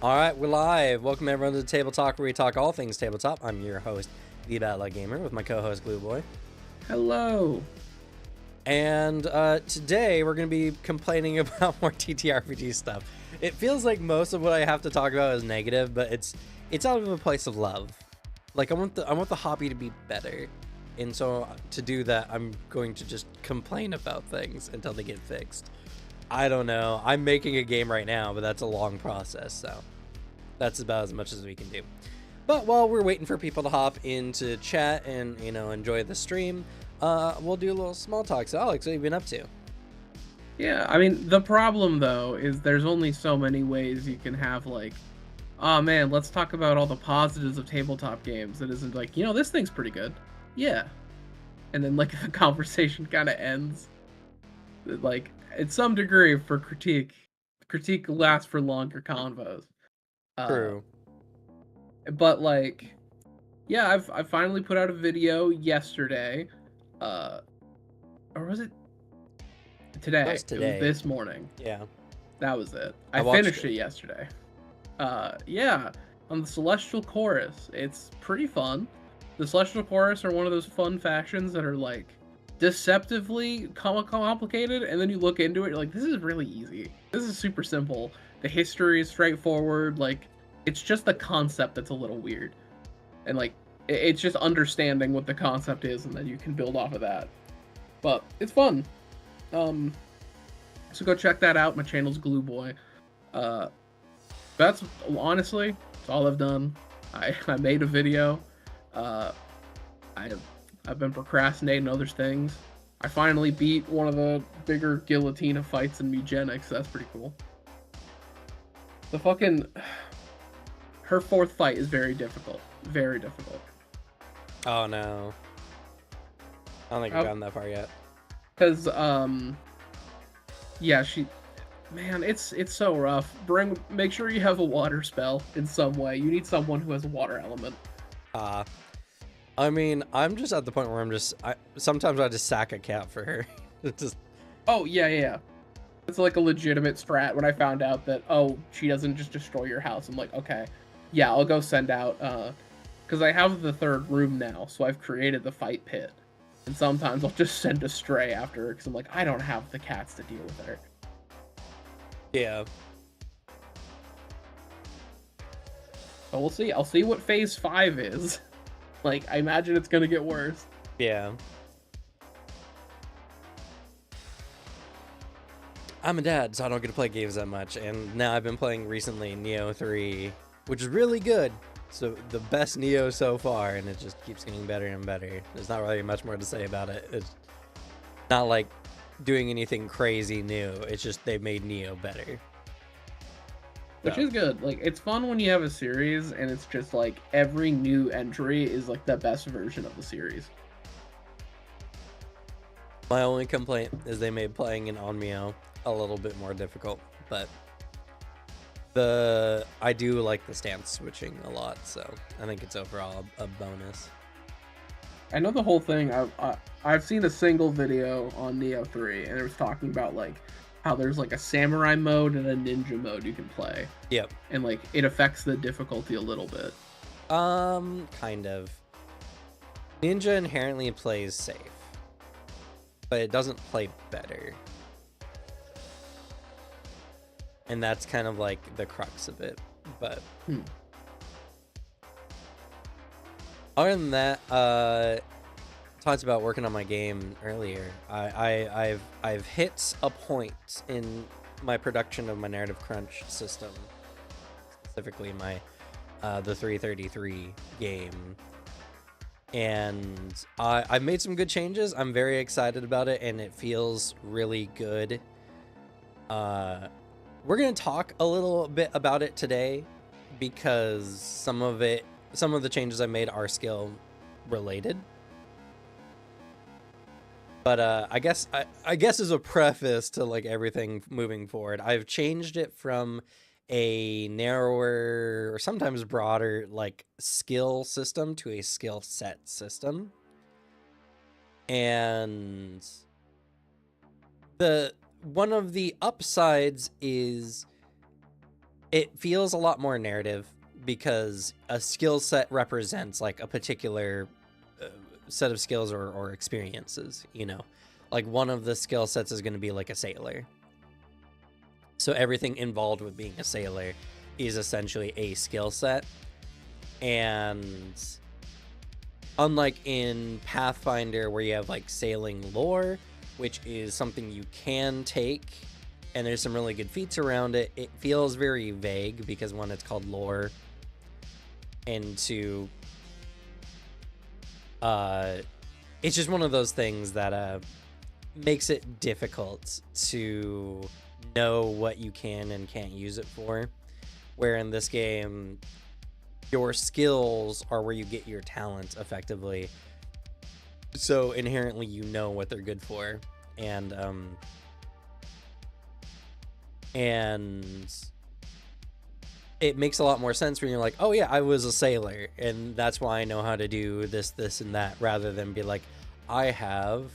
All right, we're live. Welcome everyone to the Table Talk, where we talk all things tabletop. I'm your host, the Battle Gamer, with my co-host Glue Boy. Hello. And today we're going to be complaining about more TTRPG stuff. It feels like most of what I have to talk about is negative, but it's out of a place of love. Like I want the hobby to be better, and so to do that, I'm going to just complain about things until they get fixed. I don't know. I'm making a game right now, but that's a long process, so that's about as much as we can do. But while we're waiting for people to hop into chat and, enjoy the stream, we'll do a little small talk. So, Alex, what have you been up to? Yeah, I mean, the problem, though, is there's only so many ways you can have, like, oh, man, let's talk about all the positives of tabletop games. It isn't like, this thing's pretty good. Yeah. And then, like, the conversation kind of ends. Like, in some degree, for critique lasts for longer convos. True. But, like, yeah, I've finally put out a video yesterday. Or was it today? It was today. It was this morning. Yeah. That was it. I finished it yesterday. Yeah, on the Celestial Chorus. It's pretty fun. The Celestial Chorus are one of those fun factions that are, like, deceptively complicated, and then you look into it, you're like, this is really easy. This is super simple. The history is straightforward. Like, it's just the concept that's a little weird. And, like, it's just understanding what the concept is, and then you can build off of that. But it's fun. So go check that out. My channel's Glue Boy. That's honestly, that's all I've done. I made a video. I've been procrastinating other things. I finally beat one of the bigger Guillotina fights in Mugenics. So that's pretty cool. Her fourth fight is very difficult. Very difficult. Oh, no. I don't think I've gotten that far yet. Because, yeah, man, it's so rough. Make sure you have a water spell in some way. You need someone who has a water element. I mean, I'm just at the point where sometimes I just sack a cat for her. Oh, yeah. It's like a legitimate strat. When I found out that, she doesn't just destroy your house, I'm like, okay, yeah, I'll go send out, because I have the third room now, so I've created the fight pit. And sometimes I'll just send a stray after her, because I'm like, I don't have the cats to deal with her. Yeah. So we'll see. I'll see what phase 5 is. Like, I imagine it's gonna get worse. Yeah. I'm a dad, so I don't get to play games that much, and now I've been playing recently Neo 3, which is really good. So the best Neo so far, and it just keeps getting better and better. There's not really much more to say about it. It's not like doing anything crazy new. It's just they made Neo better. Which is good. Like, it's fun when you have a series and it's just like every new entry is like the best version of the series. My only complaint is they made playing in Onmyo a little bit more difficult, but I do like the stance switching a lot, so I think it's overall a bonus. I know the whole thing. I've seen a single video on Neo 3, and it was talking about like how there's like a samurai mode and a ninja mode you can play. Yep. And like it affects the difficulty a little bit. Kind of. Ninja inherently plays safe, but it doesn't play better. And that's kind of like the crux of it. But other than that, talked about working on my game earlier. I've hit a point in my production of my narrative crunch system, specifically my the 333 game, and I've made some good changes. I'm very excited about it, and it feels really good. We're gonna talk a little bit about it today because some of the changes I made are skill related. But I guess as a preface to like everything moving forward, I've changed it from a narrower or sometimes broader like skill system to a skill set system. And one of the upsides is it feels a lot more narrative because a skill set represents like a particular set of skills or experiences, you know. Like one of the skill sets is going to be like a sailor. So everything involved with being a sailor is essentially a skill set. And unlike in Pathfinder where you have like sailing lore, which is something you can take and there's some really good feats around it, it feels very vague because one, it's called lore, and two, it's just one of those things that makes it difficult to know what you can and can't use it for. Where in this game, your skills are where you get your talents effectively. So inherently you know what they're good for. And it makes a lot more sense when you're like, oh yeah, I was a sailor and that's why I know how to do this, this, and that, rather than be like, I have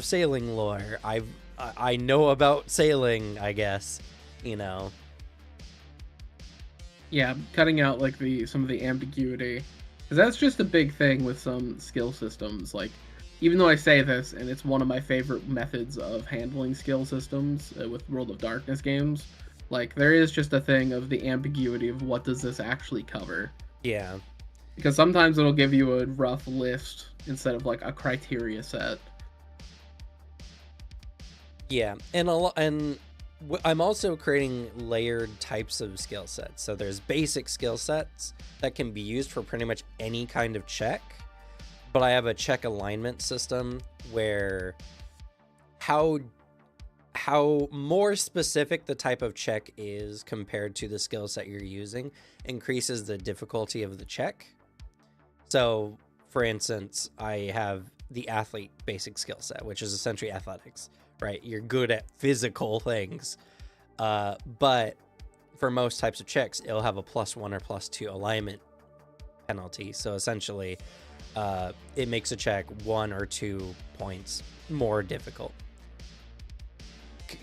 sailing lore. I know about sailing, I guess, you know. Yeah, cutting out like some of the ambiguity, because that's just a big thing with some skill systems. Like, even though I say this, and it's one of my favorite methods of handling skill systems with World of Darkness games, like there is just a thing of the ambiguity of what does this actually cover. Yeah. Because sometimes it'll give you a rough list instead of like a criteria set. Yeah, and I'm also creating layered types of skill sets. So there's basic skill sets that can be used for pretty much any kind of check, but I have a check alignment system where how more specific the type of check is compared to the skill set you're using increases the difficulty of the check. So, for instance, I have the athlete basic skill set, which is essentially athletics, right? You're good at physical things. But for most types of checks, it'll have a +1 or +2 alignment penalty. So essentially, it makes a check 1 or 2 points more difficult.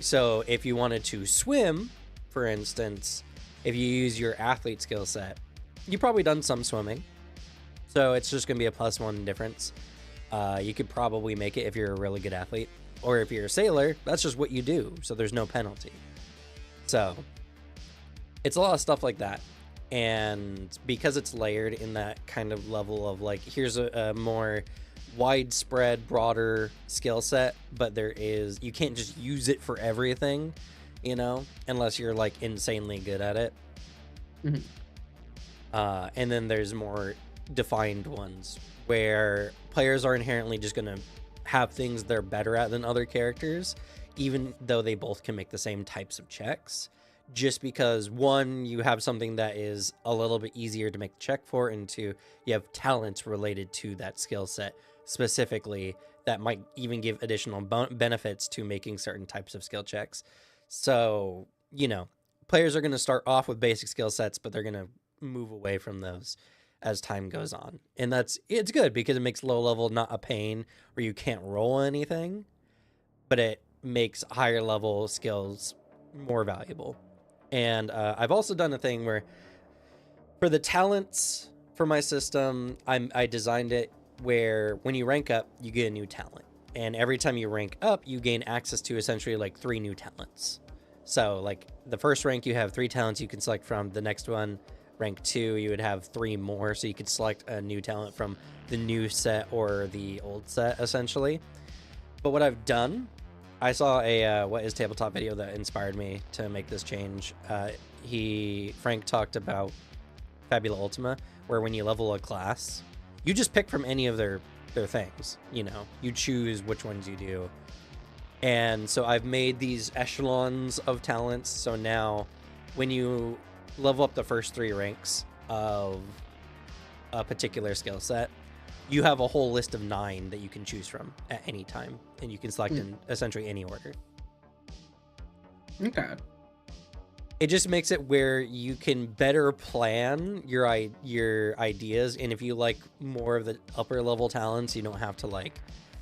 So if you wanted to swim, for instance, if you use your athlete skill set, you've probably done some swimming. So it's just going to be a +1 difference. You could probably make it if you're a really good athlete. Or if you're a sailor, that's just what you do. So there's no penalty. So it's a lot of stuff like that. And because it's layered in that kind of level of like, here's a more widespread, broader skill set, but you can't just use it for everything, you know, unless you're like insanely good at it. Mm-hmm. And then there's more defined ones where players are inherently just going to have things they're better at than other characters, even though they both can make the same types of checks, just because one, you have something that is a little bit easier to make the check for, and two, you have talents related to that skill set specifically that might even give additional benefits to making certain types of skill checks. So, you know, players are going to start off with basic skill sets, but they're going to move away from those as time goes on. And it's good because it makes low level not a pain where you can't roll anything, but it makes higher level skills more valuable. And I've also done a thing where for the talents for my system, I designed it where when you rank up, you get a new talent. And every time you rank up, you gain access to essentially like 3 new talents. So like the first rank, you have 3 talents you can select from. The next one, rank 2, you would have 3 more. So you could select a new talent from the new set or the old set, essentially. But what I've done, I saw a What is Tabletop video that inspired me to make this change. Frank talked about Fabula Ultima, where when you level a class, you just pick from any of their things, you know, you choose which ones you do. And so I've made these echelons of talents. So now when you level up the first 3 ranks of a particular skill set, you have a whole list of 9 that you can choose from at any time, and you can select in essentially any order. Okay. It just makes it where you can better plan your ideas, and if you like more of the upper level talents, you don't have to like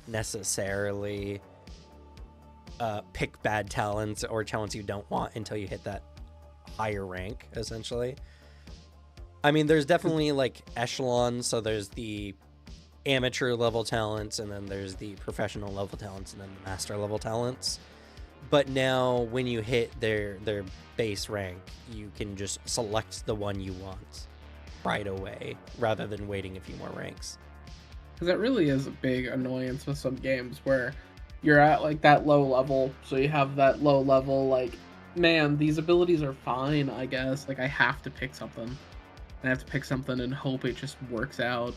necessarily pick bad talents or talents you don't want until you hit that higher rank, essentially. I mean, there's definitely like echelons. So there's the amateur level talents, and then there's the professional level talents, and then the master level talents. But now when you hit their base rank, you can just select the one you want right away rather than waiting a few more ranks. Because that really is a big annoyance with some games where you're at like that low level, so you have that low level like, man, these abilities are fine, I guess. Like I have to pick something. I have to pick something and hope it just works out.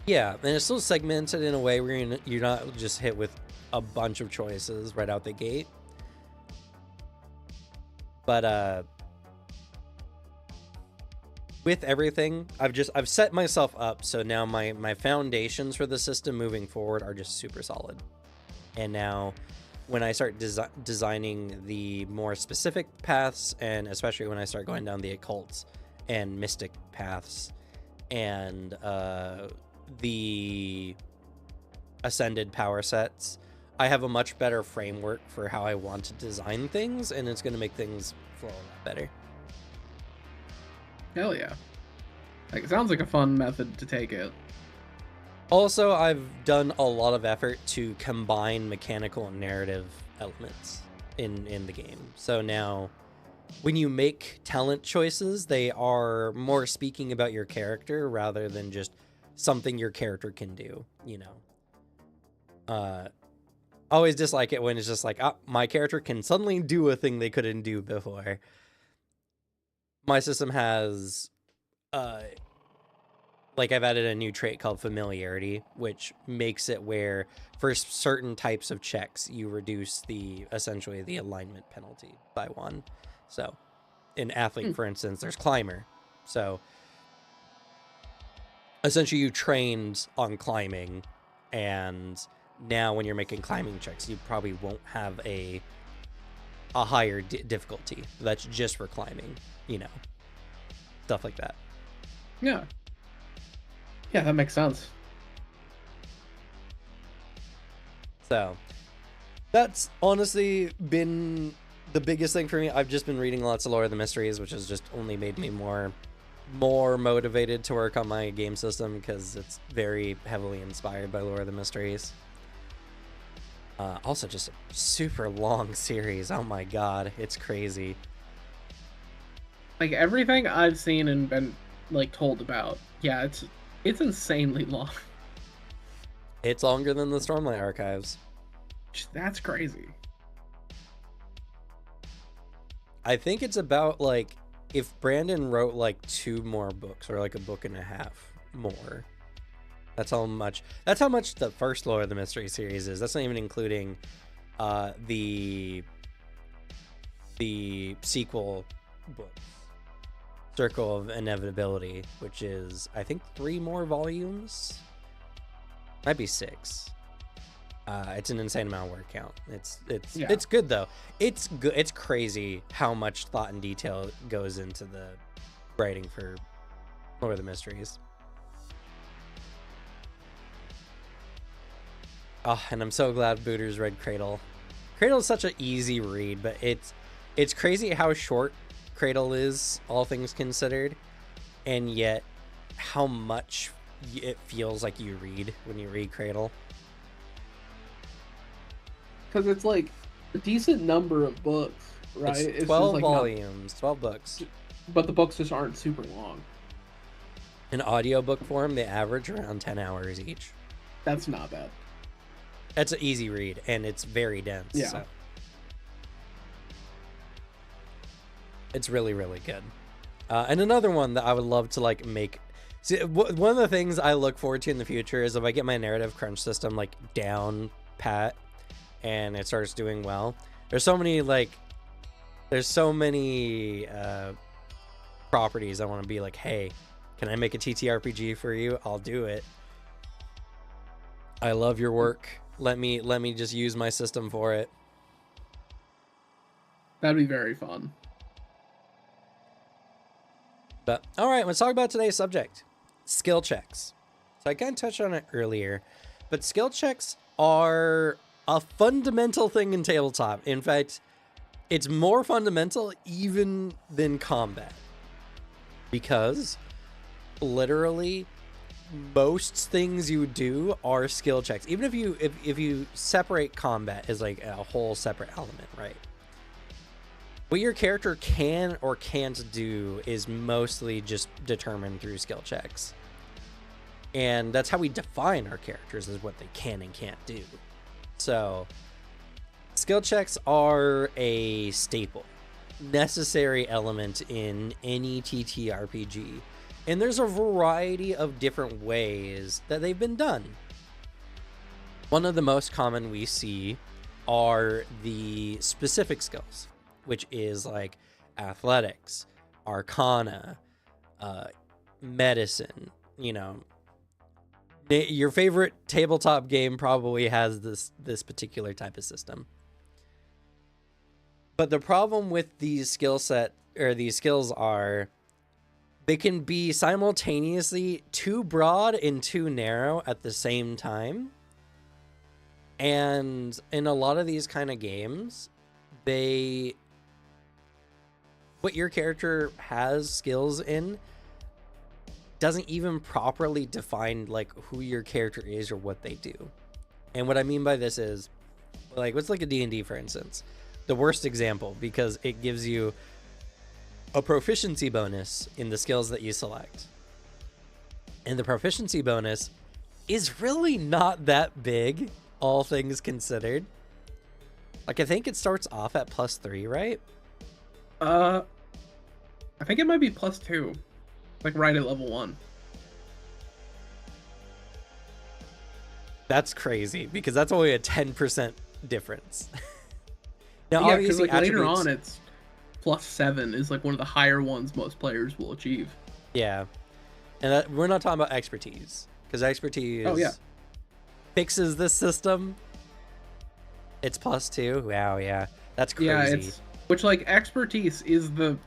Yeah, and it's still segmented in a way where you're not just hit with a bunch of choices right out the gate. But with everything, I've set myself up so now my foundations for the system moving forward are just super solid. And now when I start designing the more specific paths, and especially when I start going down the occult and mystic paths and the ascended power sets, I have a much better framework for how I want to design things, and it's going to make things flow a lot better. Hell yeah. Like, it sounds like a fun method to take it. Also, I've done a lot of effort to combine mechanical and narrative elements in the game. So now when you make talent choices, they are more speaking about your character rather than just something your character can do, you know. Always dislike it when it's just like, oh, my character can suddenly do a thing they couldn't do before. My system has like I've added a new trait called familiarity, which makes it where for certain types of checks you reduce essentially the alignment penalty by 1. So in athlete, for instance, there's climber. So essentially you trained on climbing, and now when you're making climbing checks, you probably won't have a higher difficulty. That's just for climbing, you know, stuff like that. Yeah. Yeah, that makes sense. So that's honestly been the biggest thing for me. I've just been reading lots of Lore of the Mysteries, which has just only made me more motivated to work on my game system because it's very heavily inspired by Lore of the Mysteries. Also just a super long series. Oh my god, it's crazy. Like everything I've seen and been like told about, yeah, it's insanely long. It's longer than the Stormlight Archives. That's crazy. I think it's about like if Brandon wrote like 2 more books or like a book and a half more. That's how much the first Lore of the Mystery series is. That's not even including the sequel books. Circle of Inevitability, which is I think 3 more volumes. Might be 6. It's an insane amount of word count. It's good though. It's good. It's crazy how much thought and detail goes into the writing for Lore of the Mysteries. Oh, and I'm so glad Booters read Cradle. Cradle is such an easy read, but it's crazy how short Cradle is, all things considered, and yet how much it feels like you read when you read Cradle. Because it's like a decent number of books, right? It's 12 like volumes, 12 books. But the books just aren't super long. In audiobook form, they average around 10 hours each. That's not bad. That's an easy read, and it's very dense. Yeah. So. It's really, really good. And another one that I would love to like make. See, one of the things I look forward to in the future is if I get my narrative crunch system like down pat, and it starts doing well. There's so many properties I want to be like, hey, can I make a TTRPG for you? I'll do it. I love your work. Let me just use my system for it. That'd be very fun. But all right, let's talk about today's subject, skill checks. So I kind of touched on it earlier, but skill checks are a fundamental thing in tabletop. In fact, it's more fundamental even than combat, because literally most things you do are skill checks. Even if you separate combat as like a whole separate element, right? What your character can or can't do is mostly just determined through skill checks. And that's how we define our characters, is what they can and can't do. So skill checks are a staple, necessary element in any TTRPG. And there's a variety of different ways that they've been done. One of the most common we see are the specific skills, which is like athletics, arcana, medicine. You know, your favorite tabletop game probably has this particular type of system. But the problem with these skills are they can be simultaneously too broad and too narrow at the same time. And in a lot of these kind of games, what your character has skills in doesn't even properly define like who your character is or what they do. And what I mean by this is, like, let's look at D&D, for instance. The worst example, because it gives you a proficiency bonus in the skills that you select. And the proficiency bonus is really not that big, all things considered. Like, I think it starts off at +3, right? I think it might be +2. Like right at level 1. That's crazy, because that's only a 10% difference. Now, yeah, obviously, like later on, it's +7 is like one of the higher ones most players will achieve. Yeah, and we're not talking about expertise, because expertise fixes this system. It's +2. Wow, yeah, that's crazy. Yeah, which like expertise is the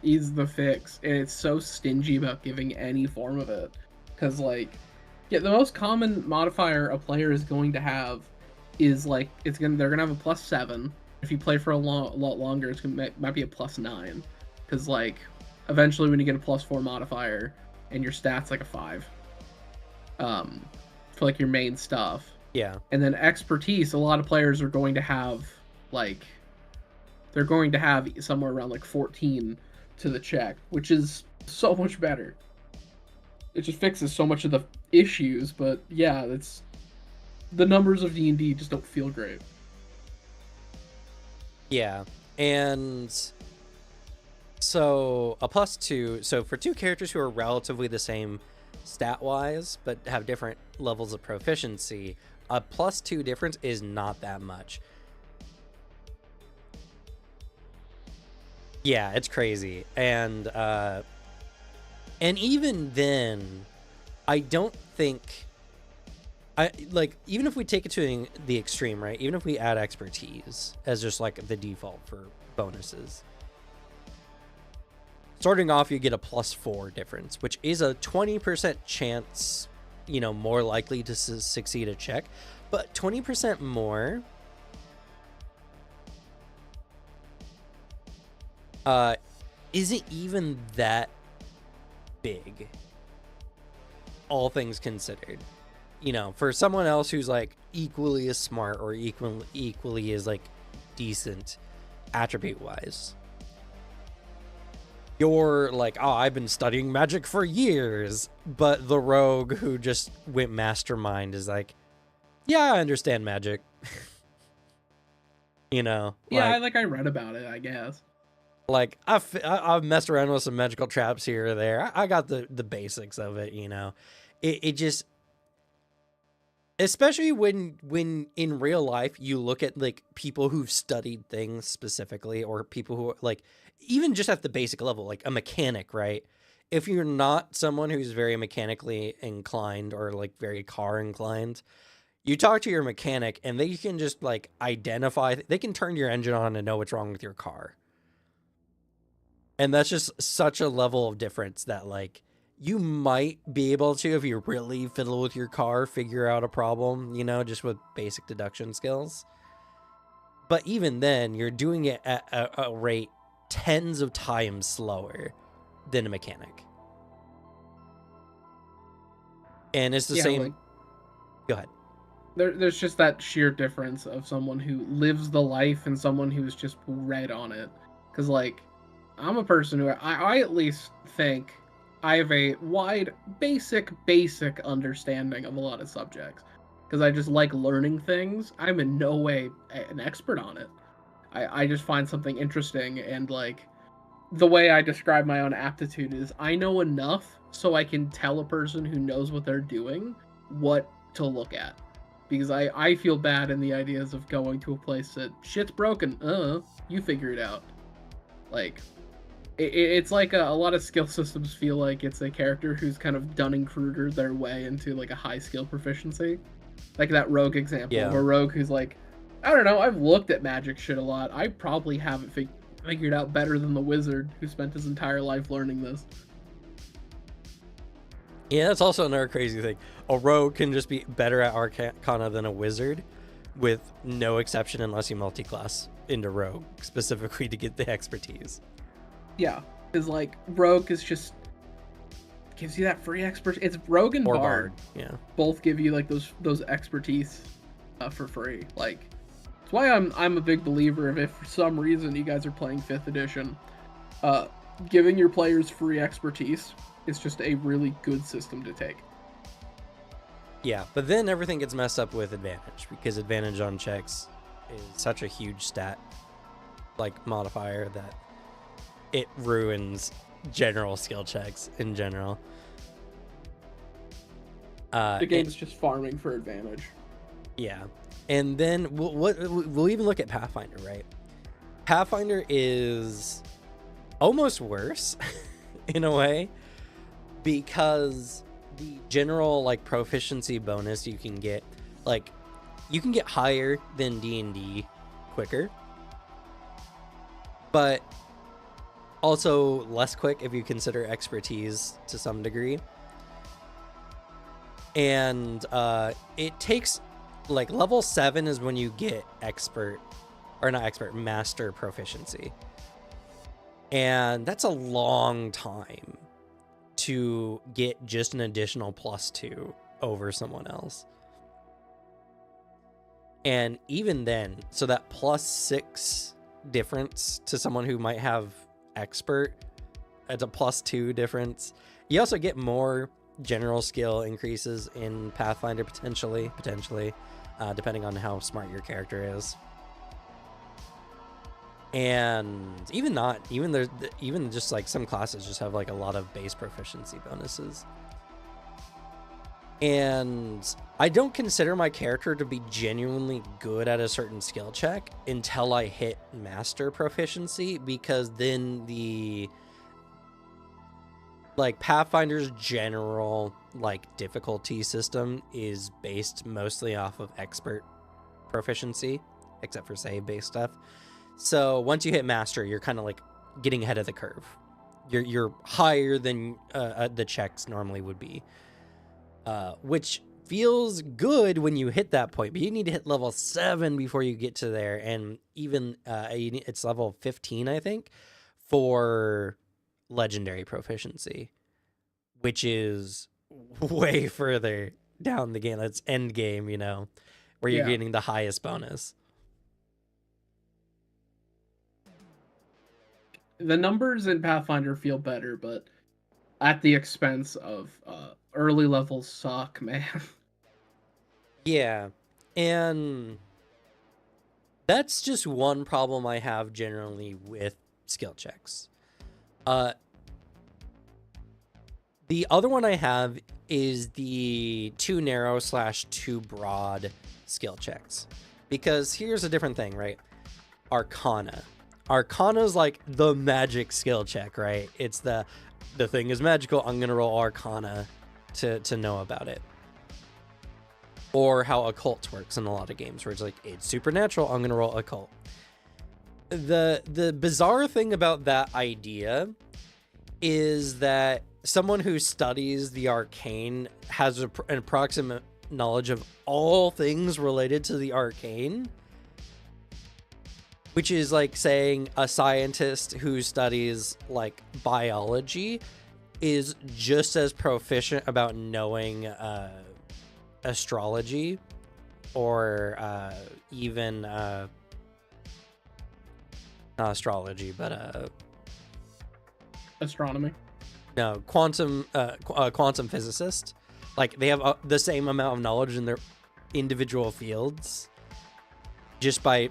fix, and it's so stingy about giving any form of it, because like, yeah, the most common modifier a player is going to have is like they're gonna have a +7. If you play for a lot longer, might be a +9, because like eventually when you get a +4 modifier and your stats like a 5, for like your main stuff. Yeah. And then expertise, a lot of players are going to have like they're going to have somewhere around like 14 to the check, which is so much better. It just fixes so much of the issues, but yeah, it's the numbers of D&D just don't feel great. Yeah, and so a +2. So for two characters who are relatively the same stat-wise, but have different levels of proficiency, a +2 difference is not that much. Yeah, it's crazy, and even then, I don't think. Even if we take it to the extreme, right? Even if we add expertise as just like the default for bonuses, starting off you get a +4 difference, which is a 20% chance, more likely to succeed a check, but 20% more isn't even that big, all things considered. For someone else who's like equally as smart or equally as like decent attribute wise, you're like, oh, I've been studying magic for years, but the rogue who just went mastermind is like, yeah, I understand magic. Yeah, I read about it, I guess. Like I've messed around with some magical traps here or there. I got the basics of it. It just. Especially when in real life you look at like people who've studied things specifically, or people who like even just at the basic level, like a mechanic, right? If you're not someone who's very mechanically inclined or like very car inclined, you talk to your mechanic and they can just like identify, they can turn your engine on and know what's wrong with your car. And that's just such a level of difference that like, you might be able to, if you really fiddle with your car, figure out a problem, just with basic deduction skills. But even then, you're doing it at a rate tens of times slower than a mechanic. And it's the same. Like, go ahead. There's just that sheer difference of someone who lives the life and someone who's just read on it. Because, like, I'm a person who I at least think I have a wide, basic understanding of a lot of subjects. Because I just like learning things. I'm in no way an expert on it. I just find something interesting, and, like, the way I describe my own aptitude is I know enough so I can tell a person who knows what they're doing what to look at. Because I feel bad in the ideas of going to a place that shit's broken. You figure it out. Like, it's like a lot of skill systems feel like it's a character who's kind of Dunning-Kruger their way into, like, a high skill proficiency. Like that rogue example, of a rogue who's like, I don't know, I've looked at magic shit a lot. I probably haven't figured out better than the wizard who spent his entire life learning this. Yeah, that's also another crazy thing. A rogue can just be better at Arcana than a wizard, with no exception unless you multi-class into rogue, specifically to get the expertise. Yeah, because, like, rogue is just gives you that free expertise. It's rogue and bard. Yeah, both give you, like, those expertise for free. Like, that's why I'm a big believer of, if for some reason you guys are playing 5th edition, giving your players free expertise is just a really good system to take. Yeah, but then everything gets messed up with advantage, because advantage on checks is such a huge stat, like, modifier that it ruins general skill checks in general. The game's just farming for advantage. Yeah, and then we'll even look at Pathfinder, right? Pathfinder is almost worse in a way, because the general, like, proficiency bonus you can get, like, you can get higher than D&D quicker, but also less quick if you consider expertise to some degree. And it takes, like, level 7 is when you get master proficiency, and that's a long time to get just an additional +2 over someone else. And even then, so that +6 difference to someone who might have expert, it's a +2 difference. You also get more general skill increases in Pathfinder, potentially, depending on how smart your character is. And even just, like, some classes just have, like, a lot of base proficiency bonuses. And I don't consider my character to be genuinely good at a certain skill check until I hit master proficiency, because then the, like, Pathfinder's general, like, difficulty system is based mostly off of expert proficiency, except for save based stuff. So once you hit master, you're kind of, like, getting ahead of the curve. You're higher than the checks normally would be, which feels good when you hit that point, but you need to hit level 7 before you get to there. And even it's level 15, I think, for legendary proficiency, which is way further down the game. That's end game, where you're getting the highest bonus. The numbers in Pathfinder feel better, but at the expense of early levels suck, man. Yeah, and that's just one problem I have generally with skill checks. The other one I have is the too narrow / too broad skill checks. Because here's a different thing, right? Arcana is like the magic skill check, right? It's the thing is magical, I'm gonna roll Arcana to know about it. Or how occult works in a lot of games, where it's like, it's supernatural, I'm gonna roll occult. The bizarre thing about that idea is that someone who studies the arcane has an approximate knowledge of all things related to the arcane, which is like saying a scientist who studies like biology is just as proficient about knowing astrology or even not astrology, but Astronomy. no, quantum physicist. Like they have the same amount of knowledge in their individual fields, just by,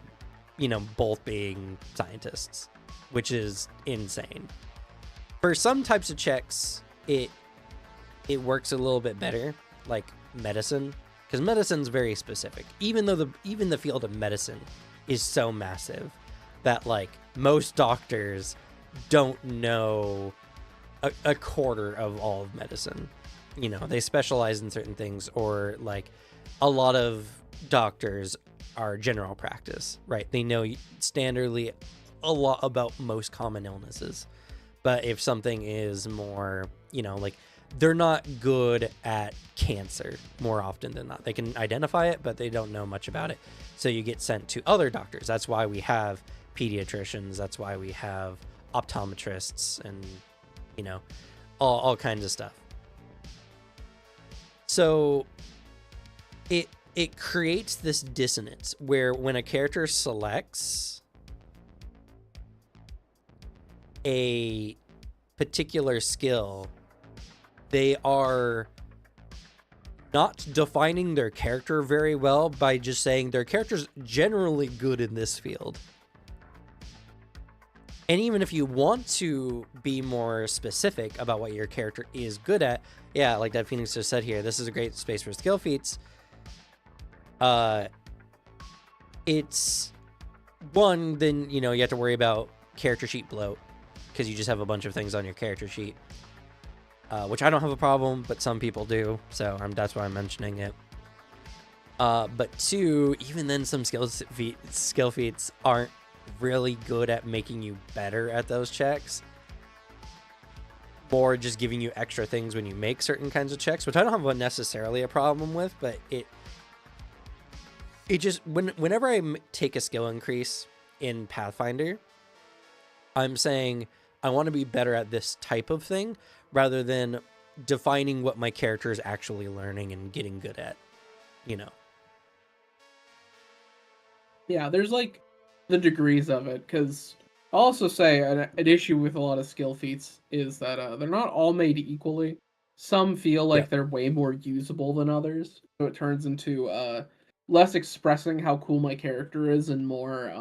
you know, both being scientists, which is insane. For some types of checks, it works a little bit better, like medicine, because medicine's very specific. Even though the field of medicine is so massive that like most doctors don't know a quarter of all of medicine. You know, they specialize in certain things, or like a lot of doctors are general practice, right? They know standardly a lot about most common illnesses. But if something is more, you know, like they're not good at cancer more often than not. They can identify it, but they don't know much about it. So you get sent to other doctors. That's why we have pediatricians. That's why we have optometrists and, you know, all kinds of stuff. So it creates this dissonance where when a character selects a particular skill, they are not defining their character very well by just saying their character's generally good in this field. And even if you want to be more specific about what your character is good at, yeah, like that Phoenix just said here, this is a great space for skill feats. It's one, then, you know, you have to worry about character sheet bloat because you just have a bunch of things on your character sheet, which I don't have a problem, but some people do, so that's why I'm mentioning it. But two, even then, some skill feats aren't really good at making you better at those checks, or just giving you extra things when you make certain kinds of checks, which I don't have necessarily a problem with, but it just, whenever I take a skill increase in Pathfinder, I'm saying I want to be better at this type of thing rather than defining what my character is actually learning and getting good at, you know. Yeah, there's like the degrees of it, because I'll also say an issue with a lot of skill feats is that they're not all made equally. Some feel like they're way more usable than others, so it turns into less expressing how cool my character is and more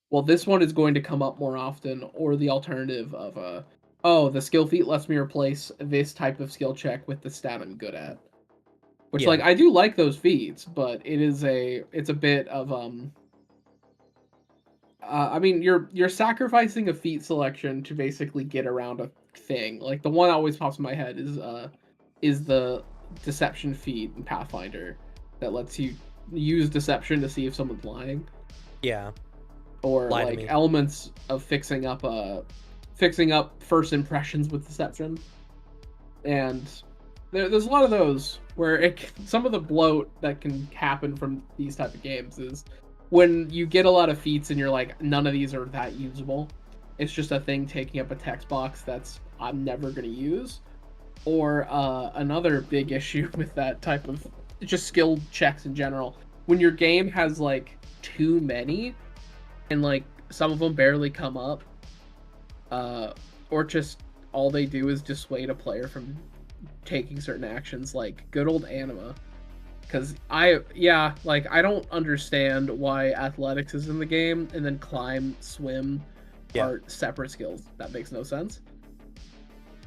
well, this one is going to come up more often, or the alternative of oh, the skill feat lets me replace this type of skill check with the stat I'm good at. Which, like, I do like those feats, but it's a bit of I mean, you're sacrificing a feat selection to basically get around a thing. Like the one that always pops in my head is the deception feat in Pathfinder that lets you use deception to see if someone's lying. Yeah. Or like elements of fixing up first impressions with deception. And there's a lot of those where some of the bloat that can happen from these type of games is when you get a lot of feats and you're like, none of these are that usable. It's just a thing taking up a text box that's I'm never going to use. Or another big issue with that type of just skill checks in general, when your game has like too many and like some of them barely come up, or just all they do is dissuade a player from taking certain actions, like good old anima. Because I don't understand why athletics is in the game and then climb, swim are separate skills. That makes no sense.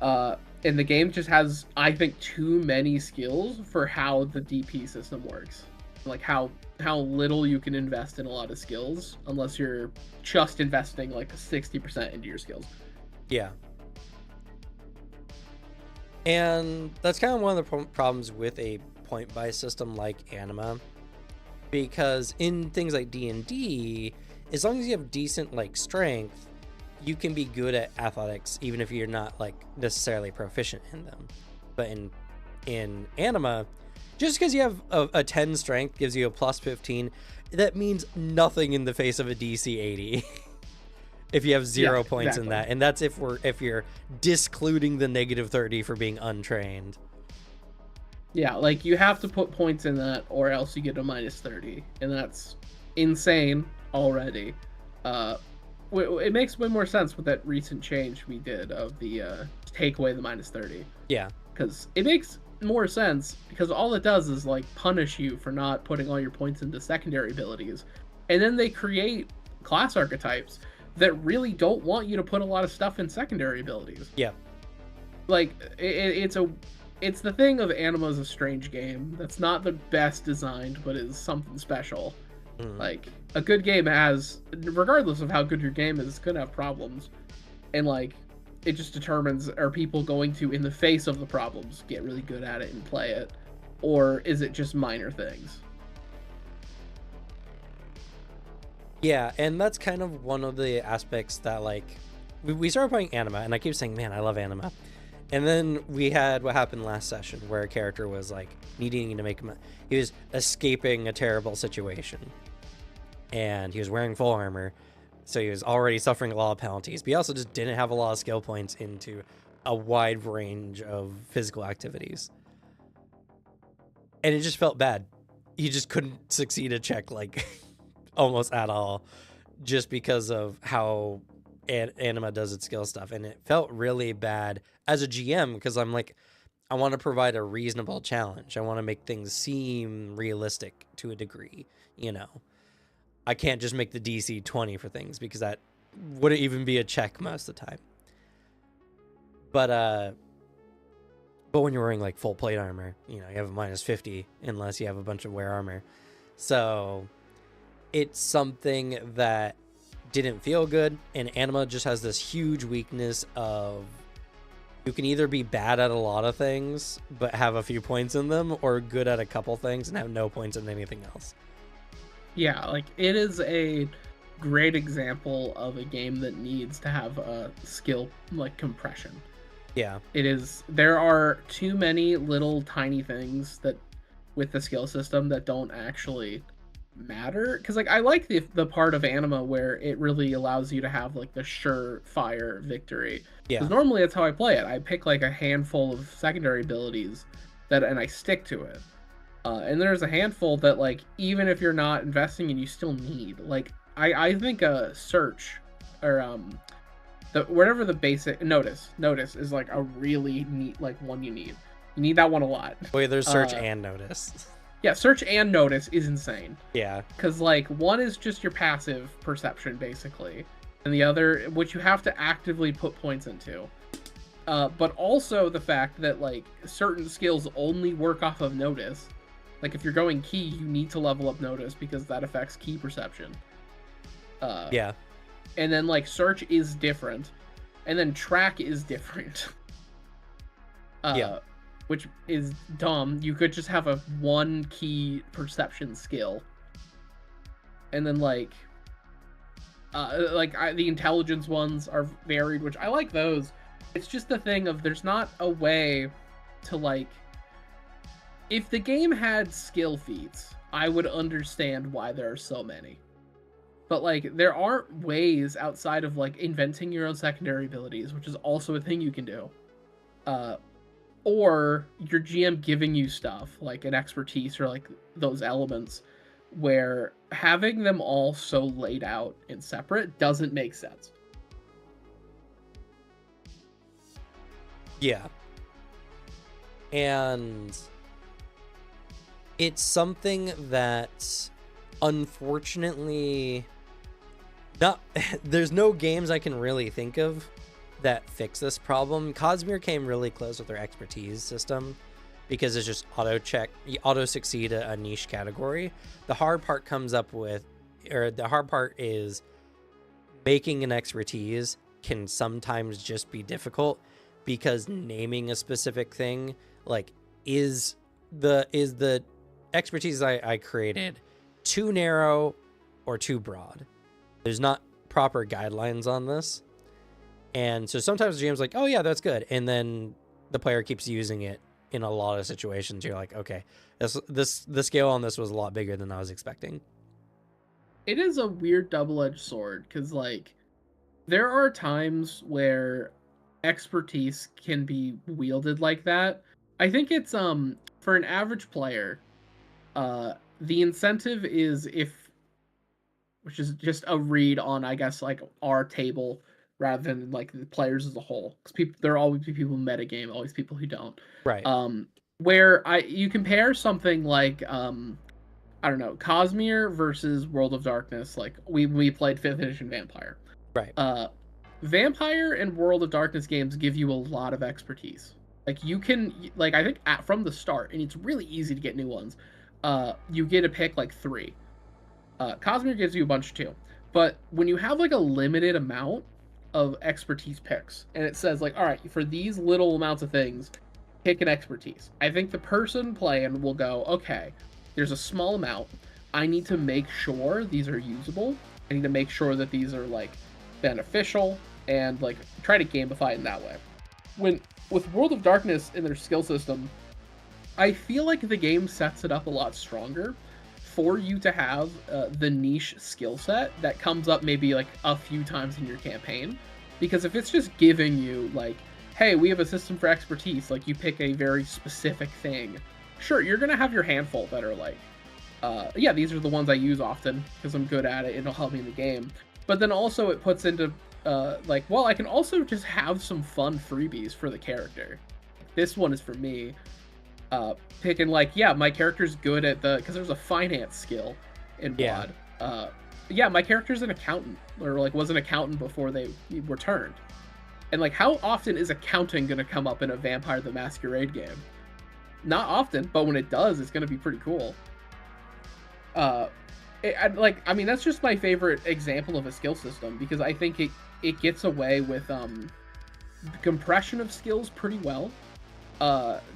And the game just has, I think, too many skills for how the DP system works. Like how little you can invest in a lot of skills unless you're just investing like 60% into your skills. Yeah. And that's kind of one of the problems with a point-buy system like Anima, because in things like D&D, as long as you have decent like strength, you can be good at athletics even if you're not like necessarily proficient in them. But in Anima, Just because you have a 10 strength gives you a plus 15, that means nothing in the face of a DC 80. If you have 0 points in that, and that's if you're discluding the negative 30 for being untrained. Yeah, like you have to put points in that, or else you get a minus 30, and that's insane already. It makes way more sense with that recent change we did of the take away the minus 30. Yeah, because it makes more sense, because all it does is like punish you for not putting all your points into secondary abilities, and then they create class archetypes that really don't want you to put a lot of stuff in secondary abilities. Yeah, like it's the thing of Anima is a strange game that's not the best designed, but is something special. Like a good game has, regardless of how good your game is, it's gonna have problems, and like it just determines, are people going to, in the face of the problems, get really good at it and play it, or is it just minor things? Yeah, and that's kind of one of the aspects that, like, we started playing Anima, and I keep saying, man, I love Anima. And then we had what happened last session, where a character was, like, needing to make him... He was escaping a terrible situation. And he was wearing full armor, so he was already suffering a lot of penalties. But he also just didn't have a lot of skill points into a wide range of physical activities. And it just felt bad. He just couldn't succeed a check, like... almost at all, just because of how Anima does its skill stuff. And it felt really bad as a GM, because I'm like, I want to provide a reasonable challenge. I want to make things seem realistic to a degree, you know. I can't just make the DC 20 for things, because that wouldn't even be a check most of the time. But when you're wearing like full plate armor, you know, you have a minus 50 unless you have a bunch of wear armor. So it's something that didn't feel good, and Anima just has this huge weakness of you can either be bad at a lot of things but have a few points in them, or good at a couple things and have no points in anything else. Yeah, like it is a great example of a game that needs to have a skill like compression. Yeah, it is. There are too many little tiny things that with the skill system that don't actually matter, because like I like the part of Anima where it really allows you to have like the surefire victory. Yeah, because normally that's how I play it. I pick like a handful of secondary abilities and I stick to it, and there's a handful that, like, even if you're not investing in, you still need. Like I think a search, or whatever the basic notice is like a really neat, like, one you need that one a lot. wait, there's search and notice. Yeah, search and notice is insane. Yeah. Because, like, one is just your passive perception, basically. And the other, which you have to actively put points into. But also the fact that, like, certain skills only work off of notice. Like, if you're going key, you need to level up notice, because that affects key perception. Yeah. And then, like, search is different. And then track is different. Yeah. Which is dumb. You could just have a one key perception skill, and then the intelligence ones are varied, which I like those. It's just the thing of, there's not a way to, like, if the game had skill feats, I would understand why there are so many. But, like, there aren't ways outside of, like, inventing your own secondary abilities, which is also a thing you can do. Or your GM giving you stuff, like an expertise or, like, those elements, where having them all so laid out and separate doesn't make sense. Yeah. And it's something that, unfortunately, there's no games I can really think of that fix this problem. Cosmere came really close with their expertise system, because it's just auto succeed a niche category. The hard part is making an expertise can sometimes just be difficult, because naming a specific thing, like, is the expertise I created too narrow or too broad? There's not proper guidelines on this. And so sometimes the GM's like, oh yeah, that's good. And then the player keeps using it in a lot of situations you're like, okay, the scale on this was a lot bigger than I was expecting. It is a weird double-edged sword because like there are times where expertise can be wielded like that. I think it's for an average player, the incentive is if, which is just a read on, I guess, like our table rather than like the players as a whole, because people, there are always people metagame, always people who don't. Right. Where you compare something like I don't know, Cosmere versus World of Darkness. Like we played 5th edition Vampire. Right. Vampire and World of Darkness games give you a lot of expertise. Like you can, like I think from the start, and it's really easy to get new ones. You get to pick like 3. Cosmere gives you a bunch too, but when you have like a limited amount of expertise picks, and it says like, all right, for these little amounts of things, pick an expertise. I think the person playing will go, okay, there's a small amount. I need to make sure these are usable. I need to make sure that these are like beneficial and like try to gamify it in that way. When with World of Darkness in their skill system, I feel like the game sets it up a lot stronger for you to have the niche skill set that comes up maybe like a few times in your campaign. Because if it's just giving you like, hey, we have a system for expertise, like you pick a very specific thing, sure, you're gonna have your handful that are like, yeah, these are the ones I use often because I'm good at it, it'll help me in the game. But then also it puts into like, well, I can also just have some fun freebies for the character. This one is for me. Picking like, yeah, my character's good at because there's a finance skill in WoD. Yeah, my character's an accountant, or like was an accountant before they were turned. And like, how often is accounting gonna come up in a Vampire the Masquerade game? Not often, but when it does, it's gonna be pretty cool. I mean, that's just my favorite example of a skill system because I think it gets away with the compression of skills pretty well.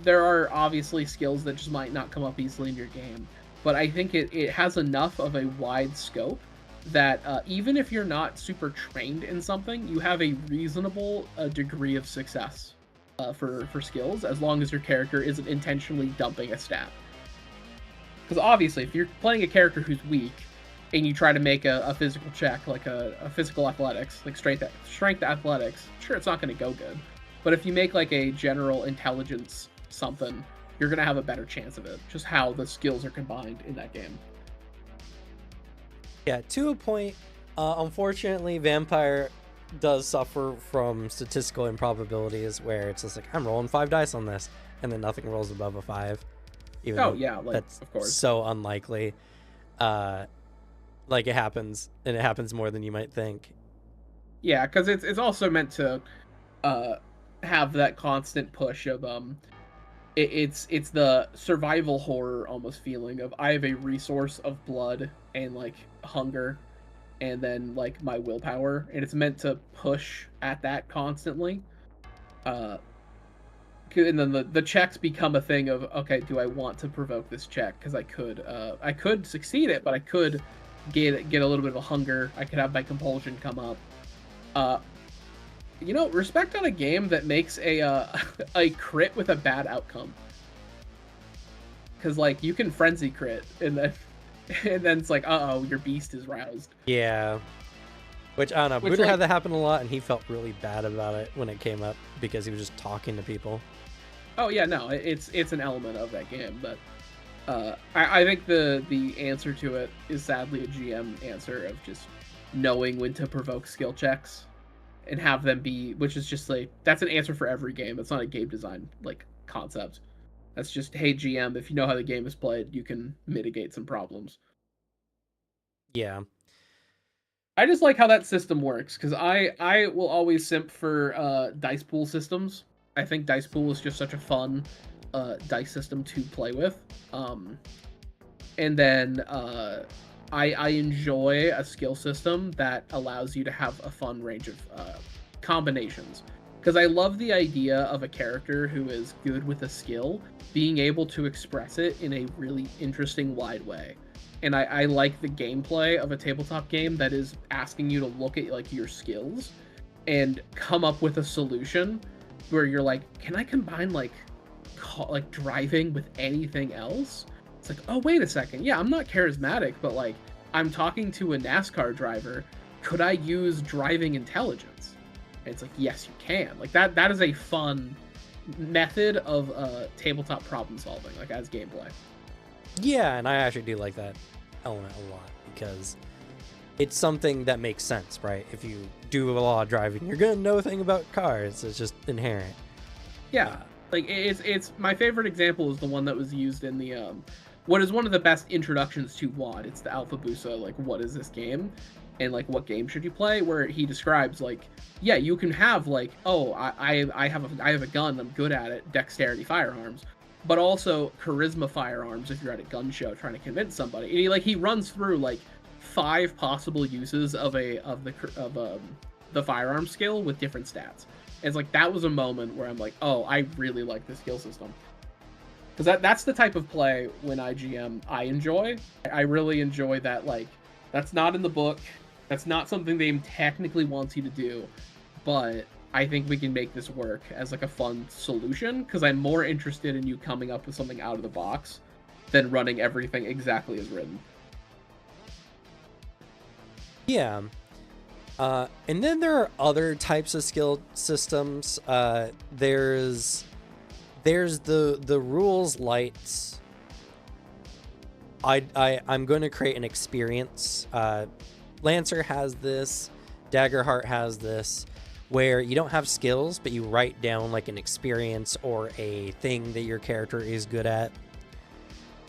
There are obviously skills that just might not come up easily in your game, but I think it has enough of a wide scope that even if you're not super trained in something, you have a reasonable degree of success for skills, as long as your character isn't intentionally dumping a stat. Because obviously, if you're playing a character who's weak, and you try to make a physical check, like a physical athletics, like strength athletics, sure, it's not going to go good. But if you make like a general intelligence something, you're going to have a better chance of it, just how the skills are combined in that game. Yeah, to a point. Unfortunately, Vampire does suffer from statistical improbabilities where it's just like, I'm rolling 5 dice on this, and then nothing rolls above a 5. Even oh, yeah, like, that's of course. So unlikely. Like, it happens, and it happens more than you might think. Yeah, because it's also meant to have that constant push of it's the survival horror almost feeling of I have a resource of blood and like hunger and then like my willpower, and it's meant to push at that constantly. And then the checks become a thing of, okay, do I want to provoke this check? Because I could succeed it, but I could get a little bit of a hunger. I could have my compulsion come up. You know, respect on a game that makes a crit with a bad outcome. Because like you can frenzy crit and then it's like, uh-oh, your beast is roused. Yeah. Which, I don't know, Buddha had that happen a lot, and he felt really bad about it when it came up, because he was just talking to people. Oh, yeah, no, it's an element of that game, but I think the answer to it is sadly a GM answer of just knowing when to provoke skill checks and have them be, which is just like, that's an answer for every game. It's not a game design, like, concept. That's just, hey, GM, if you know how the game is played, you can mitigate some problems. Yeah. I just like how that system works, because I will always simp for dice pool systems. I think dice pool is just such a fun dice system to play with. And then I enjoy a skill system that allows you to have a fun range of combinations. Because I love the idea of a character who is good with a skill being able to express it in a really interesting, wide way. And I like the gameplay of a tabletop game that is asking you to look at like your skills and come up with a solution where you're like, can I combine like like driving with anything else, it's like, oh wait a second, yeah, I'm not charismatic, but like I'm talking to a NASCAR driver. Could I use driving intelligence? And it's like, yes, you can. Like that is a fun method of tabletop problem solving, like as gameplay. Yeah, and I actually do like that element a lot because it's something that makes sense, right? If you do a lot of driving, you're gonna know a thing about cars. It's just inherent. Yeah, like it's my favorite example is the one that was used in the what is one of the best introductions to WoD. It's the Alpha Busa, like, what is this game? And like, what game should you play? Where he describes like, yeah, you can have like, oh, I have a gun, I'm good at it, dexterity firearms, but also charisma firearms if you're at a gun show trying to convince somebody. And he runs through like 5 possible uses of the firearm skill with different stats. And it's like, that was a moment where I'm like, oh, I really like this skill system. Because that's the type of play when IGM I enjoy. I really enjoy that, like, that's not in the book. That's not something they technically want you to do. But I think we can make this work as like a fun solution, because I'm more interested in you coming up with something out of the box than running everything exactly as written. Yeah. And then there are other types of skill systems. There's the rules lights. I'm going to create an experience. Lancer has this, Daggerheart has this, where you don't have skills, but you write down like an experience or a thing that your character is good at,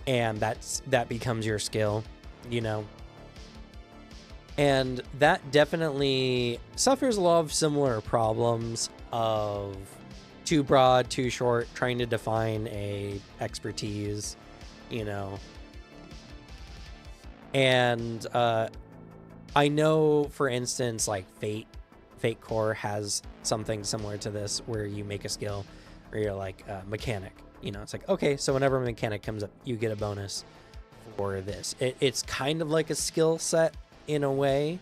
and that becomes your skill, you know. And that definitely suffers a lot of similar problems of too broad, too short, trying to define a expertise, you know. And I know, for instance, like Fate Core has something similar to this, where you make a skill where you're like mechanic. You know, it's like, okay, so whenever a mechanic comes up, you get a bonus for this. It's kind of like a skill set in a way,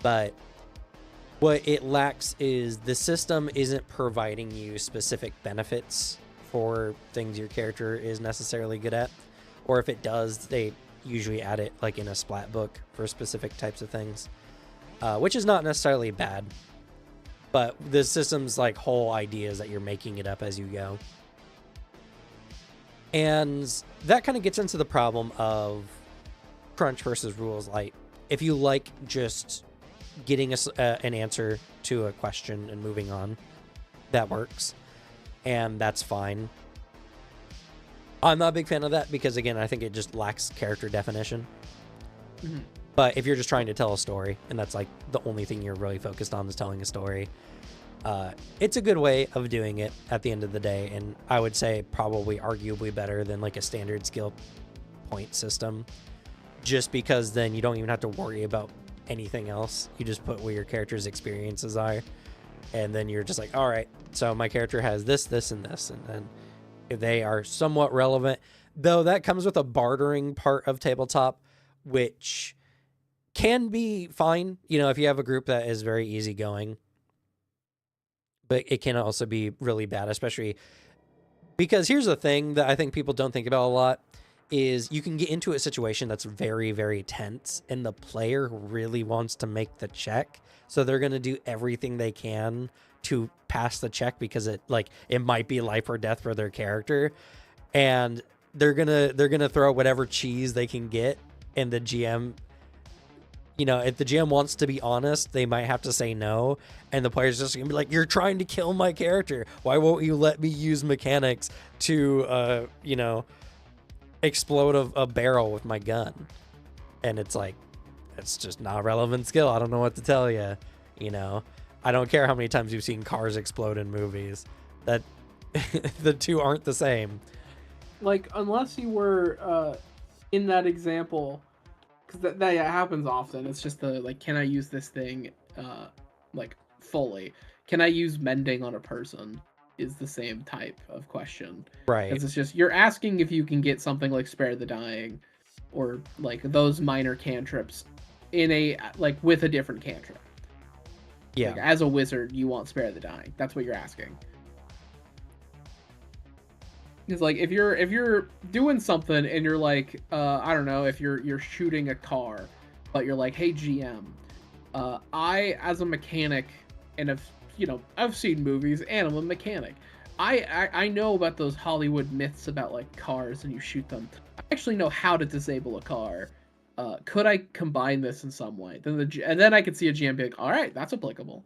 but what it lacks is the system isn't providing you specific benefits for things your character is necessarily good at, or if it does, they usually add it like in a splat book for specific types of things, which is not necessarily bad, but the system's like whole idea is that you're making it up as you go. And that kind of gets into the problem of crunch versus rules light. If you like just getting an answer to a question and moving on, that works, and that's fine. I'm not a big fan of that because, again, I think it just lacks character definition. Mm-hmm. But if you're just trying to tell a story, and that's like the only thing you're really focused on is telling a story, it's a good way of doing it at the end of the day, and I would say probably arguably better than like a standard skill point system, just because then you don't even have to worry about anything else. You just put where your character's experiences are, and then you're just like, all right, so my character has this, this, and this, and then if they are somewhat relevant, though that comes with a bartering part of tabletop, which can be fine, you know, if you have a group that is very easygoing, but it can also be really bad, especially because here's the thing that I think people don't think about a lot is you can get into a situation that's very, very tense, and the player really wants to make the check, so they're going to do everything they can to pass the check because it might be life or death for their character, and they're gonna throw whatever cheese they can get, and the GM, you know, if the GM wants to be honest, they might have to say no, and the player's just gonna be like, you're trying to kill my character, why won't you let me use mechanics to you know, explode a barrel with my gun? And it's like, it's just not a relevant skill. I don't know what to tell you. You know, I don't care how many times you've seen cars explode in movies. That the two aren't the same. Like, unless you were in that example, because that happens often. It's just the like, can I use this thing like fully? Can I use mending on a person? Is the same type of question, right? Because it's just, you're asking if you can get something like spare the dying, or like those minor cantrips in a like with a different cantrip. Yeah, like, as a wizard, you want spare the dying. That's what you're asking. It's like if you're doing something and you're like, I don't know, if you're shooting a car, but you're like, hey GM, I as a mechanic, and I've seen movies and I'm a mechanic. I know about those Hollywood myths about like cars and you shoot them. I actually know how to disable a car. Could I combine this in some way? And then I could see a GM be like, all right, that's applicable.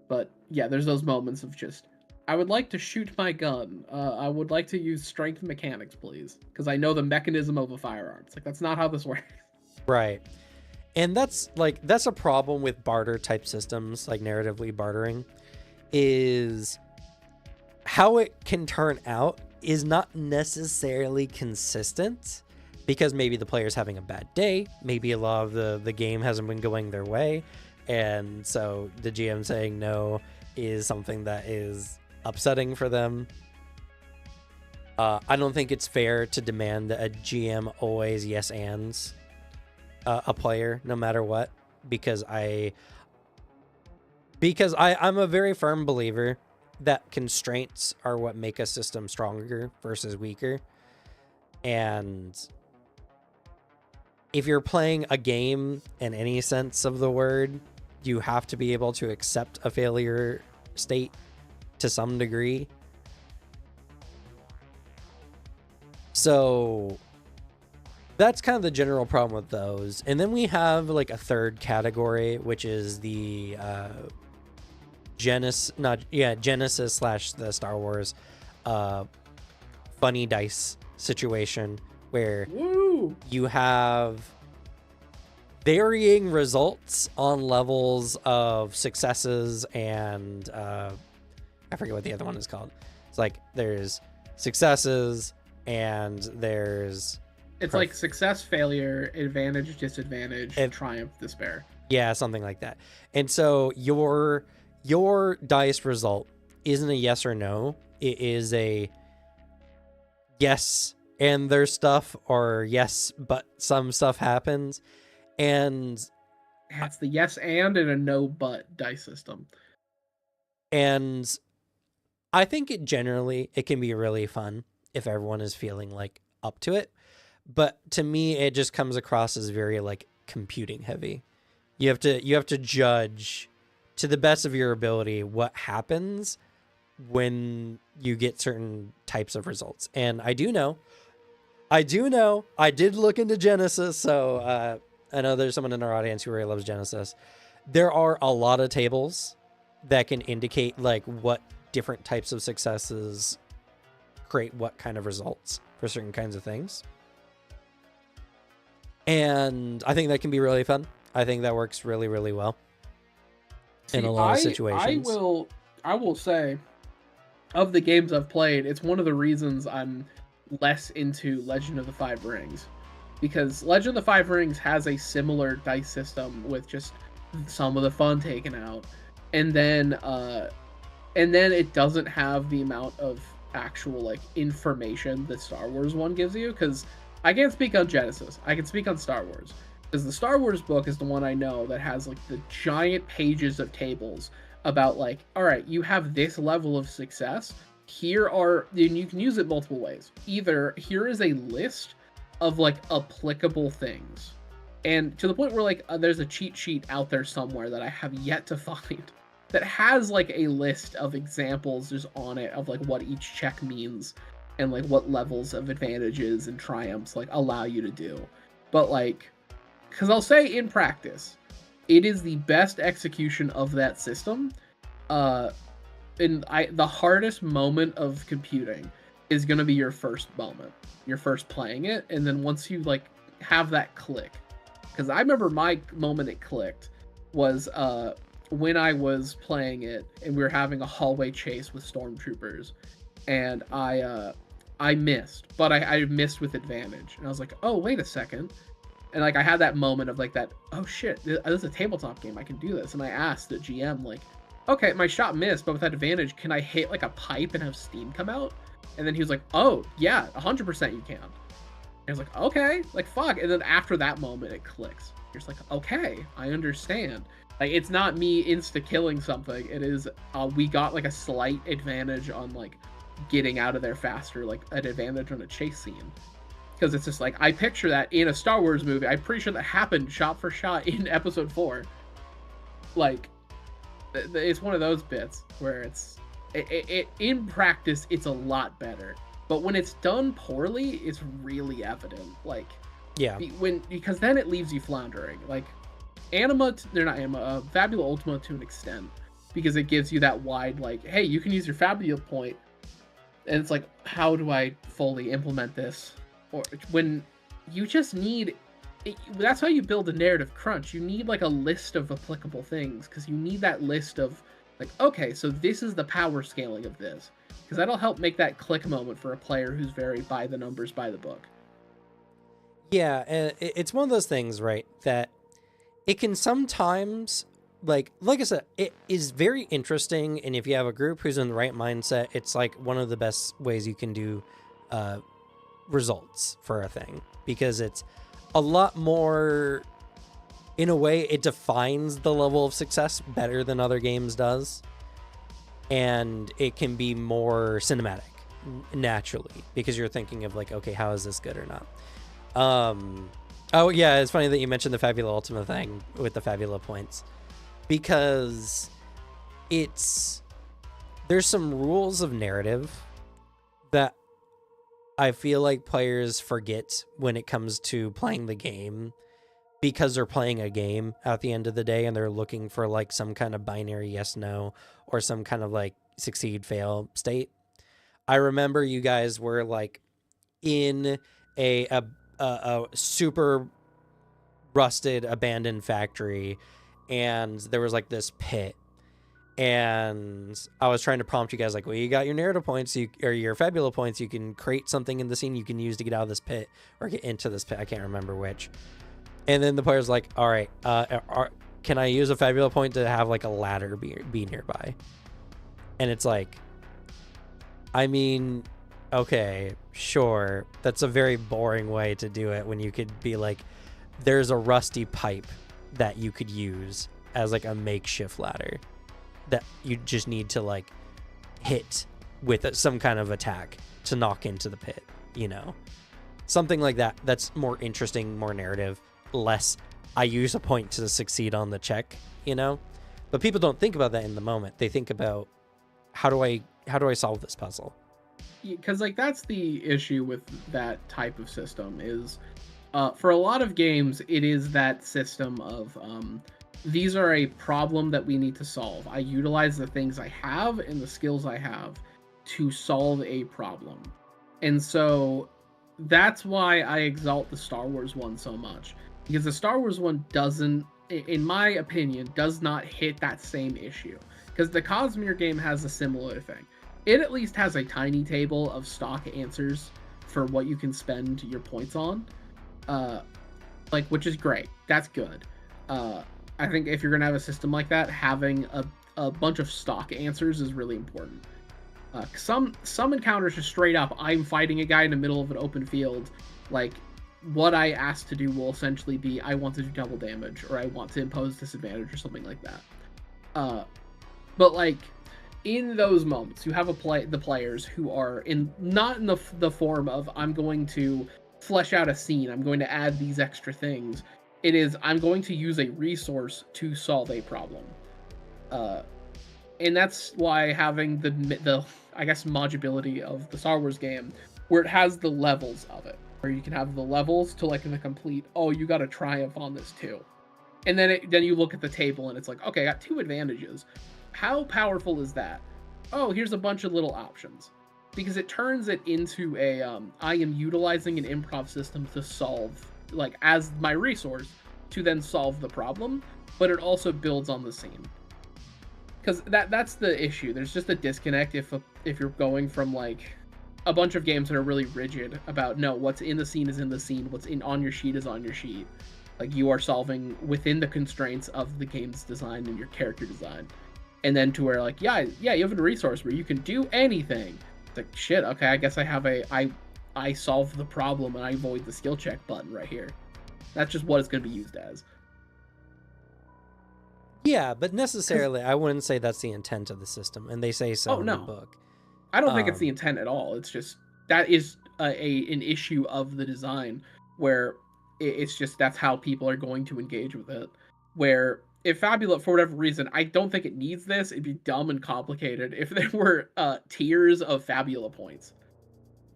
But yeah, there's those moments of just, I would like to shoot my gun. I would like to use strength mechanics, please, because I know the mechanism of a firearm. It's like that's not how this works. Right. And that's a problem with barter type systems, like narratively bartering, is how it can turn out is not necessarily consistent, because maybe the player's having a bad day, maybe a lot of the game hasn't been going their way, and so the GM saying no is something that is upsetting for them. I don't think it's fair to demand that a GM always yes ands a player no matter what, because I'm a very firm believer that constraints are what make a system stronger versus weaker. And if you're playing a game in any sense of the word, you have to be able to accept a failure state to some degree. So that's kind of the general problem with those. And then we have like a third category, which is the Genesis / the Star Wars funny dice situation, where you have varying results on levels of successes and I forget what the other one is called. It's like there's successes and there's like success, failure, advantage, disadvantage, and triumph, despair. Yeah, something like that. And so your dice result isn't a yes or no. It is a yes and there's stuff, or yes but some stuff happens. And it's the yes and a no but dice system. And I think it can be really fun if everyone is feeling like up to it. But to me, it just comes across as very like computing heavy. You have to judge to the best of your ability what happens when you get certain types of results. And I do know, I did look into Genesis, so I know there's someone in our audience who really loves Genesis. There are a lot of tables that can indicate like what different types of successes create what kind of results for certain kinds of things. And I think that can be really fun. I think that works really, really well in a lot of situations. I will say, of the games I've played, it's one of the reasons I'm less into Legend of the Five Rings, because Legend of the Five Rings has a similar dice system with just some of the fun taken out, and then it doesn't have the amount of actual like information that Star Wars one gives you. Because I can't speak on Genesis, I can speak on Star Wars, because the Star Wars book is the one I know that has like the giant pages of tables about like, all right, you have this level of success. And you can use it multiple ways. Either here is a list of like applicable things, and to the point where like there's a cheat sheet out there somewhere that I have yet to find that has like a list of examples just on it of like what each check means and like what levels of advantages and triumphs like allow you to do. But like, because I'll say in practice, it is the best execution of that system. The hardest moment of computing is going to be your first moment, your first playing it, and then once you like have that click. Because I remember my moment it clicked was when I was playing it and we were having a hallway chase with stormtroopers, and I missed, but I missed with advantage, and I was like, oh wait a second. And like I had that moment of like that, oh shit, this is a tabletop game, I can do this. And I asked the GM like, okay, my shot missed, but with that advantage, can I hit like a pipe and have steam come out? And then he was like, oh yeah, 100% you can. And I was like, okay, like fuck. And then after that moment, it clicks. You're just like, okay, I understand. Like it's not me insta killing something. It is we got like a slight advantage on like getting out of there faster, like an advantage on a chase scene. Because it's just like, I picture that in a Star Wars movie. I'm pretty sure that happened shot for shot in episode 4. Like, it's one of those bits where it in practice, it's a lot better. But when it's done poorly, it's really evident. Like, Yeah. Because then it leaves you floundering. Like, they're not Anima, Fabula Ultima to an extent. Because it gives you that wide, like, hey, you can use your Fabula point. And it's like, how do I fully implement this? Or when you just need... That's how you build a narrative crunch. You need, like, a list of applicable things. Because you need that list of, like, okay, so this is the power scaling of this. Because that'll help make that click moment for a player who's very by the numbers, by the book. Yeah, and it's one of those things, right, that it can sometimes, like I said, it is very interesting, and if you have a group who's in the right mindset, it's like one of the best ways you can do results for a thing, because it's a lot more, in a way, it defines the level of success better than other games does, and it can be more cinematic naturally, because you're thinking of like, okay, how is this good or not? Oh yeah, it's funny that you mentioned the Fabula Ultima thing with the Fabula points, because there's some rules of narrative that I feel like players forget when it comes to playing the game, because they're playing a game at the end of the day and they're looking for like some kind of binary yes no or some kind of like succeed fail state. I remember you guys were like in a super rusted abandoned factory, and there was like this pit, and I was trying to prompt you guys like, well, you got your narrative points, or your Fabula points, you can create something in the scene you can use to get out of this pit or get into this pit. I can't remember which. And then the player's like, all right, can I use a Fabula point to have like a ladder be nearby? And it's like, I mean, okay, sure, that's a very boring way to do it when you could be like, there's a rusty pipe that you could use as like a makeshift ladder that you just need to like hit with some kind of attack to knock into the pit, you know? Something like that. That's more interesting, more narrative, less I use a point to succeed on the check, you know? But people don't think about that in the moment. They think about, how do I solve this puzzle? Because like that's the issue with that type of system is, for a lot of games, it is that system of these are a problem that we need to solve. I utilize the things I have and the skills I have to solve a problem. And so that's why I exalt the Star Wars one so much. Because the Star Wars one doesn't, in my opinion, does not hit that same issue. Because the Cosmere game has a similar thing. It at least has a tiny table of stock answers for what you can spend your points on. Which is great. That's good. I think if you're going to have a system like that, having a bunch of stock answers is really important. Some encounters just straight up, I'm fighting a guy in the middle of an open field. Like, what I asked to do will essentially be, I want to do double damage, or I want to impose disadvantage, or something like that. But like, in those moments, you have the players who are not in the form of, I'm going to flesh out a scene, I'm going to add these extra things. It is, I'm going to use a resource to solve a problem. And that's why having the I guess modularity of the Star Wars game, where it has the levels of it, where you can have the levels to like the complete, oh, you got to triumph on this too. And then you look at the table and it's like, okay, I got 2 advantages. How powerful is that? Oh, here's a bunch of little options. Because it turns it into a, I am utilizing an improv system to solve, like, as my resource, to then solve the problem, but it also builds on the scene. Because that's the issue. There's just a disconnect if you're going from, like, a bunch of games that are really rigid about, no, what's in the scene is in the scene, what's on your sheet is on your sheet. Like, you are solving within the constraints of the game's design and your character design. And then to where, like, yeah, you have a resource where you can do anything. It's like, shit, okay, I guess I have I solve the problem and I avoid the skill check button right here. That's just what it's going to be used as. Yeah, but necessarily, I wouldn't say that's the intent of the system, and they say so in the book. I don't think it's the Um, intent at all. It's just that is an issue of the design where it's just that's how people are going to engage with it. Where if Fabula, for whatever reason, I don't think it needs this. It'd be dumb and complicated if there were tiers of Fabula points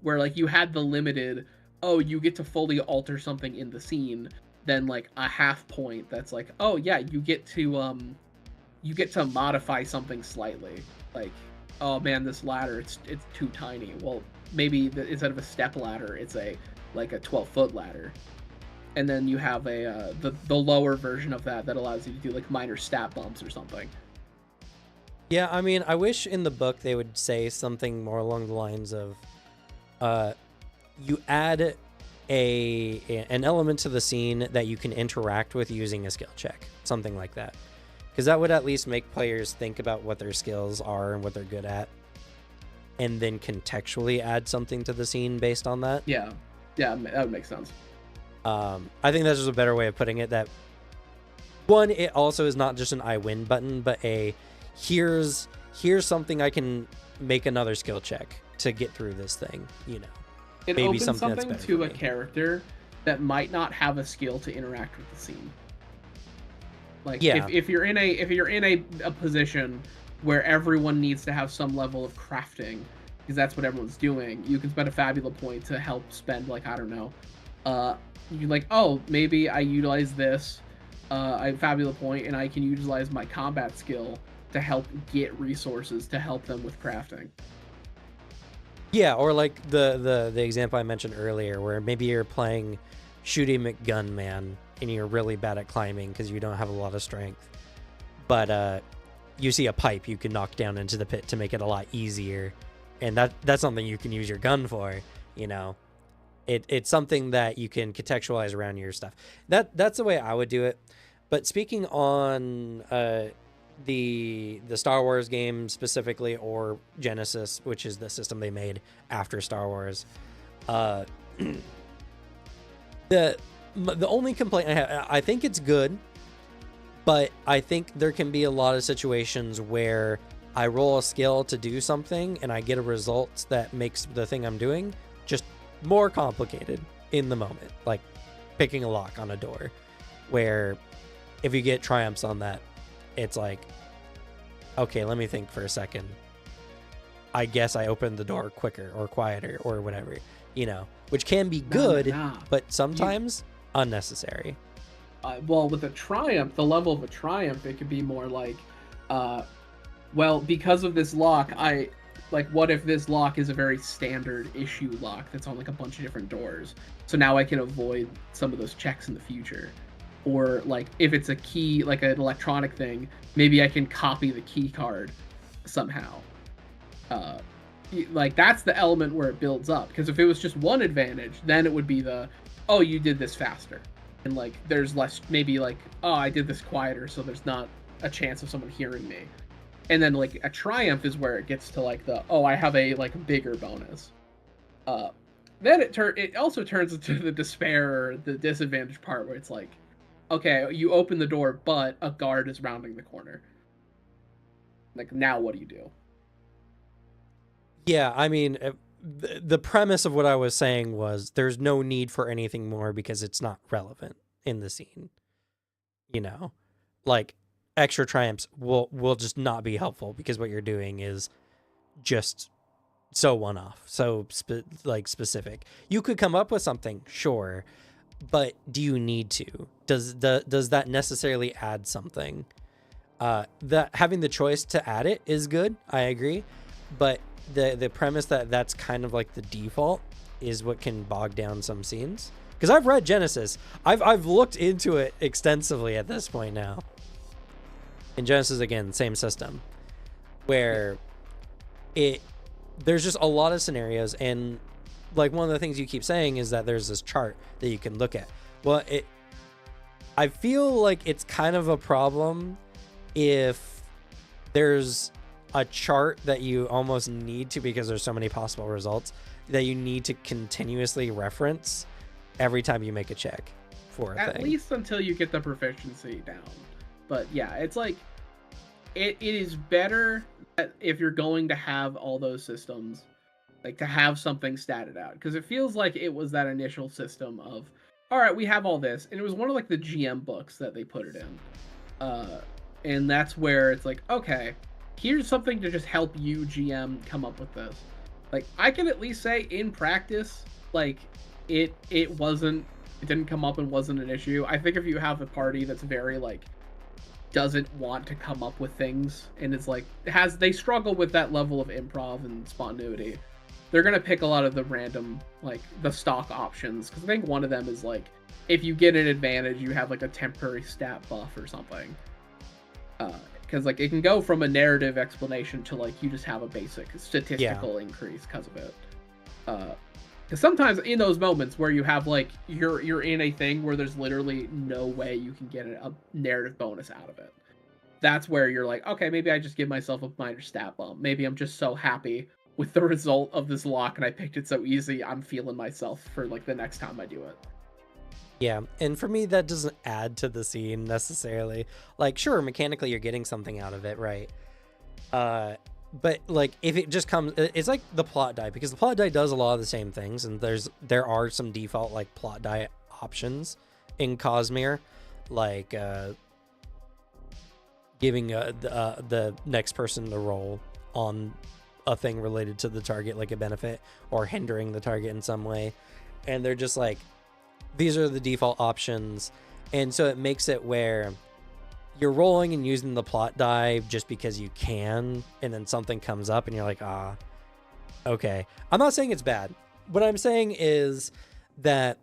where like you had the limited, oh, you get to fully alter something in the scene, then like a half point that's like, oh yeah, you get to modify something slightly. Like, oh man, this ladder it's too tiny. Well, maybe instead of a step ladder, it's a 12-foot ladder. And then you have the lower version of that allows you to do like minor stat bumps or something. yeah, I mean, I wish in the book they would say something more along the lines of, you add an element to the scene that you can interact with using a skill check, something like that, because that would at least make players think about what their skills are and what they're good at, and then contextually add something to the scene based on that. Yeah, that would make sense. I think that's just a better way of putting it. That one, it also is not just an I win button, but a here's something I can make another skill check to get through this thing. You know, It maybe opens something that's something better to for a me. character that might not have a skill to interact with the scene. Like Yeah. if you're in a position where everyone needs to have some level of crafting, because that's what everyone's doing, you can spend a Fabula point to help spend like, I don't know, you like, oh, maybe I utilize this I Fabula point and I can utilize my combat skill to help get resources to help them with crafting. Yeah, or like the example I mentioned earlier, where maybe you're playing Shooty McGunman and you're really bad at climbing because you don't have a lot of strength, but you see a pipe you can knock down into the pit to make it a lot easier, and that's something you can use your gun for. You know, it's something that you can contextualize around your stuff. That's the way I would do it. But speaking on the Star Wars game specifically, or Genesis, which is the system they made after Star Wars, the only complaint I have, I think it's good, but I think there can be a lot of situations where I roll a skill to do something and I get a result that makes the thing I'm doing just more complicated in the moment, like picking a lock on a door, where if you get triumphs on that, it's like, okay, let me think for a second. I guess I opened the door quicker or quieter or whatever, you know, which can be good, but sometimes unnecessary. Well, with a triumph, the level of a triumph, it could be more like, well, because of this lock, what if this lock is a very standard issue lock that's on like a bunch of different doors? So now I can avoid some of those checks in the future. Or like if it's a key, like an electronic thing, maybe I can copy the key card somehow. Like that's the element where it builds up. Because if it was just one advantage, then it would be oh, you did this faster. And like there's less, maybe like, oh, I did this quieter, so there's not a chance of someone hearing me. And then like a triumph is where it gets to like oh, I have a like bigger bonus. Then it also turns into the despair or the disadvantage part where it's like, okay, you open the door, but a guard is rounding the corner. Like, now what do you do? Yeah, I mean, the premise of what I was saying was there's no need for anything more because it's not relevant in the scene. You know, like extra triumphs will just not be helpful because what you're doing is just so one-off, so specific. You could come up with something, sure, but do you need to? Does that necessarily add something? That having the choice to add it is good, I agree, but the premise that that's kind of like the default is what can bog down some scenes. Because I've read Genesis, I've looked into it extensively at this point now. In Genesis, again, same system, where there's just a lot of scenarios, and like one of the things you keep saying is that there's this chart that you can look at. Well, I feel like it's kind of a problem if there's a chart that you almost need to, because there's so many possible results that you need to continuously reference every time you make a check for a thing. At least until you get the proficiency down. But yeah, it's like it is better if you're going to have all those systems, like to have something statted out, because it feels like it was that initial system of, all right, we have all this, and it was one of like the GM books that they put it in, and that's where it's like, okay, here's something to just help you GM come up with this. Like I can at least say in practice, like it didn't come up and wasn't an issue. I think if you have a party that's very like doesn't want to come up with things and it's like they struggle with that level of improv and spontaneity, they're gonna pick a lot of the random, like the stock options, because I think one of them is like if you get an advantage you have like a temporary stat buff or something, because like it can go from a narrative explanation to like you just have a basic statistical increase because of it. Because sometimes in those moments where you have like you're in a thing where there's literally no way you can get a narrative bonus out of it, that's where you're like, okay, maybe I just give myself a minor stat bump. Maybe I'm just so happy with the result of this lock and I picked it so easy, I'm feeling myself for like the next time I do it. Yeah, and for me that doesn't add to the scene necessarily. Like sure, mechanically you're getting something out of it, right? But like if it just comes, it's like the plot die, because the plot die does a lot of the same things, and there are some default like plot die options in Cosmere, like giving the next person to roll on a thing related to the target like a benefit, or hindering the target in some way, and they're just like, these are the default options, and so it makes it where you're rolling and using the plot die just because you can, and then something comes up and you're like, okay. I'm not saying it's bad. What I'm saying is that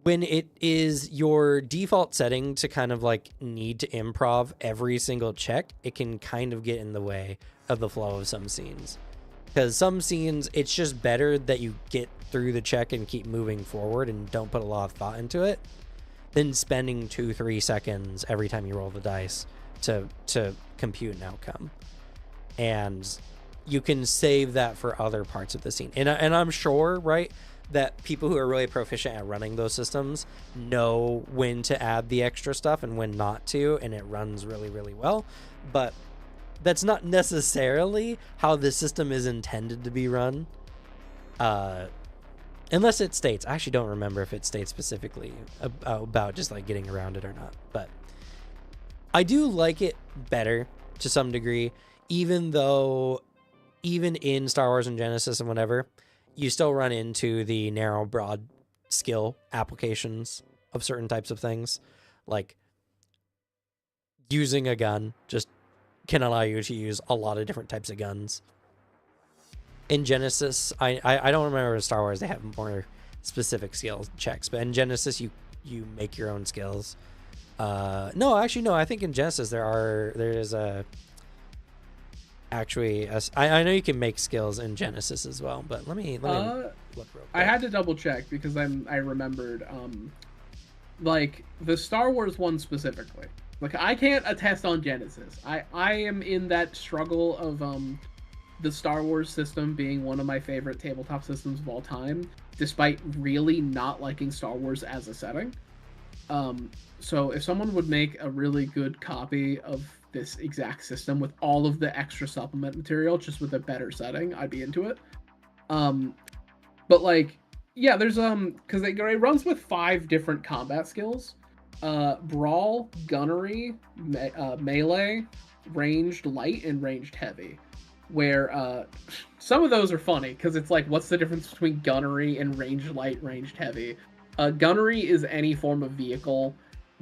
when it is your default setting to kind of like need to improv every single check, it can kind of get in the way of the flow of some scenes. Because some scenes, it's just better that you get through the check and keep moving forward and don't put a lot of thought into it, than spending 2-3 seconds every time you roll the dice to compute an outcome. And you can save that for other parts of the scene. And I'm sure, right, that people who are really proficient at running those systems know when to add the extra stuff and when not to, and it runs really, really well. But that's not necessarily how the system is intended to be run. Unless it states, I actually don't remember if it states specifically about just like getting around it or not, but I do like it better to some degree, even though even in Star Wars and Genesis and whatever, you still run into the narrow, broad skill applications of certain types of things. Like using a gun just can allow you to use a lot of different types of guns. In Genesis, I don't remember in Star Wars they have more specific skill checks, but in Genesis you make your own skills. No, actually no, I think in Genesis I know you can make skills in Genesis as well, but let me look real quick. I had to double check because I remembered like the Star Wars one specifically. Like I can't attest on Genesis. I am in that struggle of the Star Wars system being one of my favorite tabletop systems of all time, despite really not liking Star Wars as a setting. So if someone would make a really good copy of this exact system with all of the extra supplement material, just with a better setting, I'd be into it. But like, yeah, there's because it runs with 5 different combat skills: brawl, gunnery, melee, ranged light, and ranged heavy. Where some of those are funny because it's like, what's the difference between gunnery and ranged light, ranged heavy? Gunnery is any form of vehicle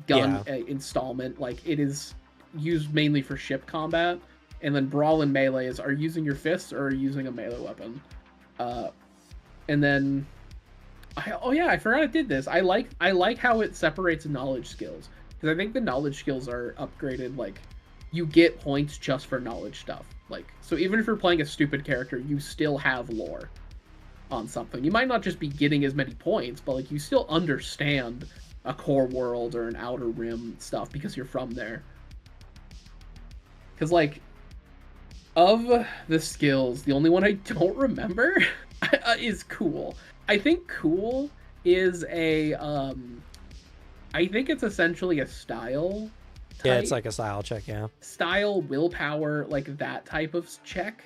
gun installment. Like it is used mainly for ship combat, and then brawl and melee are using your fists or using a melee weapon. And then I forgot I did this. I like how it separates knowledge skills, because I think the knowledge skills are upgraded. Like you get points just for knowledge stuff. Like, so even if you're playing a stupid character, you still have lore on something. You might not just be getting as many points, but like you still understand a core world or an outer rim stuff because you're from there. Because like, of the skills, the only one I don't remember is cool. I think cool is I think it's essentially a style Yeah, it's type. like a style check, yeah. Style, willpower, like that type of check.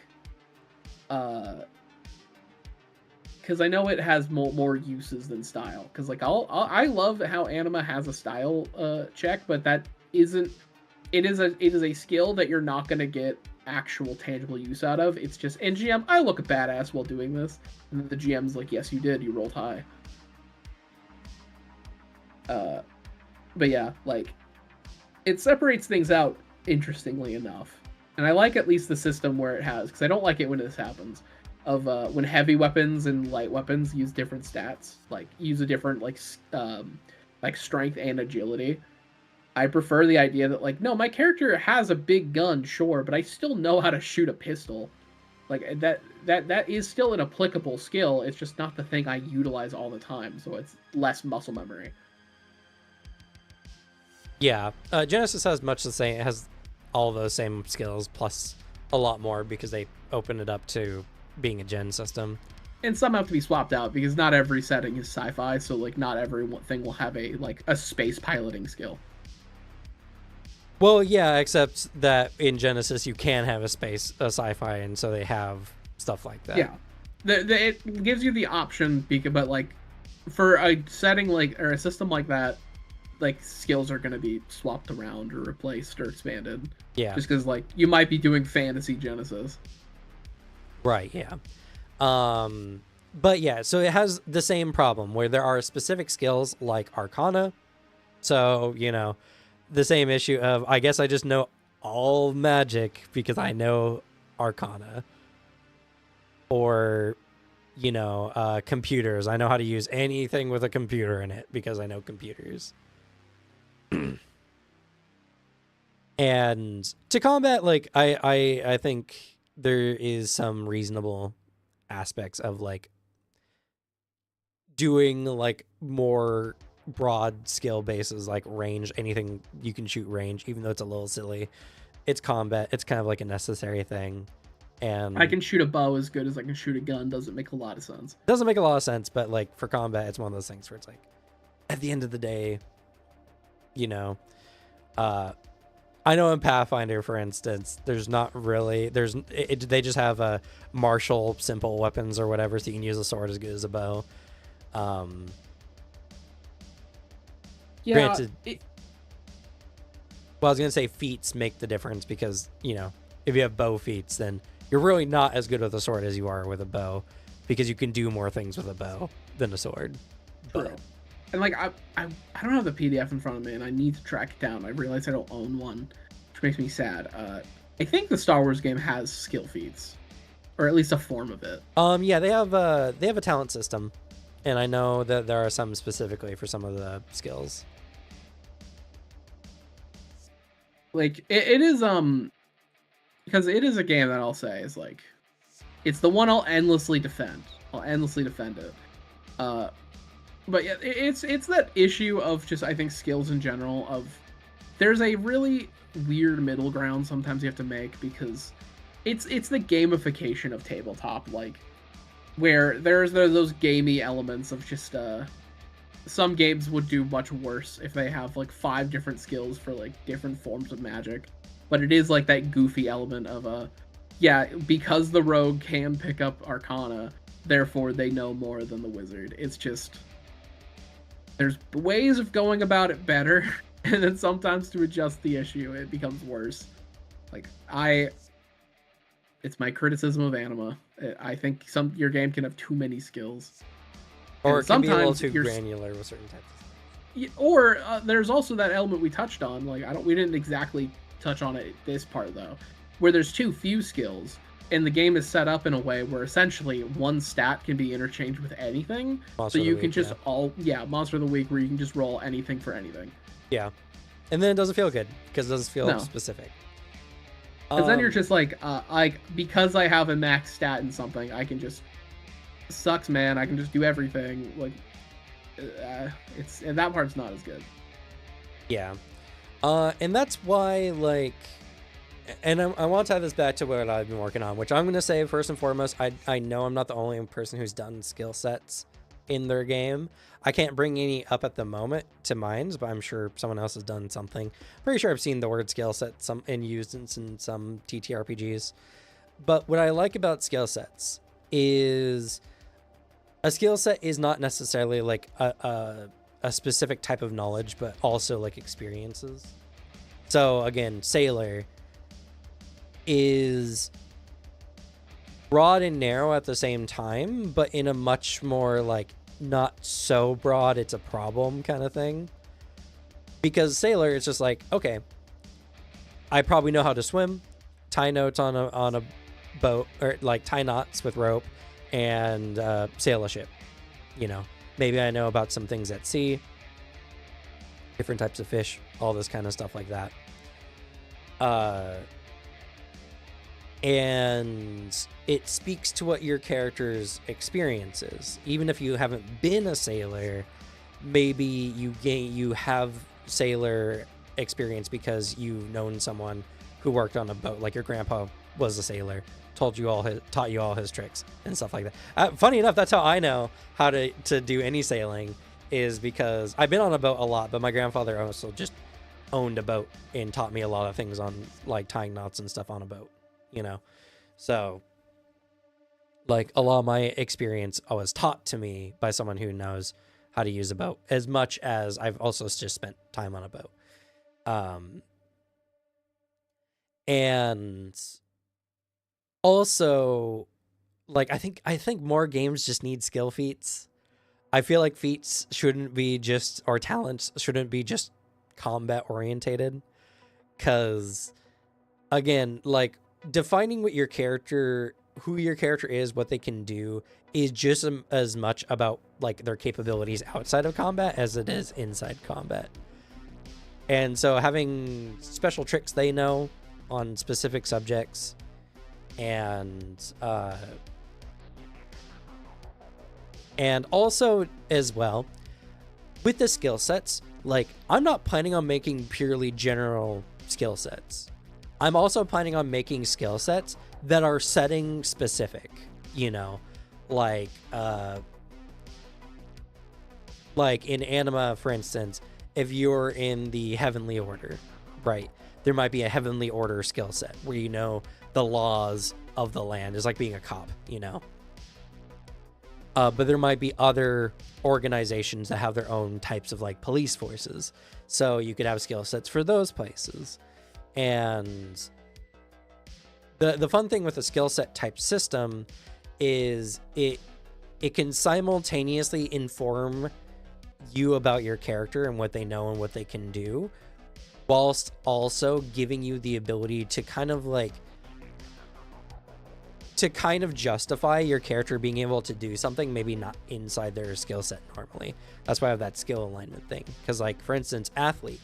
Because I know it has more uses than style. Because like I love how anima has a style check, but that isn't. It is a skill that you're not gonna get actual tangible use out of. It's just NGM. I look badass while doing this, and then the GM's like, yes, you did. You rolled high. But yeah, like it separates things out interestingly enough, and I like at least the system where it has, because I don't like it when this happens, of when heavy weapons and light weapons use different stats, like use a different like strength and agility. I prefer the idea that like, no, my character has a big gun, sure, but I still know how to shoot a pistol. Like that is still an applicable skill. It's just not the thing I utilize all the time, so it's less muscle memory. Yeah, Genesis has much the same. It has all those same skills plus a lot more because they open it up to being a gen system. And some have to be swapped out because not every setting is sci-fi, so like not every thing will have a space piloting skill. Well, yeah, except that in Genesis you can have a sci-fi, and so they have stuff like that. Yeah, it gives you the option, but like for a setting like or a system like that, like skills are going to be swapped around or replaced or expanded. Yeah, just because like you might be doing fantasy Genesis. Right. Yeah. But yeah, so it has the same problem where there are specific skills like Arcana. So, you know, the same issue of, I guess I just know all magic because I know Arcana. Or, you know, computers. I know how to use anything with a computer in it because I know computers. And to combat, like, I think there is some reasonable aspects of, like, doing, like, more broad skill bases, like range, anything you can shoot range, even though it's a little silly. It's combat. It's kind of like a necessary thing. And I can shoot a bow as good as I can shoot a gun. Doesn't make a lot of sense. Doesn't make a lot of sense, but like for combat, it's one of those things where it's like, at the end of the day, you know, I know in Pathfinder, for instance, there's not really, they just have a martial simple weapons or whatever, so you can use a sword as good as a bow. Yeah, granted, well, I was gonna say feats make the difference because, you know, if you have bow feats, then you're really not as good with a sword as you are with a bow, because you can do more things with a bow than a sword. True. But, and like I don't have the PDF in front of me, and I need to track it down. I realize I don't own one, which makes me sad. I think the Star Wars game has skill feats, or at least a form of it. Yeah, they have a talent system, and I know that there are some specifically for some of the skills. Like it is because it is a game that I'll say is like, it's the one I'll endlessly defend. I'll endlessly defend it. But yeah, it's that issue of just, I think, skills in general, of there's a really weird middle ground sometimes you have to make, because it's the gamification of tabletop, like where there's those gamey elements of just some games would do much worse if they have like 5 different skills for like different forms of magic. But it is like that goofy element of yeah, because the rogue can pick up Arcana, therefore they know more than the wizard. It's just, there's ways of going about it better, and then sometimes to adjust the issue, it becomes worse. Like it's my criticism of anima. I think your game can have too many skills. Or it can be a little too granular with certain types of things. Or there's also that element we touched on. Like we didn't exactly touch on it this part though, where there's too few skills, and the game is set up in a way where essentially one stat can be interchanged with anything. Monster so you can week, just Monster of the Week, where you can just roll anything for anything. Yeah, and then it doesn't feel good because it doesn't feel specific. Because then you're just like because I have a max stat in something, I can just, sucks, man. I can just do everything. Like and that part's not as good. Yeah. And that's why, like, and I want to tie this back to what I've been working on, which I'm going to say first and foremost, I know I'm not the only person who's done skill sets in their game. I can't bring any up at the moment to mind, but I'm sure someone else has done something. Pretty sure I've seen the word skill set used in some TTRPGs. But what I like about skill sets is a skill set is not necessarily like a specific type of knowledge, but also like experiences. So again, Sailor is broad and narrow at the same time, but in a much more like not so broad it's a problem kind of thing. Because Sailor, it's just like, okay, I probably know how to swim, tie notes on a boat, or like tie knots with rope, and sail a ship. You know, maybe I know about some things at sea, different types of fish, all this kind of stuff like that. And it speaks to what your character's experience is. Even if you haven't been a sailor, maybe you have sailor experience because you've known someone who worked on a boat, like your grandpa was a sailor, taught you all his tricks and stuff like that. Funny enough, that's how I know how to do any sailing, is because I've been on a boat a lot, but my grandfather also just owned a boat and taught me a lot of things on like tying knots and stuff on a boat, you know. So like a lot of my experience was taught to me by someone who knows how to use a boat, as much as I've also just spent time on a boat. And also, like, I think more games just need skill feats. I feel like feats shouldn't be just, or talents shouldn't be just combat orientated, because again, like, defining what your character, who your character is, what they can do, is just as much about like their capabilities outside of combat as it is inside combat. And so having special tricks they know on specific subjects, and also as well with the skill sets, like, I'm not planning on making purely general skill sets. I'm also planning on making skill sets that are setting specific, you know, like in Anima, for instance, if you're in the Heavenly Order, right, there might be a Heavenly Order skill set where you know the laws of the land. Is like being a cop, you know. But there might be other organizations that have their own types of like police forces, so you could have skill sets for those places. And the fun thing with a skill set type system is it can simultaneously inform you about your character and what they know and what they can do, whilst also giving you the ability to kind of justify your character being able to do something maybe not inside their skill set normally. That's why I have that skill alignment thing. Because, like, for instance, athlete's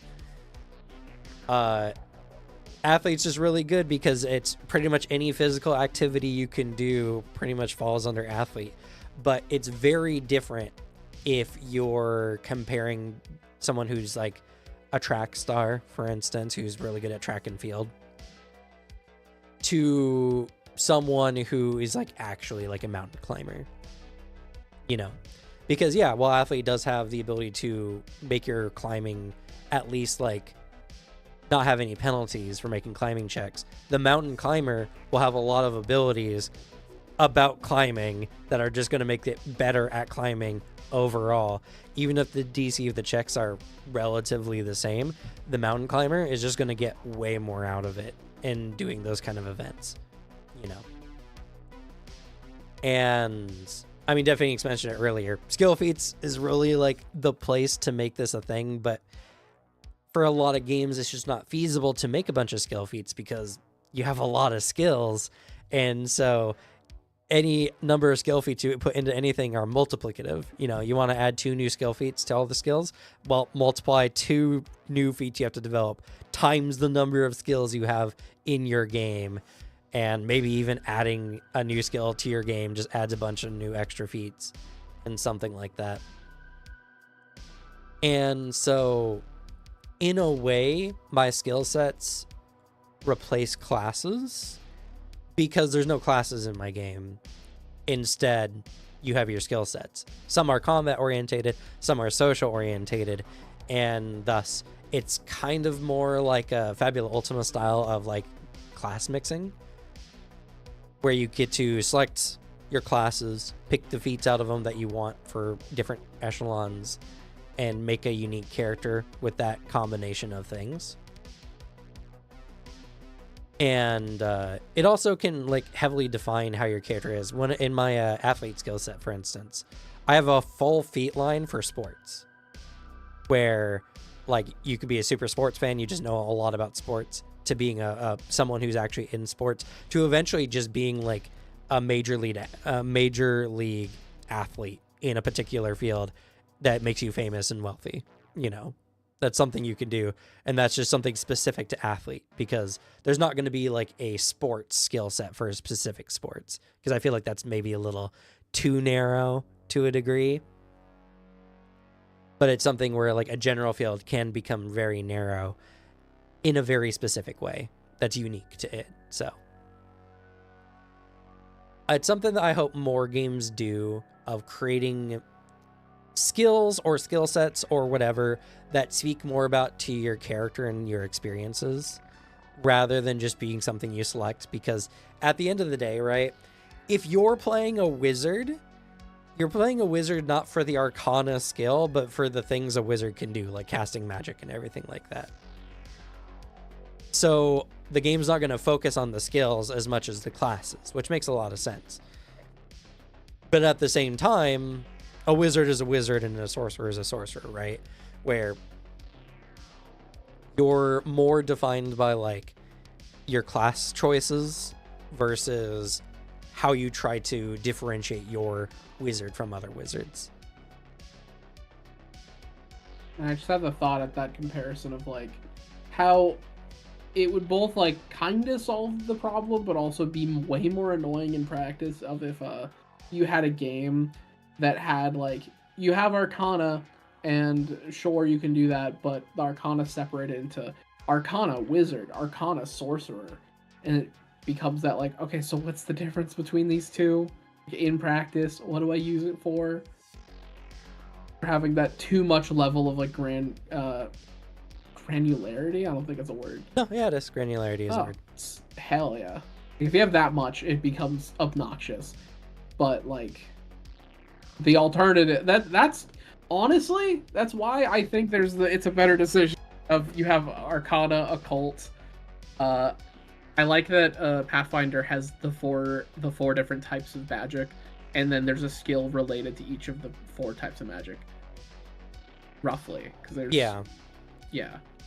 just really good because it's pretty much any physical activity you can do pretty much falls under athlete. But it's very different if you're comparing someone who's like a track star, for instance, who's really good at track and field, to someone who is like actually like a mountain climber, you know. Because yeah, while athlete does have the ability to make your climbing at least like not have any penalties for making climbing checks, the mountain climber will have a lot of abilities about climbing that are just going to make it better at climbing overall. Even if the DC of the checks are relatively the same, the mountain climber is just going to get way more out of it in doing those kind of events, you know. And I mean, definitely mentioned it earlier, skill feats is really like the place to make this a thing, but for a lot of games it's just not feasible to make a bunch of skill feats because you have a lot of skills, and so any number of skill feats you put into anything are multiplicative. You know, you want to add 2 new skill feats to all the skills, well, multiply 2 new feats you have to develop times the number of skills you have in your game, and maybe even adding a new skill to your game just adds a bunch of new extra feats and something like that. And so in a way, my skill sets replace classes because there's no classes in my game. Instead, you have your skill sets. Some are combat orientated, some are social orientated, and thus it's kind of more like a Fabula Ultima style of like class mixing, where you get to select your classes, pick the feats out of them that you want for different echelons, and make a unique character with that combination of things. And it also can like heavily define how your character is. When in my athlete skill set, for instance, I have a full feat line for sports, where like you could be a super sports fan, you just know a lot about sports, to being a someone who's actually in sports, to eventually just being like a major league athlete in a particular field that makes you famous and wealthy. You know, that's something you can do, and that's just something specific to athlete, because there's not going to be like a sports skill set for specific sports, because I feel like that's maybe a little too narrow to a degree. But it's something where like a general field can become very narrow in a very specific way that's unique to it. So it's something that I hope more games do, of creating skills or skill sets or whatever that speak more about to your character and your experiences, rather than just being something you select. Because at the end of the day, right, if you're playing a wizard, you're playing a wizard not for the arcana skill, but for the things a wizard can do, like casting magic and everything like that. So the game's not going to focus on the skills as much as the classes, which makes a lot of sense. But at the same time, a wizard is a wizard and a sorcerer is a sorcerer, right? Where you're more defined by like your class choices versus how you try to differentiate your wizard from other wizards. And I just have the thought at that comparison of like how it would both like kind of solve the problem, but also be way more annoying in practice, of if you had a game that had like, you have Arcana, and sure, you can do that, but the Arcana separated into Arcana Wizard, Arcana Sorcerer, and it becomes that like, okay, so what's the difference between these two in practice? What do I use it for? Having that too much level of like granularity, I don't think it's a word. No, yeah, it is. Granularity is a word. Hell yeah. If you have that much, it becomes obnoxious. But like the alternative, that's honestly, that's why I think it's a better decision of you have Arcana, Occult. I like that Pathfinder has the four different types of magic, and then there's a skill related to each of the 4 types of magic. Roughly, because there's yeah.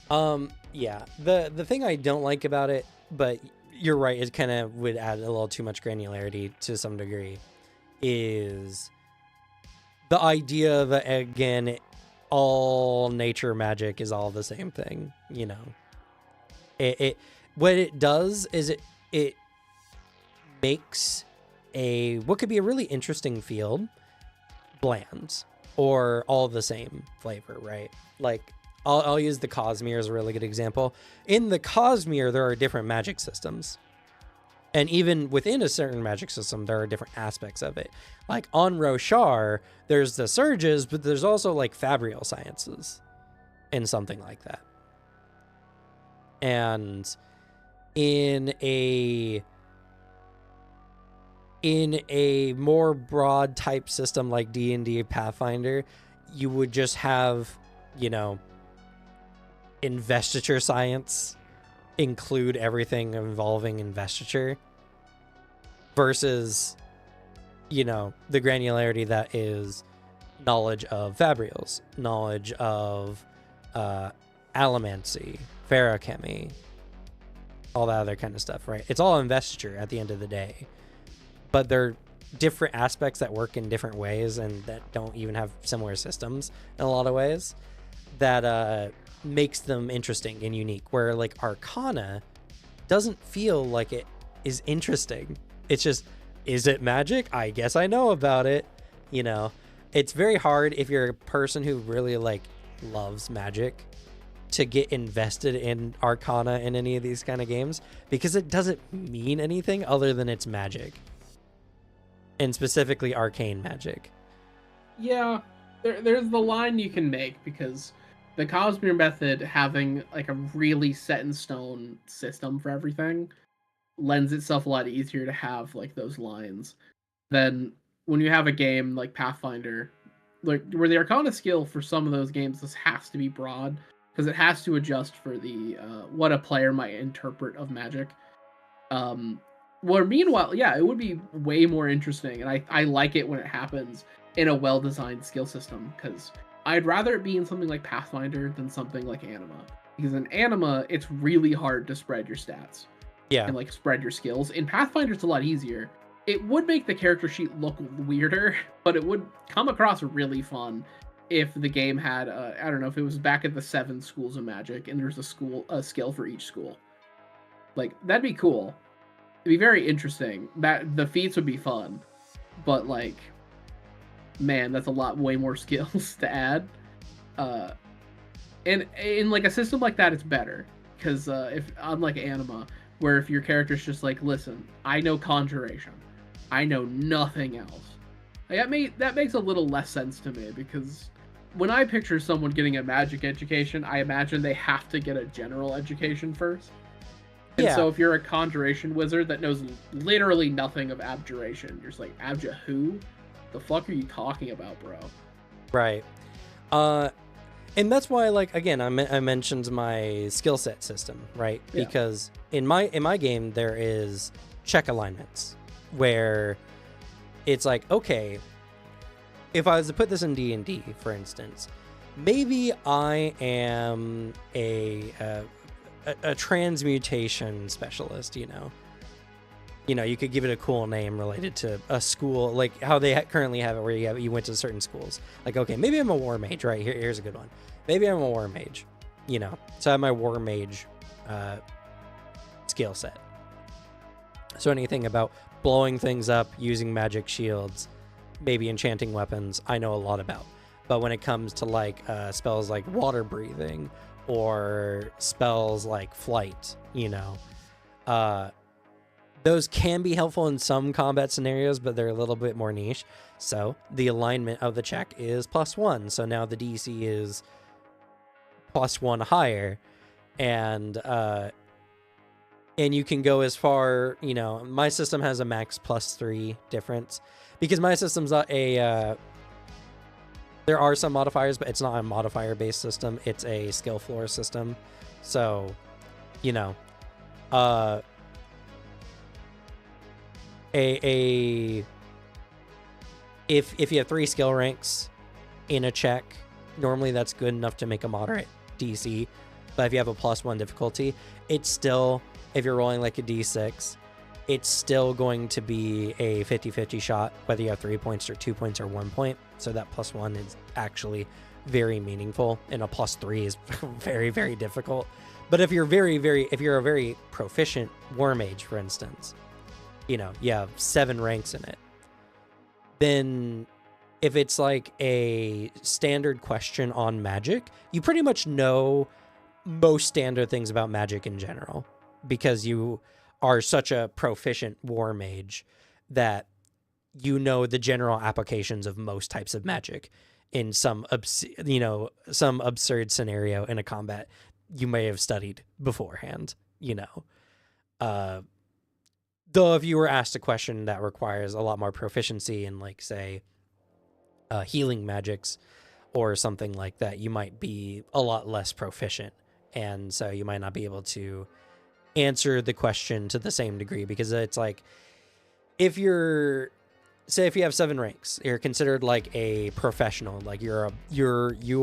The thing I don't like about it, but you're right, it kind of would add a little too much granularity to some degree, is the idea that, again, all nature magic is all the same thing. You know, it what it does is it makes what could be a really interesting field bland or all the same flavor, right? Like I'll use the Cosmere as a really good example. In the Cosmere, there are different magic systems. And even within a certain magic system, there are different aspects of it. Like on Roshar, there's the Surges, but there's also like Fabrial Sciences and something like that. And in a more broad type system like D&D Pathfinder, you would just have, you know, investiture science include everything involving investiture, versus, you know, the granularity that is knowledge of Fabrials, knowledge of Allomancy, Feruchemy, all that other kind of stuff, right? It's all investiture at the end of the day, but they're different aspects that work in different ways and that don't even have similar systems in a lot of ways, that makes them interesting and unique, where like Arcana doesn't feel like it is interesting. It's just, is it magic? I guess I know about it. You know, it's very hard if you're a person who really like loves magic to get invested in Arcana in any of these kind of games, because it doesn't mean anything other than it's magic. and specifically arcane magic. Yeah, there's the line you can make, because the Cosmere method, having like a really set in stone system for everything, lends itself a lot easier to have like those lines than when you have a game like Pathfinder, like where the Arcana skill for some of those games just has to be broad, because it has to adjust for the what a player might interpret of magic. Where meanwhile, yeah, it would be way more interesting, and I like it when it happens in a well-designed skill system, because I'd rather it be in something like Pathfinder than something like Anima. Because in Anima, it's really hard to spread your stats Yeah. and like spread your skills. In Pathfinder, it's a lot easier. It would make the character sheet look weirder, but it would come across really fun if the game had I don't know, if it was back at the 7 schools of magic and there's a skill for each school. Like, that'd be cool. It'd be very interesting. That the feats would be fun, but like, man, that's a lot way more skills to add. And in like a system like that, it's better, because if, unlike Anima, where if your character's just like, listen, I know conjuration, I know nothing else. That makes a little less sense to me, because when I picture someone getting a magic education, I imagine they have to get a general education first. And so if you're a conjuration wizard that knows literally nothing of abjuration, you're just like, Abja who? The fuck are you talking about, bro? Right. And that's why, like, again, I mentioned my skill set system, right? Yeah. Because in my game, there is check alignments where it's like, okay, if I was to put this in D&D, for instance, maybe I am a transmutation specialist, you know, you could give it a cool name related to a school, like how they currently have it, where you went to certain schools. Like, okay, maybe I'm a war mage, right? Here's a good one. Maybe I'm a war mage, so I have my war mage skill set. So anything about blowing things up, using magic shields, maybe enchanting weapons, I know a lot about. But when it comes to like spells like water breathing or spells like flight, those can be helpful in some combat scenarios, but they're a little bit more niche. So the alignment of the check is +1. So now the DC is +1 higher, and you can go as far, my system has a max +3 difference, because my system's not there are some modifiers, but it's not a modifier based system. It's a skill floor system. So, if you have 3 skill ranks in a check, normally that's good enough to make a moderate DC. But if you have a +1 difficulty, it's still, if you're rolling like a D6, it's still going to be a 50-50 shot, whether you have 3 points or 2 points or 1 point. So that +1 is actually very meaningful, and a +3 is very, very difficult. But if you're if you're a very proficient war mage, for instance, you have 7 ranks in it, then if it's like a standard question on magic, you pretty much know most standard things about magic in general, because you are such a proficient war mage that you know the general applications of most types of magic in some absurd scenario in a combat you may have studied beforehand, though if you were asked a question that requires a lot more proficiency in, like, say, healing magics or something like that, you might be a lot less proficient, and so you might not be able to answer the question to the same degree, because it's like, if you have 7 ranks, you're considered like a professional, like you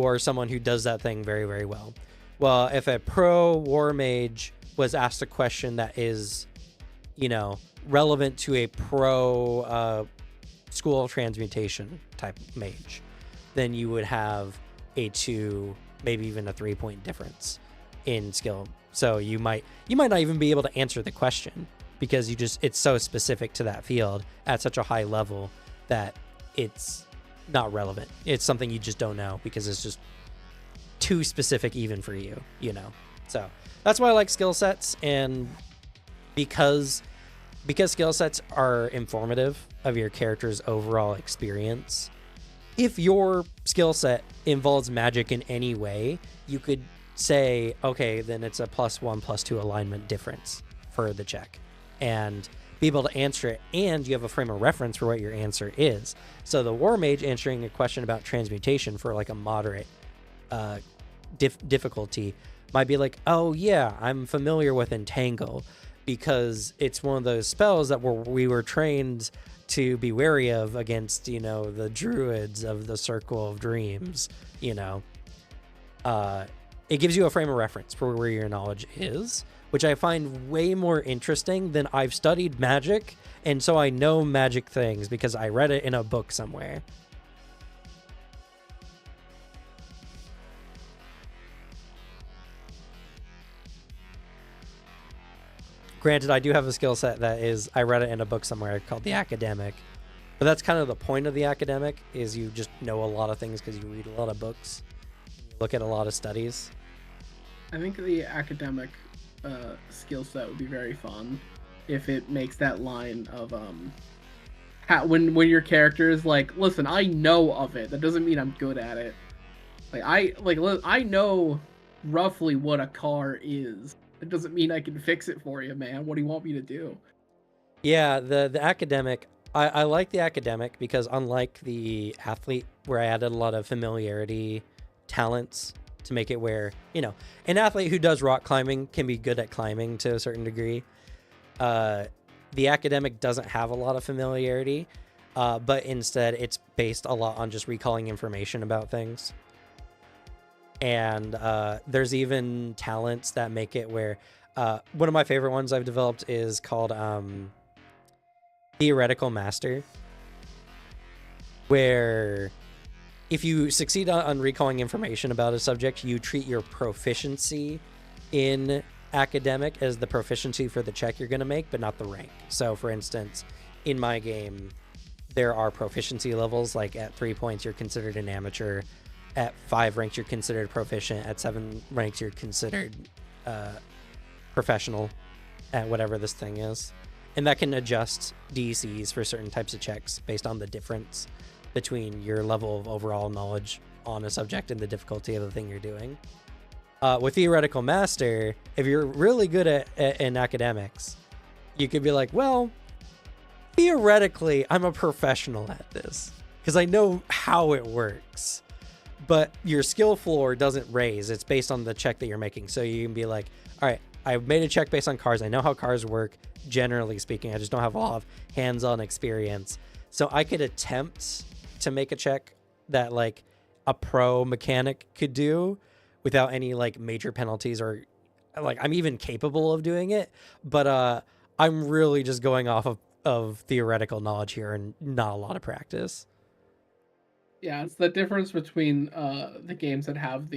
are someone who does that thing very, very well. Well, if a pro war mage was asked a question that is, relevant to a pro school of transmutation type mage, then you would have a 2, maybe even a 3-point difference in skill. So you might not even be able to answer the question, because it's so specific to that field at such a high level that it's not relevant. It's something you just don't know, because it's just too specific even for you, So that's why I like skill sets, and because skill sets are informative of your character's overall experience. If your skill set involves magic in any way, you could say, okay, then it's a +1/+2 alignment difference for the check, and be able to answer it, and you have a frame of reference for what your answer is. So the War Mage answering a question about transmutation for like a moderate difficulty might be like, oh yeah, I'm familiar with Entangle, because it's one of those spells that we were trained to be wary of against, the druids of the Circle of Dreams. It gives you a frame of reference for where your knowledge is, which I find way more interesting than I've studied magic, and so I know magic things because I read it in a book somewhere. Granted, I do have a skill set that is, I read it in a book somewhere called The Academic. But that's kind of the point of The Academic, is you just know a lot of things because you read a lot of books, you look at a lot of studies. I think the academic skill set would be very fun if it makes that line of when your character is like, listen, I know of it, that doesn't mean I'm good at it. I know roughly what a car is. It doesn't mean I can fix it for you, man. What do you want me to do? Yeah, the academic, I like the academic because unlike the athlete, where I added a lot of familiarity talents to make it where, an athlete who does rock climbing can be good at climbing to a certain degree. The academic doesn't have a lot of familiarity, but instead it's based a lot on just recalling information about things. And there's even talents that make it where one of my favorite ones I've developed is called Theoretical Master, where if you succeed on recalling information about a subject, you treat your proficiency in academic as the proficiency for the check you're going to make, but not the rank. So for instance, in my game, there are proficiency levels, like at 3 points you're considered an amateur, at 5 ranks you're considered proficient, at 7 ranks you're considered professional at whatever this thing is. And that can adjust DCs for certain types of checks based on the difference between your level of overall knowledge on a subject and the difficulty of the thing you're doing. With Theoretical Master, if you're really good in academics, you could be like, well, theoretically, I'm a professional at this because I know how it works. But your skill floor doesn't raise. It's based on the check that you're making. So you can be like, all right, I made a check based on cars. I know how cars work, generally speaking. I just don't have a lot of hands-on experience. So I could attempt to make a check that like a pro mechanic could do without any like major penalties, or like I'm even capable of doing it. But I'm really just going off of theoretical knowledge here and not a lot of practice. Yeah, it's the difference between the games that have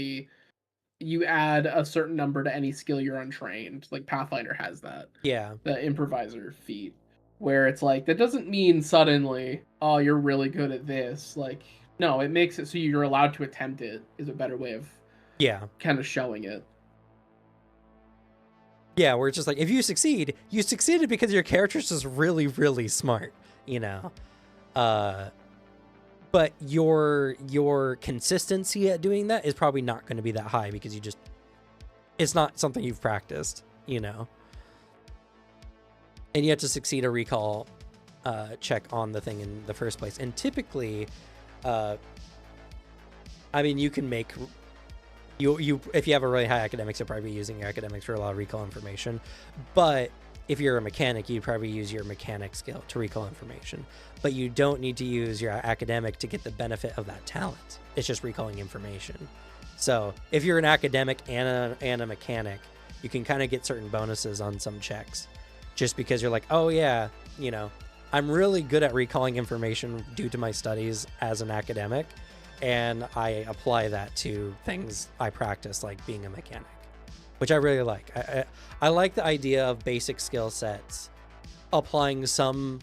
you add a certain number to any skill you're untrained. Like Pathfinder has that. Yeah. The improviser feat, where it's like, that doesn't mean suddenly, oh, you're really good at this. Like, no, it makes it so you're allowed to attempt it, is a better way of kind of showing it. Yeah, where it's just like, if you succeed, you succeeded because your character's just really, really smart, but your consistency at doing that is probably not going to be that high because it's not something you've practiced, And you have to succeed a recall check on the thing in the first place. And typically, you can make you if you have a really high academics, you'll probably be using your academics for a lot of recall information. But if you're a mechanic, you'd probably use your mechanic skill to recall information. But you don't need to use your academic to get the benefit of that talent. It's just recalling information. So if you're an academic and a mechanic, you can kind of get certain bonuses on some checks just because you're like, oh yeah, I'm really good at recalling information due to my studies as an academic, and I apply that to things I practice, like being a mechanic, which I really like. I like the idea of basic skill sets applying some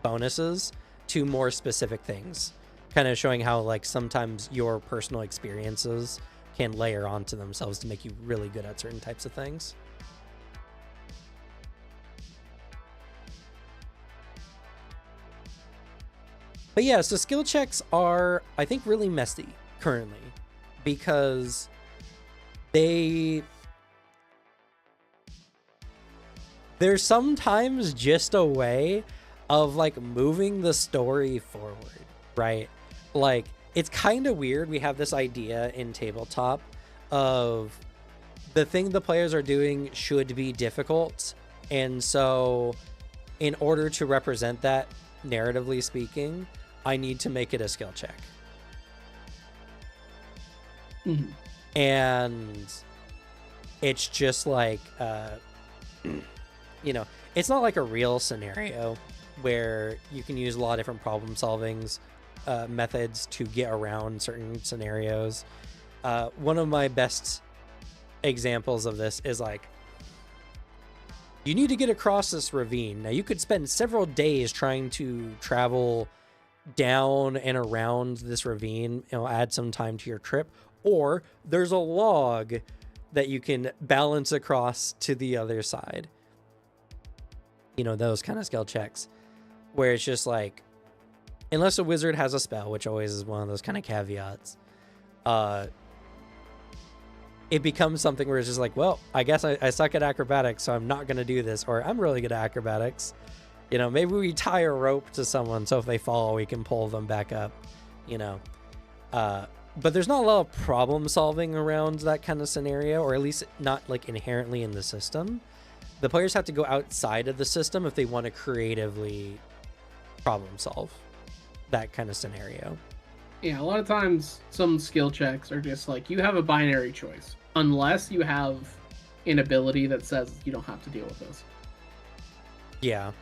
bonuses to more specific things, kind of showing how like sometimes your personal experiences can layer onto themselves to make you really good at certain types of things. But yeah, so skill checks are, I think, really messy currently because they're sometimes just a way of like moving the story forward, right? Like, it's kind of weird. We have this idea in tabletop of the thing the players are doing should be difficult. And so in order to represent that, narratively speaking, I need to make it a skill check. Mhm. And it's just like, you know, it's not like a real scenario where you can use a lot of different problem solvings methods to get around certain scenarios. One of my best examples of this is like, you need to get across this ravine. Now you could spend several days trying to travel down and around this ravine. It'll add some time to your trip, or there's a log that you can balance across to the other side. You know, those kind of skill checks where it's just like, unless a wizard has a spell, which always is one of those kind of caveats, it becomes something where it's just like, well, I guess I suck at acrobatics, so I'm not going to do this. Or I'm really good at acrobatics. You know, maybe we tie a rope to someone so if they fall, we can pull them back up, you know. But there's not a lot of problem solving around that kind of scenario, or at least not like inherently in the system. The players have to go outside of the system if they want to creatively problem solve that kind of scenario. Yeah, a lot of times some skill checks are just like, you have a binary choice. Unless you have an ability that says you don't have to deal with this. Yeah.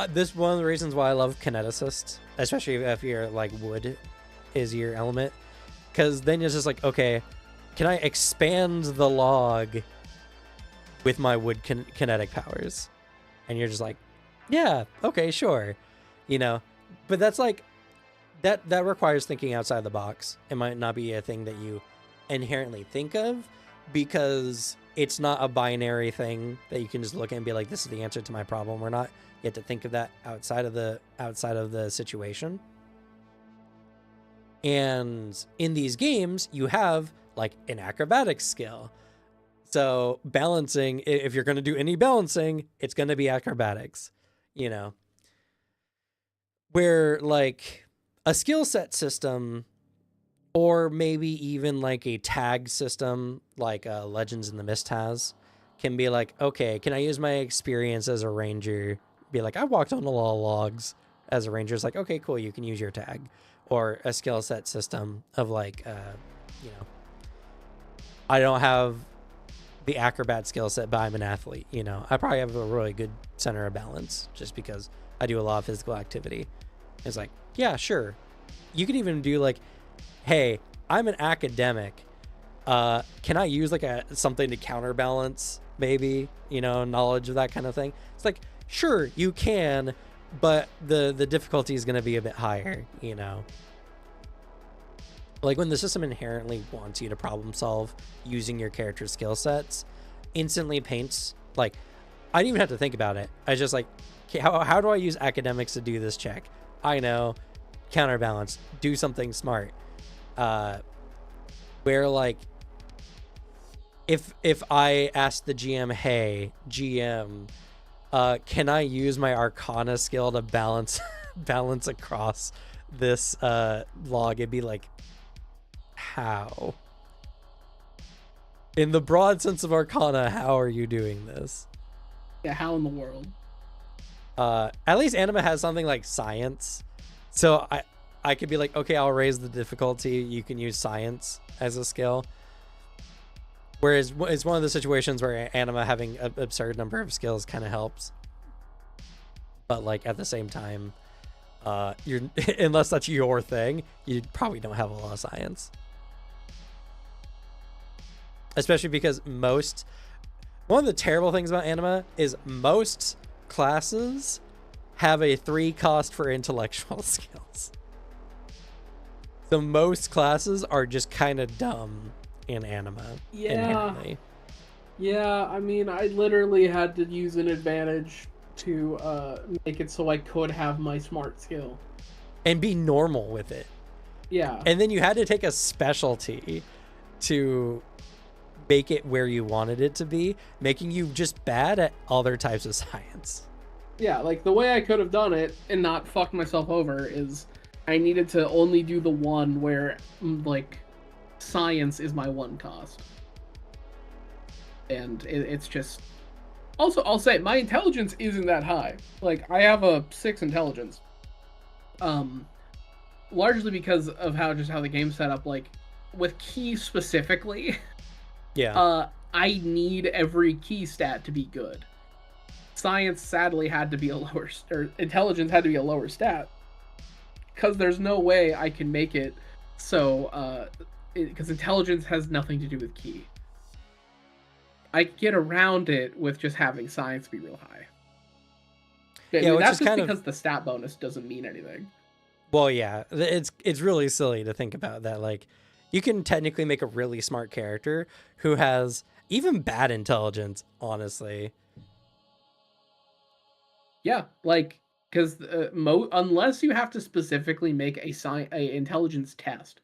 This one of the reasons why I love kineticist, especially if you're like wood is your element, because then it's just like, okay, can I expand the log with my wood kinetic powers? And you're just like, yeah, okay, sure, you know. But that's like that requires thinking outside the box. It might not be a thing that you inherently think of, because it's not a binary thing that you can just look at and be like, this is the answer to my problem or not. You have to think of that outside of the situation. And in these games, you have like an acrobatics skill. So balancing, if you're going to do any balancing, it's going to be acrobatics, you know, where like a skill set system, or maybe even like a tag system like Legends in the Mist has, can be like, okay, can I use my experience as a ranger? Be like, I walked on a lot of logs as a ranger. It's like, okay, cool, you can use your tag. Or a skill set system of like, you know, I don't have the acrobat skill set, but I'm an athlete. You know, I probably have a really good center of balance just because I do a lot of physical activity. It's like, yeah, sure. You could even do like, hey, I'm an academic. Can I use like something to counterbalance, maybe, you know, knowledge of that kind of thing? It's like, sure, you can, but the difficulty is going to be a bit higher, you know. Like when the system inherently wants you to problem solve using your character's skill sets, instantly paints, like, I didn't even have to think about it. I was just like, okay, how do I use academics to do this check? I know, counterbalance, do something smart. Where like, if I ask the GM, hey, GM, can I use my Arcana skill to balance across this log? It'd be like, how? In the broad sense of Arcana, how are you doing this? Yeah, how in the world? At least Anima has something like science, so I could be like, okay, I'll raise the difficulty. You can use science as a skill. Whereas it's one of the situations where Anima having an absurd number of skills kind of helps. But like at the same time, you're unless that's your thing, you probably don't have a lot of science. Especially because one of the terrible things about Anima is most classes have a 3 cost for intellectual skills. So most classes are just kind of dumb in Anima. Yeah. Inherently. Yeah, I mean, I literally had to use an advantage to make it so I could have my smart skill. And be normal with it. Yeah. And then you had to take a specialty to make it where you wanted it to be, making you just bad at other types of science. Yeah, like the way I could have done it and not fucked myself over is I needed to only do the one where like science is my one cost. And it's just also I'll say my intelligence isn't that high. Like I have a 6 intelligence. Largely because of how the game's set up, like with key specifically. Yeah. I need every key stat to be good. Science sadly had to be a lower, or intelligence had to be a lower stat, because there's no way I can make it so. Because intelligence has nothing to do with key. I get around it with just having science be real high. Yeah, I mean, which that's is just kind because of the stat bonus doesn't mean anything. well, yeah, it's really silly to think about that. Like, you can technically make a really smart character who has even bad intelligence, honestly. Yeah, like because unless you have to specifically make a intelligence test,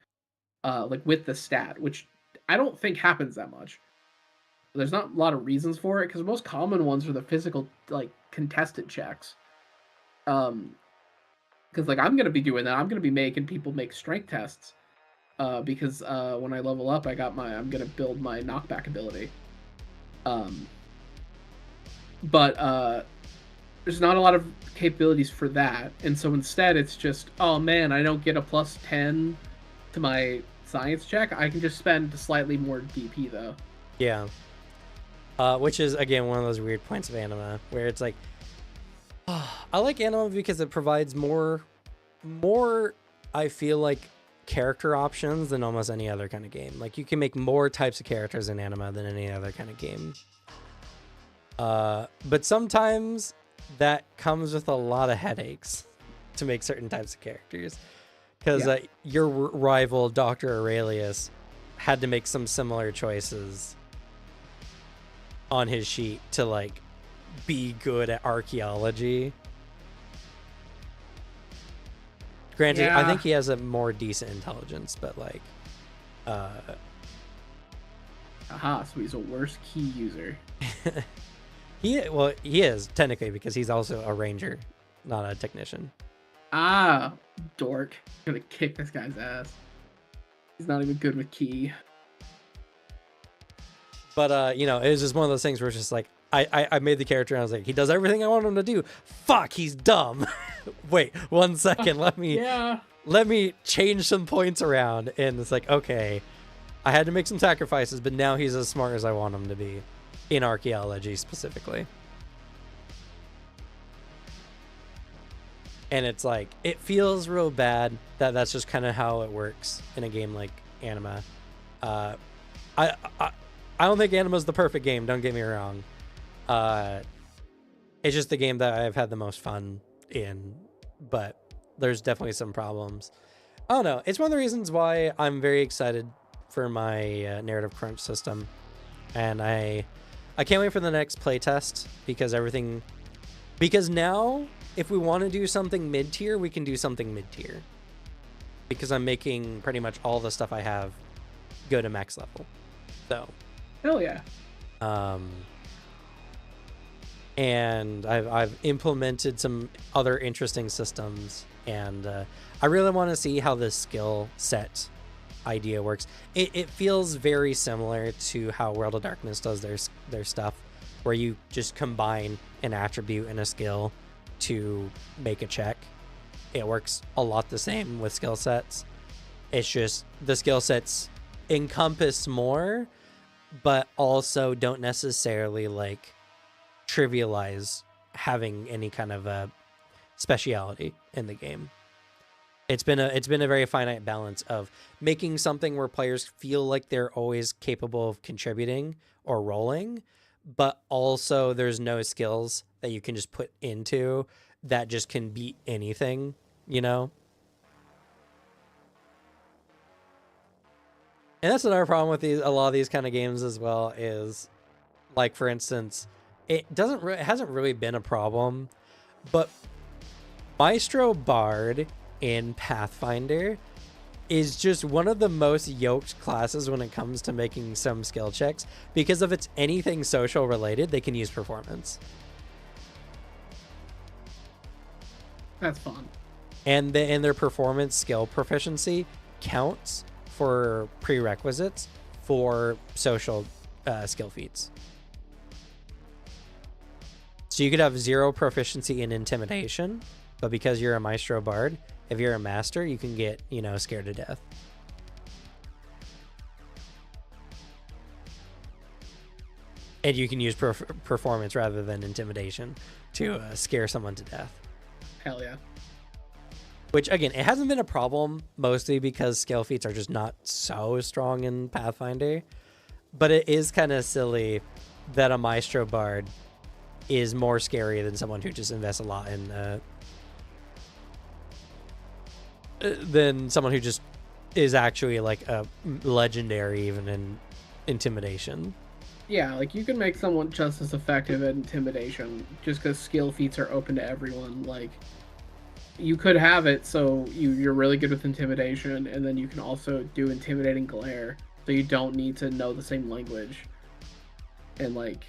like with the stat, which I don't think happens that much. There's not a lot of reasons for it because the most common ones are the physical like contested checks. Because like I'm gonna be doing that. I'm gonna be making people make strength tests. Because when I level up, I'm gonna build my knockback ability. Um, but there's not a lot of capabilities for that, and so instead it's just, oh man, I don't get a +10 to my science check. I can just spend slightly more DP though. Yeah. Which is again one of those weird points of anime where it's like, I like anime because it provides more. I feel like character options than almost any other kind of game. Like you can make more types of characters in anime than any other kind of game. But sometimes that comes with a lot of headaches to make certain types of characters. Because your rival, Dr. Aurelius, had to make some similar choices on his sheet to like be good at archaeology. Granted, I think he has a more decent intelligence, but like so he's a worse key user. he is technically because he's also a ranger, not a technician. Dork. I'm gonna kick this guy's ass. He's not even good with key. But it was just one of those things where it's just like I made the character and I was like, he does everything I want him to do. Fuck, he's dumb. Wait 1 second, let me change some points around. And it's like, okay, I had to make some sacrifices, but now he's as smart as I want him to be in archaeology specifically. And it's like, it feels real bad that that's just kind of how it works in a game like anime. I don't think Anima's the perfect game, don't get me wrong. It's just the game that I've had the most fun in, but there's definitely some problems. I don't know. It's one of the reasons why I'm very excited for my narrative crunch system, and I can't wait for the next playtest because now if we want to do something mid-tier, we can do something mid-tier because I'm making pretty much all the stuff I have go to max level. So hell yeah. And I've implemented some other interesting systems, and I really want to see how this skill set idea works. It feels very similar to how World of Darkness does their stuff, where you just combine an attribute and a skill to make a check. It works a lot the same with skill sets. It's just the skill sets encompass more, but also don't necessarily like trivialize having any kind of a speciality in the game. It's been a very finite balance of making something where players feel like they're always capable of contributing or rolling, but also there's no skills that you can just put into that just can beat anything, And that's another problem with a lot of these kind of games as well is, like, for instance, it hasn't really been a problem, but Maestro Bard in Pathfinder is just one of the most yoked classes when it comes to making some skill checks, because if it's anything social related, they can use performance. That's fun. And their performance skill proficiency counts for prerequisites for social skill feats. So you could have 0 proficiency in intimidation, but because you're a Maestro Bard, if you're a master, you can get, scared to death. And you can use performance rather than intimidation to scare someone to death. Hell yeah. Which, again, it hasn't been a problem, mostly because skill feats are just not so strong in Pathfinder. But it is kind of silly that a Maestro Bard is more scary than someone who just invests a lot in... than someone who just is actually like a legendary even in intimidation. Yeah, like you can make someone just as effective at intimidation just because skill feats are open to everyone. Like you could have it so you're really good with intimidation, and then you can also do intimidating glare, so you don't need to know the same language. And like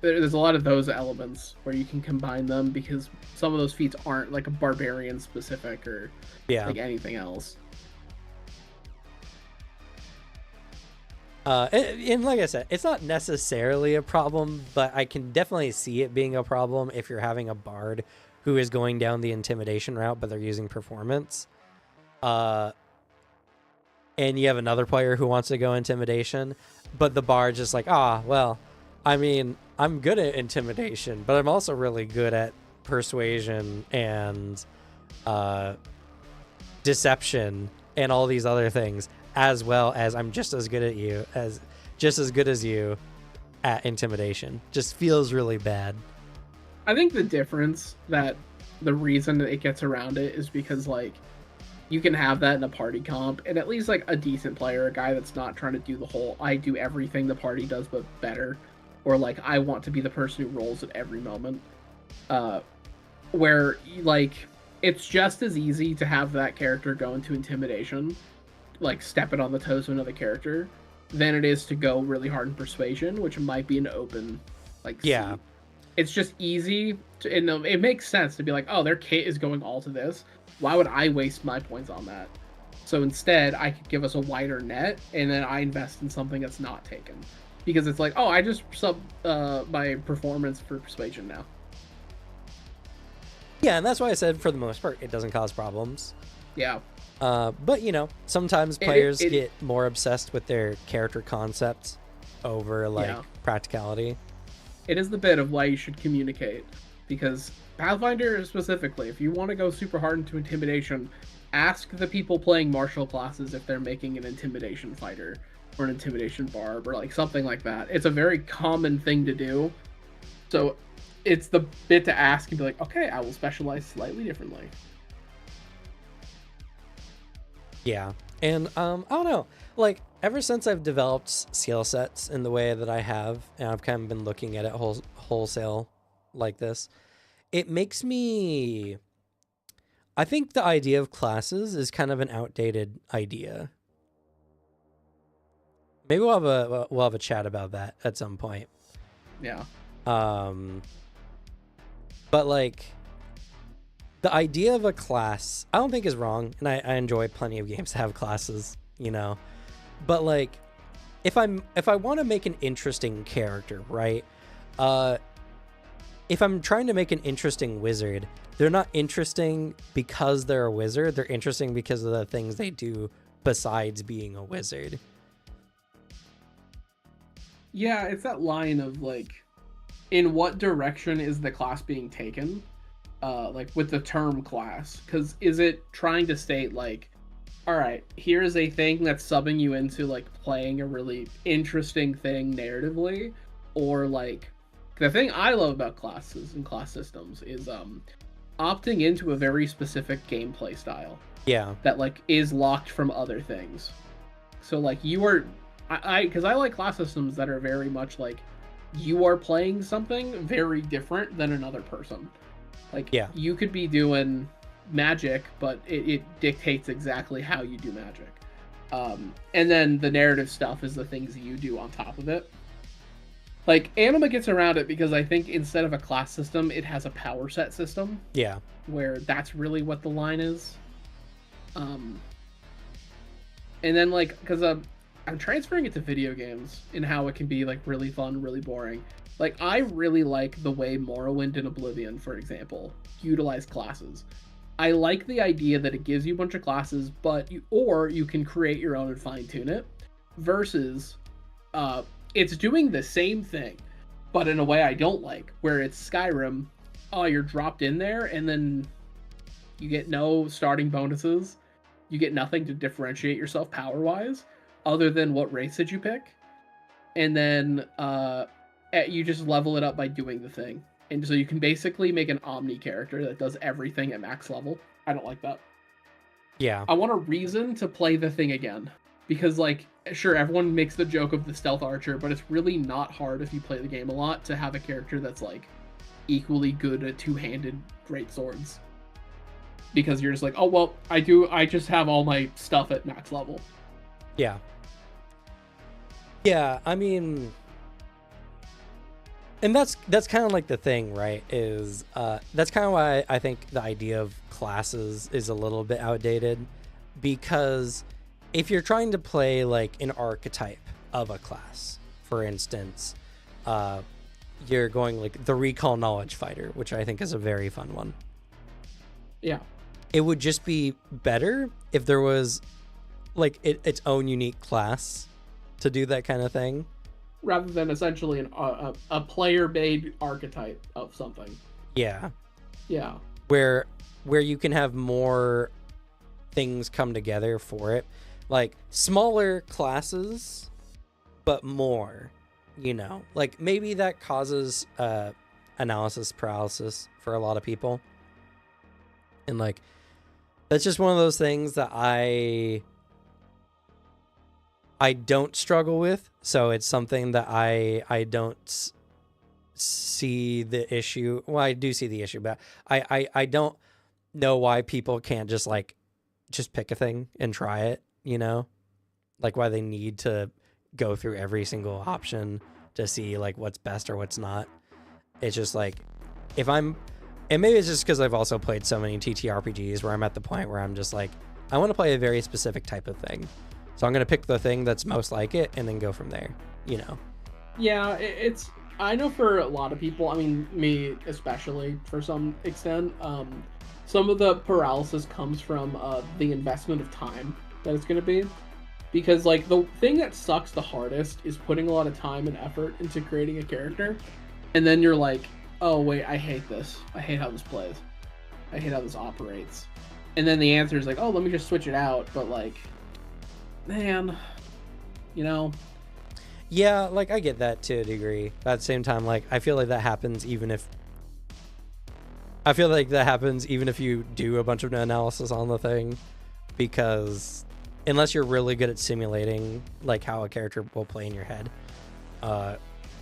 there's a lot of those elements where you can combine them, because some of those feats aren't like a barbarian specific or like anything else. And like I said, it's not necessarily a problem, but I can definitely see it being a problem if you're having a bard who is going down the intimidation route, but they're using performance. And you have another player who wants to go intimidation, but the bard's just like, well, I mean, I'm good at intimidation, but I'm also really good at persuasion and deception and all these other things, as well as I'm just as good as you at intimidation. Just feels really bad. I think the difference, that the reason that it gets around it, is because like you can have that in a party comp, and at least like a decent player, a guy that's not trying to do the whole I do everything the party does but better, or like I want to be the person who rolls at every moment, where like it's just as easy to have that character go into intimidation, like stepping on the toes of another character, than it is to go really hard in persuasion, which might be an open like seat. It's just easy to, and it makes sense to be like, oh, their kit is going all to this, why would I waste my points on that? So instead I could give us a wider net, and then I invest in something that's not taken, because it's like, oh, I just sub my performance for persuasion now. Yeah, and that's why I said for the most part it doesn't cause problems. Yeah. But sometimes players get more obsessed with their character concepts over like practicality. It is the bit of why you should communicate, because Pathfinder specifically, if you want to go super hard into intimidation, ask the people playing martial classes if they're making an intimidation fighter or an intimidation barb or like something like that. It's a very common thing to do. So it's the bit to ask and be like, okay, I will specialize slightly differently. Yeah. And I don't know, like ever since I've developed skill sets in the way that I have, and I've kind of been looking at it wholesale like this, it makes me, I think the idea of classes is kind of an outdated idea. Maybe we'll have a chat about that at some point. Yeah. But like the idea of a class, I don't think is wrong, and I enjoy plenty of games that have classes, but like if I want to make an interesting character, right? If I'm trying to make an interesting wizard, they're not interesting because they're a wizard. They're interesting because of the things they do besides being a wizard. Yeah, it's that line of like, in what direction is the class being taken? Like with the term class, because is it trying to state like, all right, here's a thing that's subbing you into like playing a really interesting thing narratively, or like the thing I love about classes and class systems is opting into a very specific gameplay style. Yeah. That like is locked from other things. So like you are, because I like class systems that are very much like, you are playing something very different than another person. Like, Yeah. you could be doing magic, but it dictates exactly how you do magic. And then the narrative stuff is the things you do on top of it. Like, Anima gets around it because I think instead of a class system, it has a power set system. Yeah. Where that's really what the line is. And then, like, because I'm transferring it to video games and how it can be, like, really fun, really boring. Like, I really like the way Morrowind and Oblivion, for example, utilize classes. I like the idea that it gives you a bunch of classes, but you can create your own and fine-tune it, versus it's doing the same thing, but in a way I don't like, where it's Skyrim. Oh, you're dropped in there, and then you get no starting bonuses. You get nothing to differentiate yourself power-wise, other than what race did you pick. And then you just level it up by doing the thing. And so you can basically make an Omni character that does everything at max level. I don't like that. Yeah. I want a reason to play the thing again. Because, like, sure, everyone makes the joke of the stealth archer, but it's really not hard if you play the game a lot to have a character that's, like, equally good at two-handed great swords. Because you're just like, oh, well, I just have all my stuff at max level. Yeah. Yeah, I mean, and that's kind of like the thing, right? Is that's kind of why I think the idea of classes is a little bit outdated, because if you're trying to play like an archetype of a class, for instance, you're going like the recall knowledge fighter, which I think is a very fun one. Yeah. It would just be better if there was like its own unique class to do that kind of thing, rather than essentially a player-made archetype of something. Yeah. Yeah. Where you can have more things come together for it. Like smaller classes, but more, you know. Like maybe that causes analysis paralysis for a lot of people. And like that's just one of those things that I don't struggle with, so it's something that I don't see the issue. Well, I do see the issue, but I don't know why people can't just pick a thing and try it, you know? Like why they need to go through every single option to see like what's best or what's not. It's just like and maybe it's just because I've also played so many TTRPGs where I'm at the point where I'm just like, I want to play a very specific type of thing. So I'm going to pick the thing that's most like it and then go from there, you know? Yeah, I know for a lot of people, I mean, me especially, for some extent, some of the paralysis comes from the investment of time that it's going to be. Because, like, the thing that sucks the hardest is putting a lot of time and effort into creating a character. And then you're like, oh, wait, I hate this. I hate how this plays. I hate how this operates. And then the answer is like, oh, let me just switch it out. But, like, man, you know? Yeah, like, I get that to a degree. But at the same time, like, I feel like that happens even if you do a bunch of analysis on the thing. Because unless you're really good at simulating, like, how a character will play in your head,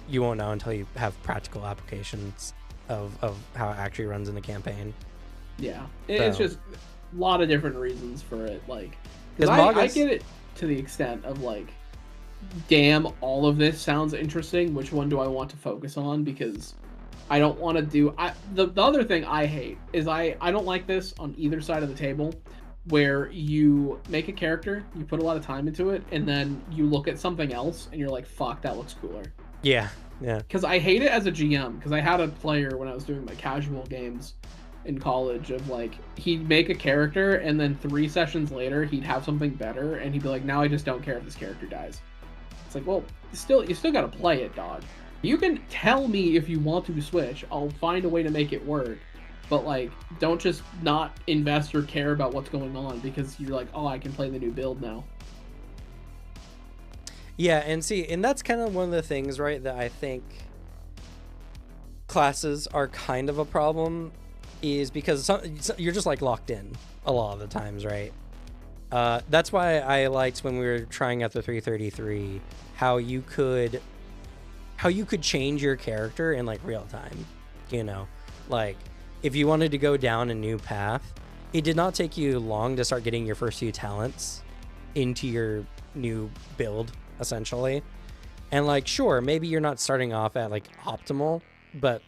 you won't know until you have practical applications of how it actually runs in the campaign. Yeah, it's just a lot of different reasons for it. Like, because I get it to the extent of like, damn, all of this sounds interesting. Which one do I want to focus on? Because I don't want to do. The other thing I hate is I don't like this on either side of the table, where you make a character, you put a lot of time into it, and then you look at something else and you're like, fuck, that looks cooler. Yeah. Because I hate it as a GM, because I had a player when I was doing my casual games in college of like, he'd make a character and then 3 sessions later he'd have something better and he'd be like, now I just don't care if this character dies. It's like, well, you still gotta play it, dog. You can tell me if you want to switch, I'll find a way to make it work. But like, don't just not invest or care about what's going on because you're like, oh, I can play the new build now. Yeah, and that's kind of one of the things, right, that I think classes are kind of a problem, is because you're just like locked in a lot of the times, right? That's why I liked when we were trying out the 333 how how you could change your character in like real time, you know, like if you wanted to go down a new path, it did not take you long to start getting your first few talents into your new build, essentially. And like, sure, maybe you're not starting off at like optimal, but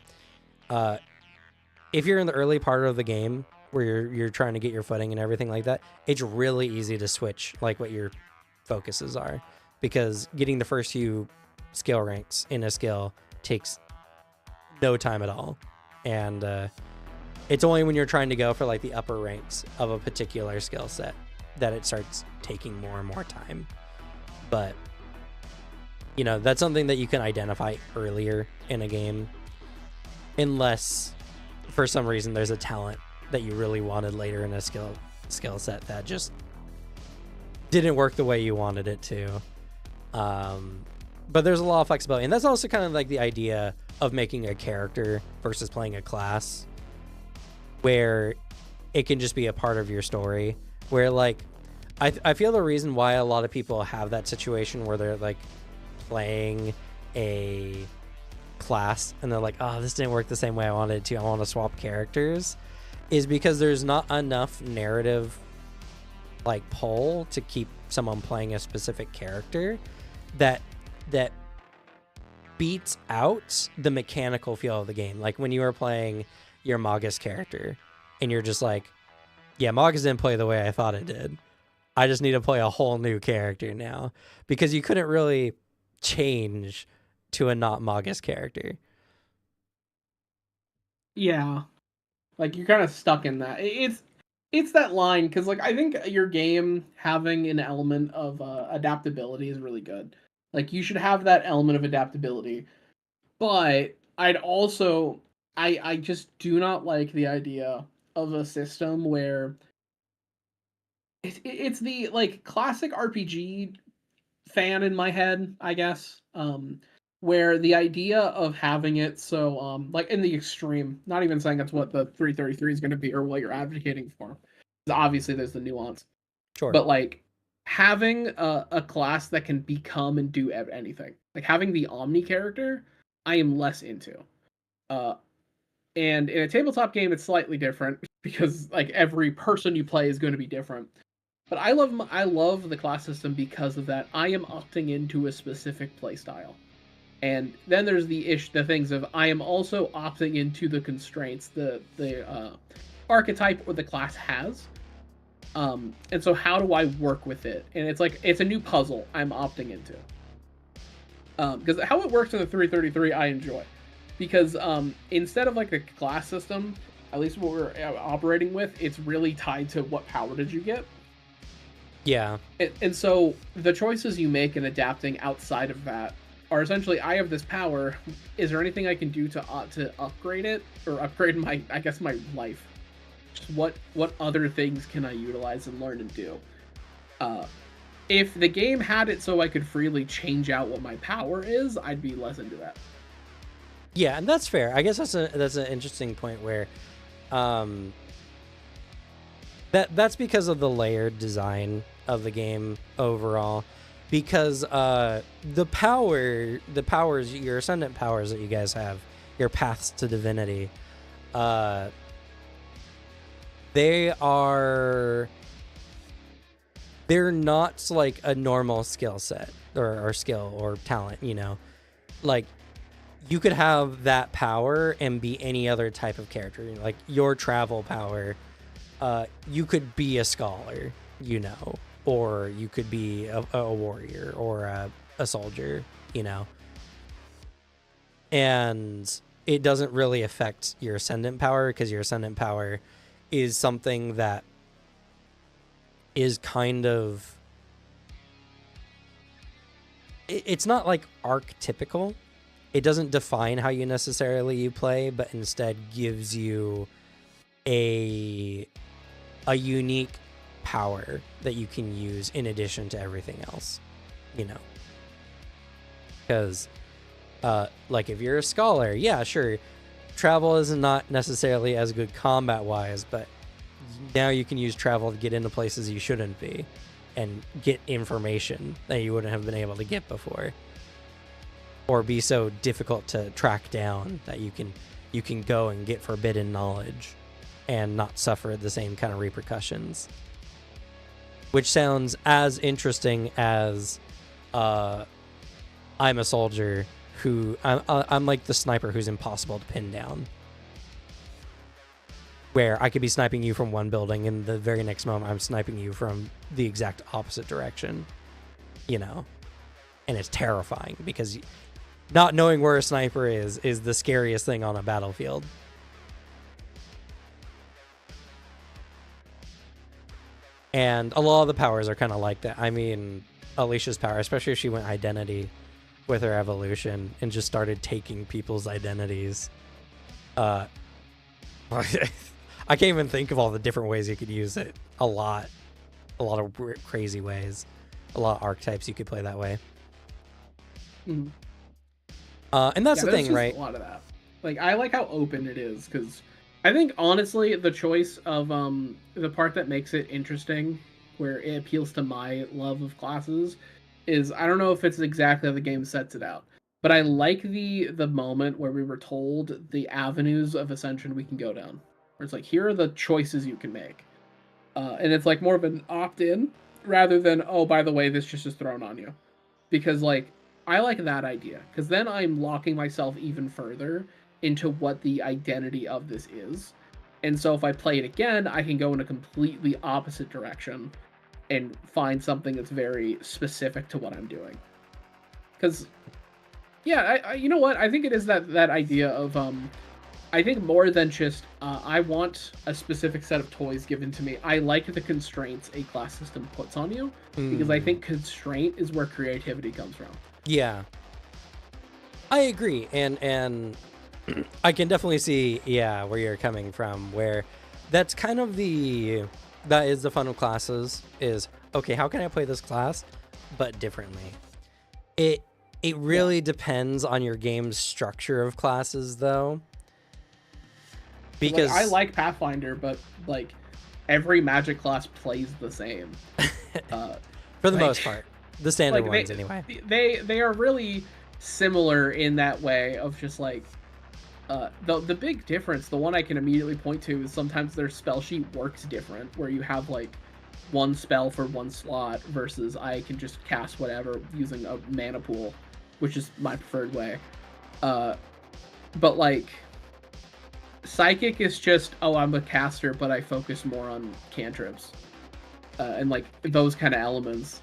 if you're in the early part of the game where you're trying to get your footing and everything like that, it's really easy to switch like what your focuses are, because getting the first few skill ranks in a skill takes no time at all. And it's only when you're trying to go for like the upper ranks of a particular skill set that it starts taking more and more time. But you know, that's something that you can identify earlier in a game, unless for some reason there's a talent that you really wanted later in a skill set that just didn't work the way you wanted it to. But there's a lot of flexibility, and that's also kind of like the idea of making a character versus playing a class, where it can just be a part of your story, where like I feel the reason why a lot of people have that situation where they're like playing a class and they're like, oh, this didn't work the same way I wanted it to, I want to swap characters, is because there's not enough narrative like pull to keep someone playing a specific character that beats out the mechanical feel of the game. Like when you were playing your Magus character and you're just like, yeah, Magus didn't play the way I thought it did, I just need to play a whole new character now, because you couldn't really change to a not Magus character. Yeah, like you're kind of stuck in that. It's that line, because like I think your game having an element of adaptability is really good. Like you should have that element of adaptability, but I just do not like the idea of a system where it's the like classic RPG fan in my head, I guess. Where the idea of having it so like in the extreme, not even saying that's what the 333 is going to be or what you're advocating for. Obviously there's the nuance. Sure. But like having a class that can become and do anything. Like having the Omni character, I am less into. And in a tabletop game it's slightly different because like every person you play is going to be different. But I love the class system because of that. I am opting into a specific playstyle. And then there's the things of I am also opting into the constraints the archetype or the class has. And so how do I work with it? And it's like it's a new puzzle I'm opting into. Because how it works in the 333 I enjoy. Because instead of like the class system, at least what we're operating with, it's really tied to what power did you get. Yeah. And so the choices you make in adapting outside of that are essentially, I have this power. Is there anything I can do to upgrade it or upgrade my life? Just what other things can I utilize and learn and do? If the game had it so I could freely change out what my power is, I'd be less into that. Yeah, and that's fair. I guess that's an interesting point where that's because of the layered design of the game overall, because the powers, your ascendant powers that you guys have, your paths to divinity, they're not like a normal skill set or skill or talent, you know. Like you could have that power and be any other type of character. Like your travel power, you could be a scholar, you know, or you could be a warrior or a soldier, you know. And it doesn't really affect your ascendant power, because your ascendant power is something that is kind of, it's not like archetypical. It doesn't define how you necessarily play, but instead gives you a unique power that you can use in addition to everything else, you know. Because like if you're a scholar, yeah, sure, travel is not necessarily as good combat wise, but now you can use travel to get into places you shouldn't be and get information that you wouldn't have been able to get before. or be so difficult to track down that you can go and get forbidden knowledge and not suffer the same kind of repercussions. Which sounds as interesting as I'm a soldier who I'm like the sniper who's impossible to pin down. Where I could be sniping you from one building and the very next moment I'm sniping you from the exact opposite direction. You know? And it's terrifying because not knowing where a sniper is the scariest thing on a battlefield. And a lot of the powers are kind of like that. I mean, Alicia's power, especially if she went identity with her evolution and just started taking people's identities. I can't even think of all the different ways you could use it. A lot of crazy ways. A lot of archetypes you could play that way. Mm-hmm. And that's the thing, right? A lot of that. Like, I like how open it is, because I think, honestly, the choice of the part that makes it interesting, where it appeals to my love of classes, is, I don't know if it's exactly how the game sets it out, but I like the moment where we were told the avenues of ascension we can go down. Where it's like, here are the choices you can make. And it's like more of an opt-in, rather than, oh, by the way, this just is thrown on you. Because, like, I like that idea, because then I'm locking myself even further into what the identity of this is. And so if I play it again, I can go in a completely opposite direction and find something that's very specific to what I'm doing. Because, yeah, I you know what? I think it is that idea of, I think more than just, I want a specific set of toys given to me. I like the constraints a class system puts on you, because I think constraint is where creativity comes from. Yeah, I agree, and I can definitely see, where you're coming from, where that's kind of that is the fun of classes, is, okay, how can I play this class, but differently? It really depends on your game's structure of classes, though. Because like, I like Pathfinder, but, like, every magic class plays the same. For the most part. The standard ones, anyway. They are really similar in that way of just, like, the big difference, the one I can immediately point to, is sometimes their spell sheet works different, where you have, like, one spell for one slot versus I can just cast whatever using a mana pool, which is my preferred way. But, like, Psychic is just, oh, I'm a caster, but I focus more on cantrips. And, like, those kind of elements.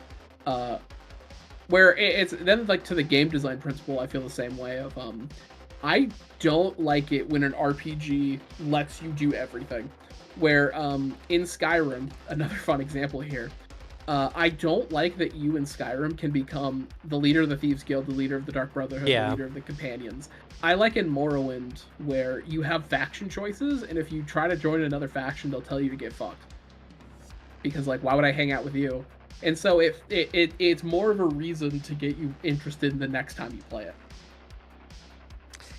Where it's then, like, to the game design principle, I feel the same way of, I don't like it when an RPG lets you do everything. Where, in Skyrim, another fun example here, I don't like that you in Skyrim can become the leader of the Thieves Guild, the leader of the Dark Brotherhood, the leader of the Companions. I like in Morrowind, where you have faction choices, and if you try to join another faction, they'll tell you to get fucked. Because, like, why would I hang out with you? And so it's more of a reason to get you interested in the next time you play it.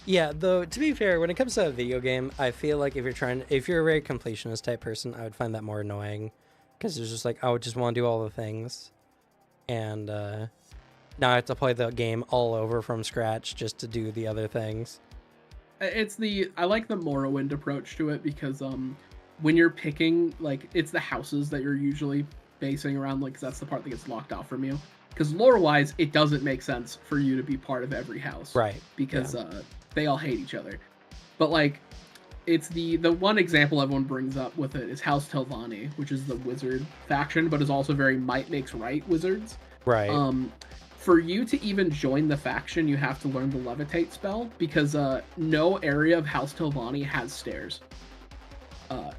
Yeah, though, to be fair, when it comes to a video game, I feel like if you're a very completionist type person, I would find that more annoying. Because it's just like, I would just want to do all the things. And now I have to play the game all over from scratch just to do the other things. I like the Morrowind approach to it, because when you're picking, like, it's the houses that you're usually basing around, like, 'cause that's the part that gets locked off from you. Because lore-wise, it doesn't make sense for you to be part of every house. Right. Because they all hate each other. But, like, it's the one example everyone brings up with it is House Telvanni, which is the wizard faction, but is also very might makes right wizards. Right. For you to even join the faction, you have to learn the levitate spell, because no area of House Telvanni has stairs.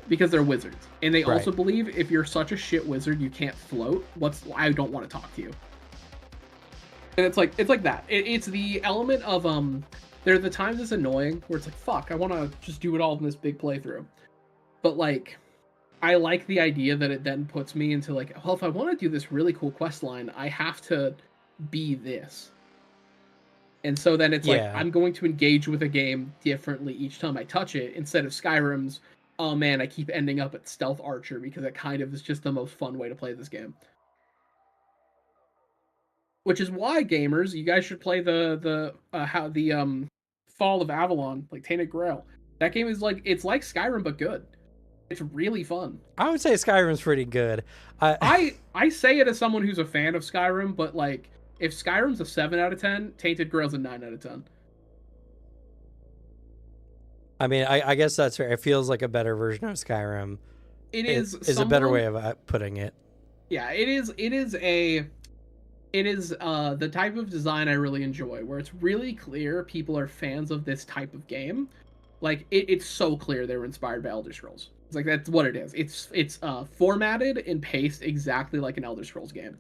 Because they're wizards. And they also believe if you're such a shit wizard you can't float, I don't want to talk to you. And it's like that. It's the element of there are the times it's annoying where it's like, fuck, I want to just do it all in this big playthrough. But, like, I like the idea that it then puts me into, like, well, if I want to do this really cool quest line, I have to be this. And so then it's like, I'm going to engage with a game differently each time I touch it, instead of Skyrim's, oh man, I keep ending up at Stealth Archer because it kind of is just the most fun way to play this game. which is why gamers, you guys should play the Fall of Avalon, like Tainted Grail. That game is like it's like Skyrim but good. It's really fun. I would say Skyrim's pretty good. I I say it as someone who's a fan of Skyrim, but like if Skyrim's a 7 out of 10, Tainted Grail's a 9 out of 10. I mean, I guess that's fair. It feels like a better version of Skyrim. It Is is a better someone, way of putting it. yeah, it is the type of design I really enjoy, where it's really clear people are fans of this type of game. Like it's so clear they were inspired by Elder Scrolls. It's like that's what it is. It's formatted and paced exactly like an Elder Scrolls game.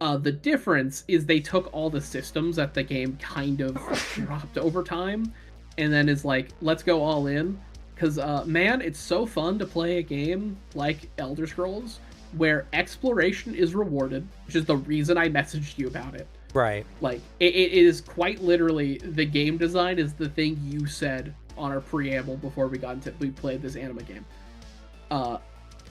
The difference is they took all the systems that the game kind of dropped over time, and then is like, let's go all in. Because man, it's so fun to play a game like Elder Scrolls where exploration is rewarded, which is the reason I messaged you about it. Right. Like it is quite literally the game design is the thing you said on our preamble before we played this anime game. And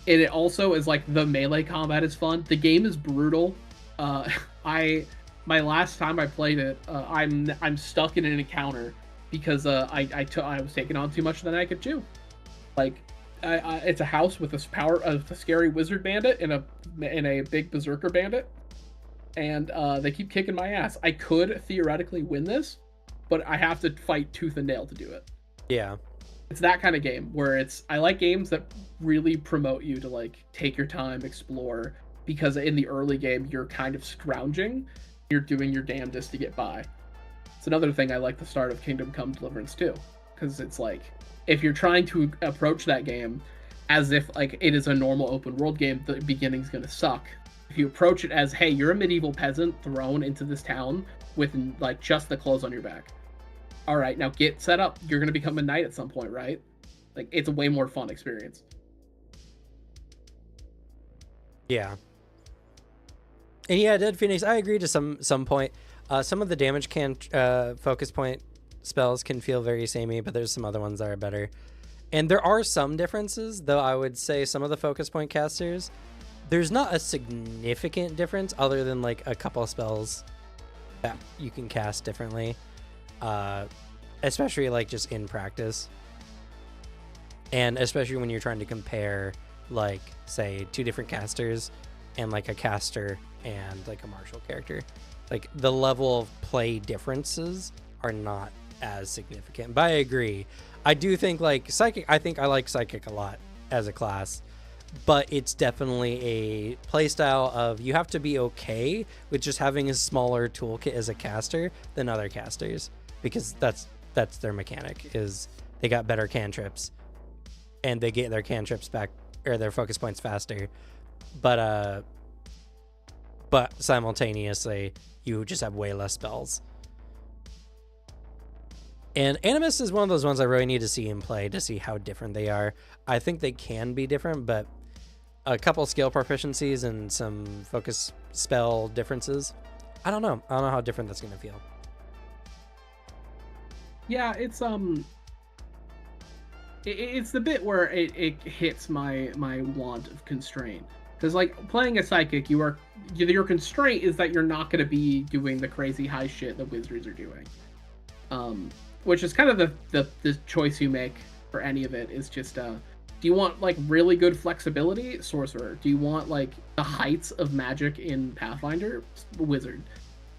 it also is like the melee combat is fun. The game is brutal. I my last time I played it, I'm stuck in an encounter because I was taking on too much than I could chew. Like it's a house with a scary wizard bandit and a big berserker bandit, and they keep kicking my ass. I could theoretically win this, but I have to fight tooth and nail to do it. Yeah. It's that kind of game where I like games that really promote you to like take your time, explore, because in the early game you're kind of scrounging, you're doing your damnedest to get by. It's another thing I like the start of Kingdom Come Deliverance too, because it's like if you're trying to approach that game as if like it is a normal open world game, the beginning's gonna suck. If you approach it as, hey, you're a medieval peasant thrown into this town with like just the clothes on your back. All right, now get set up. You're gonna become a knight at some point, right? Like it's a way more fun experience. Yeah. And yeah, Dead Phoenix, I agree to some point. Some of the damage focus point spells can feel very samey, but there's some other ones that are better. And there are some differences, though I would say some of the focus point casters, there's not a significant difference other than like a couple of spells that you can cast differently. Especially like just in practice. And especially when you're trying to compare like say two different casters and like a caster and like a martial character. Like the level of play differences are not as significant. But I agree. I do think like Psychic, I think I like Psychic a lot as a class, but it's definitely a playstyle of you have to be okay with just having a smaller toolkit as a caster than other casters, because that's their mechanic, is they got better cantrips and they get their cantrips back or their focus points faster. But simultaneously you just have way less spells. And Animus is one of those ones I really need to see in play to see how different they are. I think they can be different, but a couple skill proficiencies and some focus spell differences, I don't know how different that's going to feel. Yeah, it's the bit where it hits my want of constraint, because like playing a psychic, your constraint is that you're not going to be doing the crazy high shit the wizards are doing, which is kind of the choice you make for any of it is just do you want like really good flexibility, sorcerer? Do you want like the heights of magic in Pathfinder, wizard?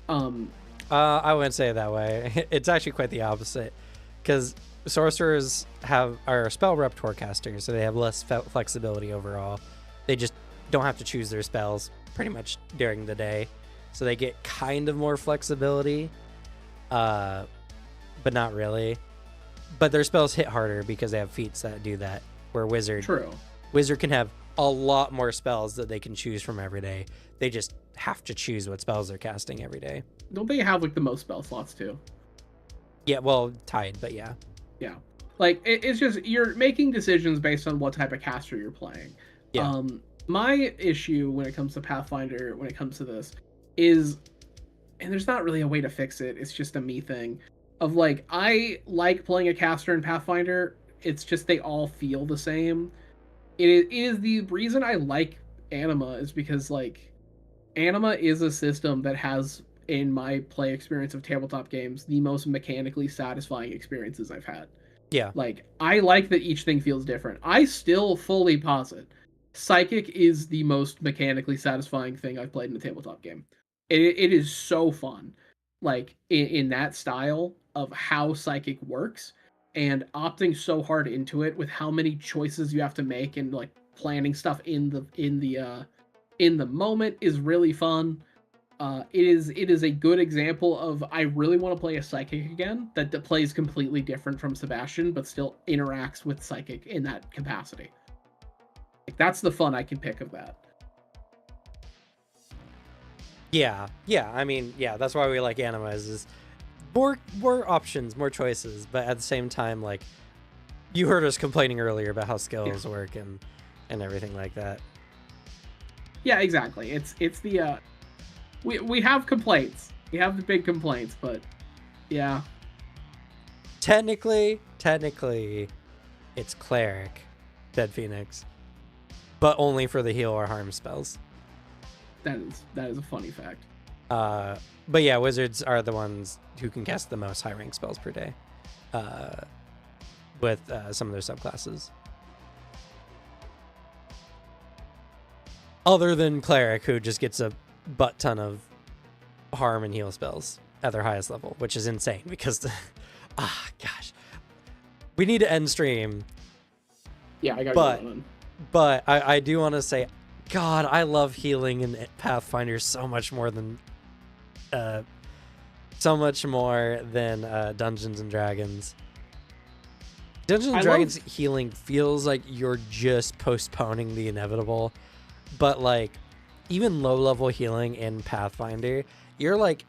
I wouldn't say it that way. It's actually quite the opposite, because sorcerers are spell repertoire casters, so they have less flexibility overall. They just don't have to choose their spells pretty much during the day, so they get kind of more flexibility, but not really. But their spells hit harder because they have feats that do that, where wizard can have a lot more spells that they can choose from every day. They just have to choose what spells they're casting every day. Don't they have like the most spell slots too? Yeah, well, tied, but yeah. Yeah. Like it's just you're making decisions based on what type of caster you're playing. Yeah. My issue when it comes to Pathfinder, when it comes to this, is, and there's not really a way to fix it, it's just a me thing, of like, I like playing a caster in Pathfinder, it's just they all feel the same. It is the reason I like Anima is because like Anima is a system that has in my play experience of tabletop games, the most mechanically satisfying experiences I've had. Yeah. Like, I like that each thing feels different. I still fully posit Psychic is the most mechanically satisfying thing I've played in a tabletop game. It is so fun. Like, in that style of how Psychic works, and opting so hard into it with how many choices you have to make, and like planning stuff in the moment is really fun. It is a good example of, I really want to play a Psychic again that plays completely different from Sebastian, but still interacts with Psychic in that capacity. Like, that's the fun I can pick of that. Yeah, I mean, yeah, that's why we like Animas, is more options, more choices, but at the same time, like, you heard us complaining earlier about how skills work and everything like that. Yeah, exactly. It's the we have complaints. We have the big complaints, but yeah. Technically, it's Cleric, Dead Phoenix, but only for the heal or harm spells. That is a funny fact. But yeah, wizards are the ones who can cast the most high rank spells per day, with some of their subclasses. Other than Cleric, who just gets a butt ton of harm and heal spells at their highest level, which is insane because, gosh, we need to end stream. Yeah, I got it. But I do want to say, God, I love healing in Pathfinder so much more than Dungeons and Dragons. Dungeons and Dragons healing feels like you're just postponing the inevitable, but like even low level healing in Pathfinder, you're like,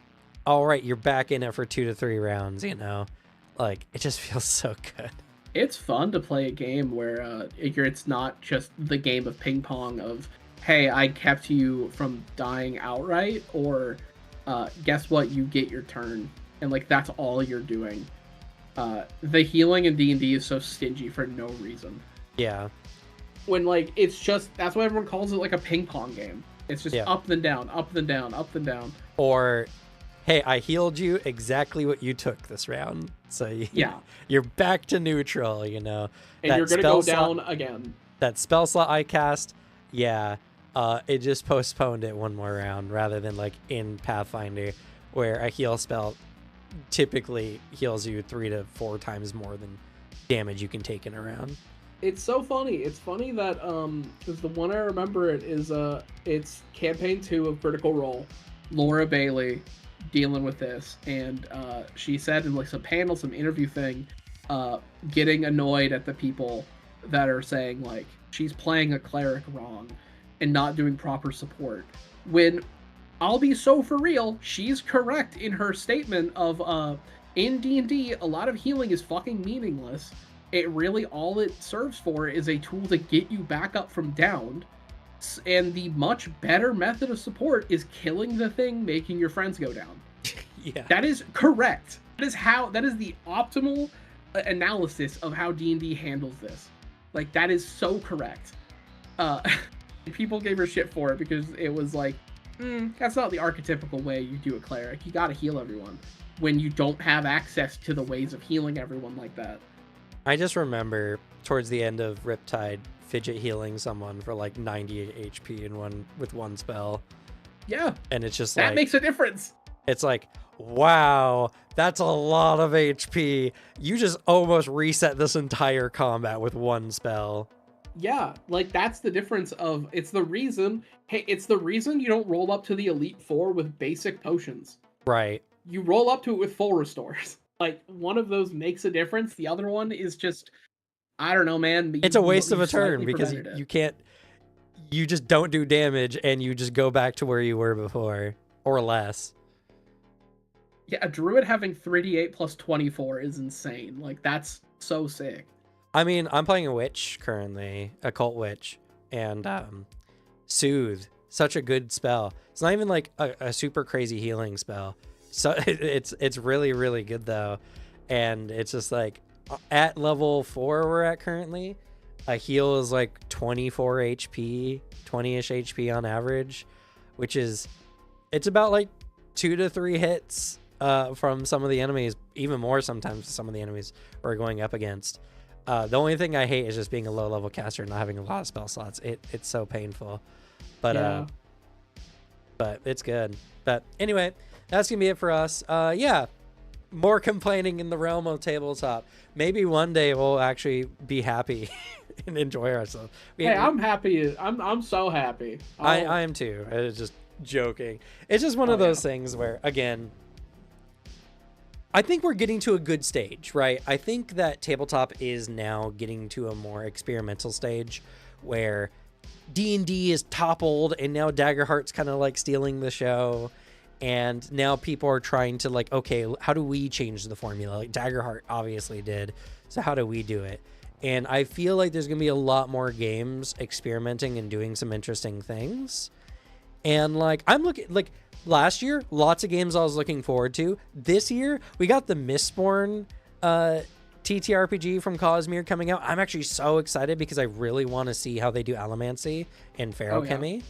all right, you're back in it for 2 to 3 rounds, you know? Like, it just feels so good. It's fun to play a game where it's not just the game of ping pong of, hey, I kept you from dying outright, or guess what, you get your turn, and like that's all you're doing. The healing in D&D is so stingy for no reason. Yeah. When like it's just, that's why everyone calls it like a ping pong game. It's just up and down, up and down, up and down. Or, hey, I healed you exactly what you took this round, so you're back to neutral, you know. And you're gonna go down again. That spell slot I cast, it just postponed it one more round, rather than like in Pathfinder, where a heal spell typically heals you 3 to 4 times more than damage you can take in a round. It's so funny. It's funny that because the one I remember it's campaign 2 of Critical Role, Laura Bailey dealing with this, and she said in like some panel, some interview thing, getting annoyed at the people that are saying like she's playing a cleric wrong and not doing proper support, when I'll be so for real, she's correct in her statement of in D&D a lot of healing is fucking meaningless. It really, all it serves for is a tool to get you back up from down, and the much better method of support is killing the thing making your friends go down. Yeah, that is correct. That is the optimal analysis of how D&D handles this. Like, that is so correct. People gave her shit for it because it was like, that's not the archetypical way you do a cleric. You gotta heal everyone when you don't have access to the ways of healing everyone like that. I just remember towards the end of Riptide fidget healing someone for like 98 HP with one spell. Yeah. And it's just that makes a difference. It's like, wow, that's a lot of HP. You just almost reset this entire combat with one spell. Yeah, like that's the difference of, it's the reason you don't roll up to the Elite Four with basic potions. Right. You roll up to it with full restores. Like, one of those makes a difference. The other one is just, I don't know, man. It's a waste of a turn because you can't, you just don't do damage and you just go back to where you were before or less. Yeah, a druid having 3d8 plus 24 is insane. Like, that's so sick. I mean, I'm playing a witch currently, a cult witch, and Soothe, such a good spell. It's not even like a super crazy healing spell. So it's really, really good though. And it's just like at level 4 we're at currently, a heal is like 24 HP, 20-ish HP on average, which is, it's about like 2 to 3 hits from some of the enemies, even more sometimes some of the enemies we're going up against. The only thing I hate is just being a low level caster and not having a lot of spell slots. It's so painful, but it's good. But anyway, that's gonna be it for us. Yeah, more complaining in the realm of tabletop. Maybe one day we'll actually be happy and enjoy ourselves. I'm happy. I'm so happy. I am too. I was just joking. It's just one of those things where, again, I think we're getting to a good stage, right? I think that tabletop is now getting to a more experimental stage where D&D is toppled and now Daggerheart's kind of like stealing the show. And now people are trying to like, okay, how do we change the formula? Like Daggerheart obviously did. So how do we do it? And I feel like there's going to be a lot more games experimenting and doing some interesting things. And like, I'm looking like last year, lots of games I was looking forward to. This year, we got the Mistborn TTRPG from Cosmere coming out. I'm actually so excited because I really want to see how they do Allomancy and Ferochemy.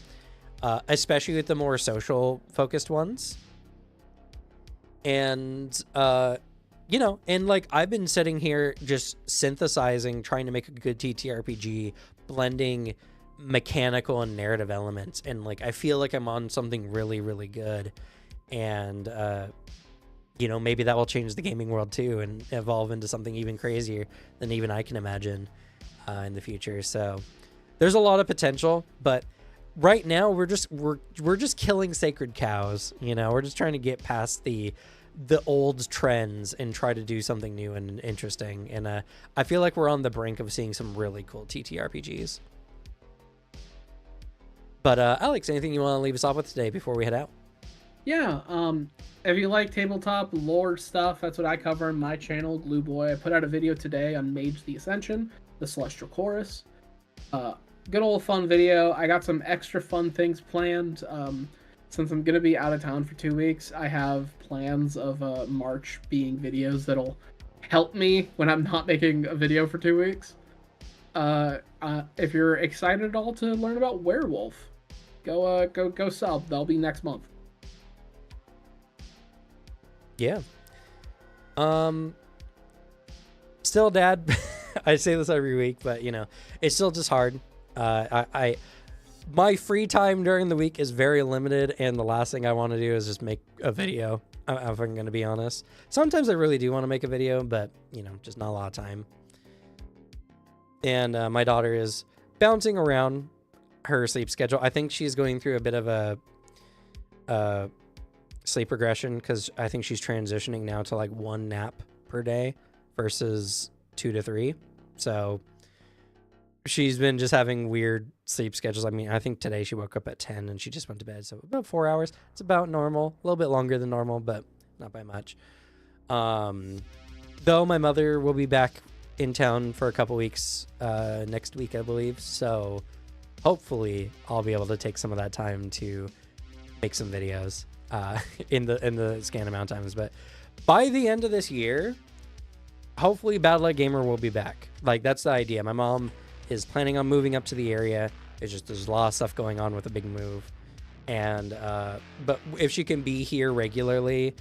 Especially with the more social focused ones. And you know, and like I've been sitting here just synthesizing, trying to make a good TTRPG, blending mechanical and narrative elements, and like I feel like I'm on something really, really good. And you know, maybe that will change the gaming world too and evolve into something even crazier than even I can imagine in the future. So there's a lot of potential, but right now we're just killing sacred cows. You know, we're just trying to get past the old trends and try to do something new and interesting. And I feel like we're on the brink of seeing some really cool TTRPGs. But Alex, anything you want to leave us off with today before we head out? Yeah, if you like tabletop lore stuff, that's what I cover on my channel, Glue Boy. I put out a video today on Mage the Ascension, the Celestial Chorus. Good old fun video. I got some extra fun things planned. Since I'm gonna be out of town for 2 weeks, I have plans of March being videos that'll help me when I'm not making a video for 2 weeks. If you're excited at all to learn about Werewolf, go sub. That'll be next month. Yeah. Still, Dad, I say this every week, but you know, it's still just hard. My free time during the week is very limited, and the last thing I want to do is just make a video, if I'm going to be honest. Sometimes I really do want to make a video, but you know, just not a lot of time. And my daughter is bouncing around her sleep schedule. I think she's going through a bit of a sleep regression because I think she's transitioning now to like 1 nap per day versus 2 to 3. So she's been just having weird sleep schedules. I mean, I think today she woke up at 10 and she just went to bed. So about 4 hours. It's about normal, a little bit longer than normal, but not by much. Though my mother will be back in town for a couple weeks next week, I believe. So hopefully I'll be able to take some of that time to make some videos in the scan amount of times. But by the end of this year, hopefully Bad Light Gamer will be back. Like, that's the idea. My mom is planning on moving up to the area. It's just there's a lot of stuff going on with a big move. And but if she can be here regularly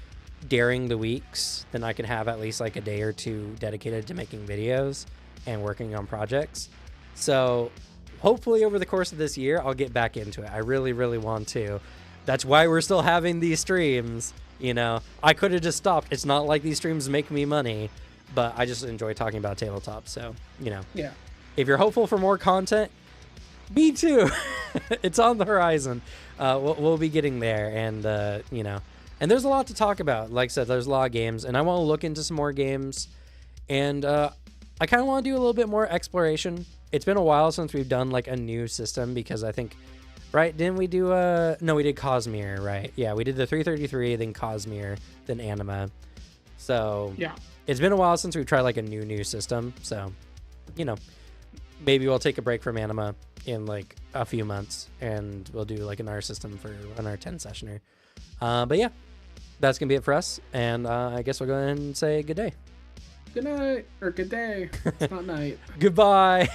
during the weeks, then I can have at least like a day or two dedicated to making videos and working on projects. So hopefully over the course of this year, I'll get back into it. I really, really want to. That's why we're still having these streams. You know, I could have just stopped. It's not like these streams make me money, but I just enjoy talking about tabletop. So, you know, yeah. If you're hopeful for more content, me too. It's on the horizon. We'll be getting there. And, you know, and there's a lot to talk about. Like I said, there's a lot of games, and I want to look into some more games. And I kind of want to do a little bit more exploration. It's been a while since we've done like a new system because I think, right, didn't we do no, we did Cosmere, right? Yeah, we did the 333, then Cosmere, then Anima. So yeah, it's been a while since we've tried like a new system. So, you know, maybe we'll take a break from Anima in like a few months and we'll do like another system for our 10 sessioner. But yeah, that's gonna be it for us. And I guess we'll go ahead and say good day. Good night, or good day. It's not night. Goodbye.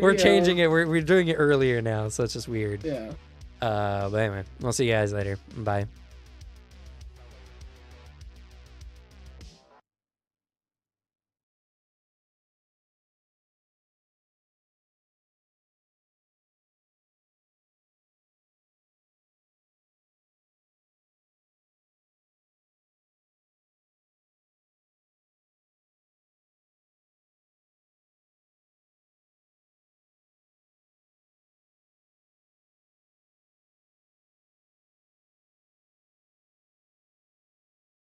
We're changing it. We're doing it earlier now, so it's just weird. Yeah. But anyway, we'll see you guys later. Bye.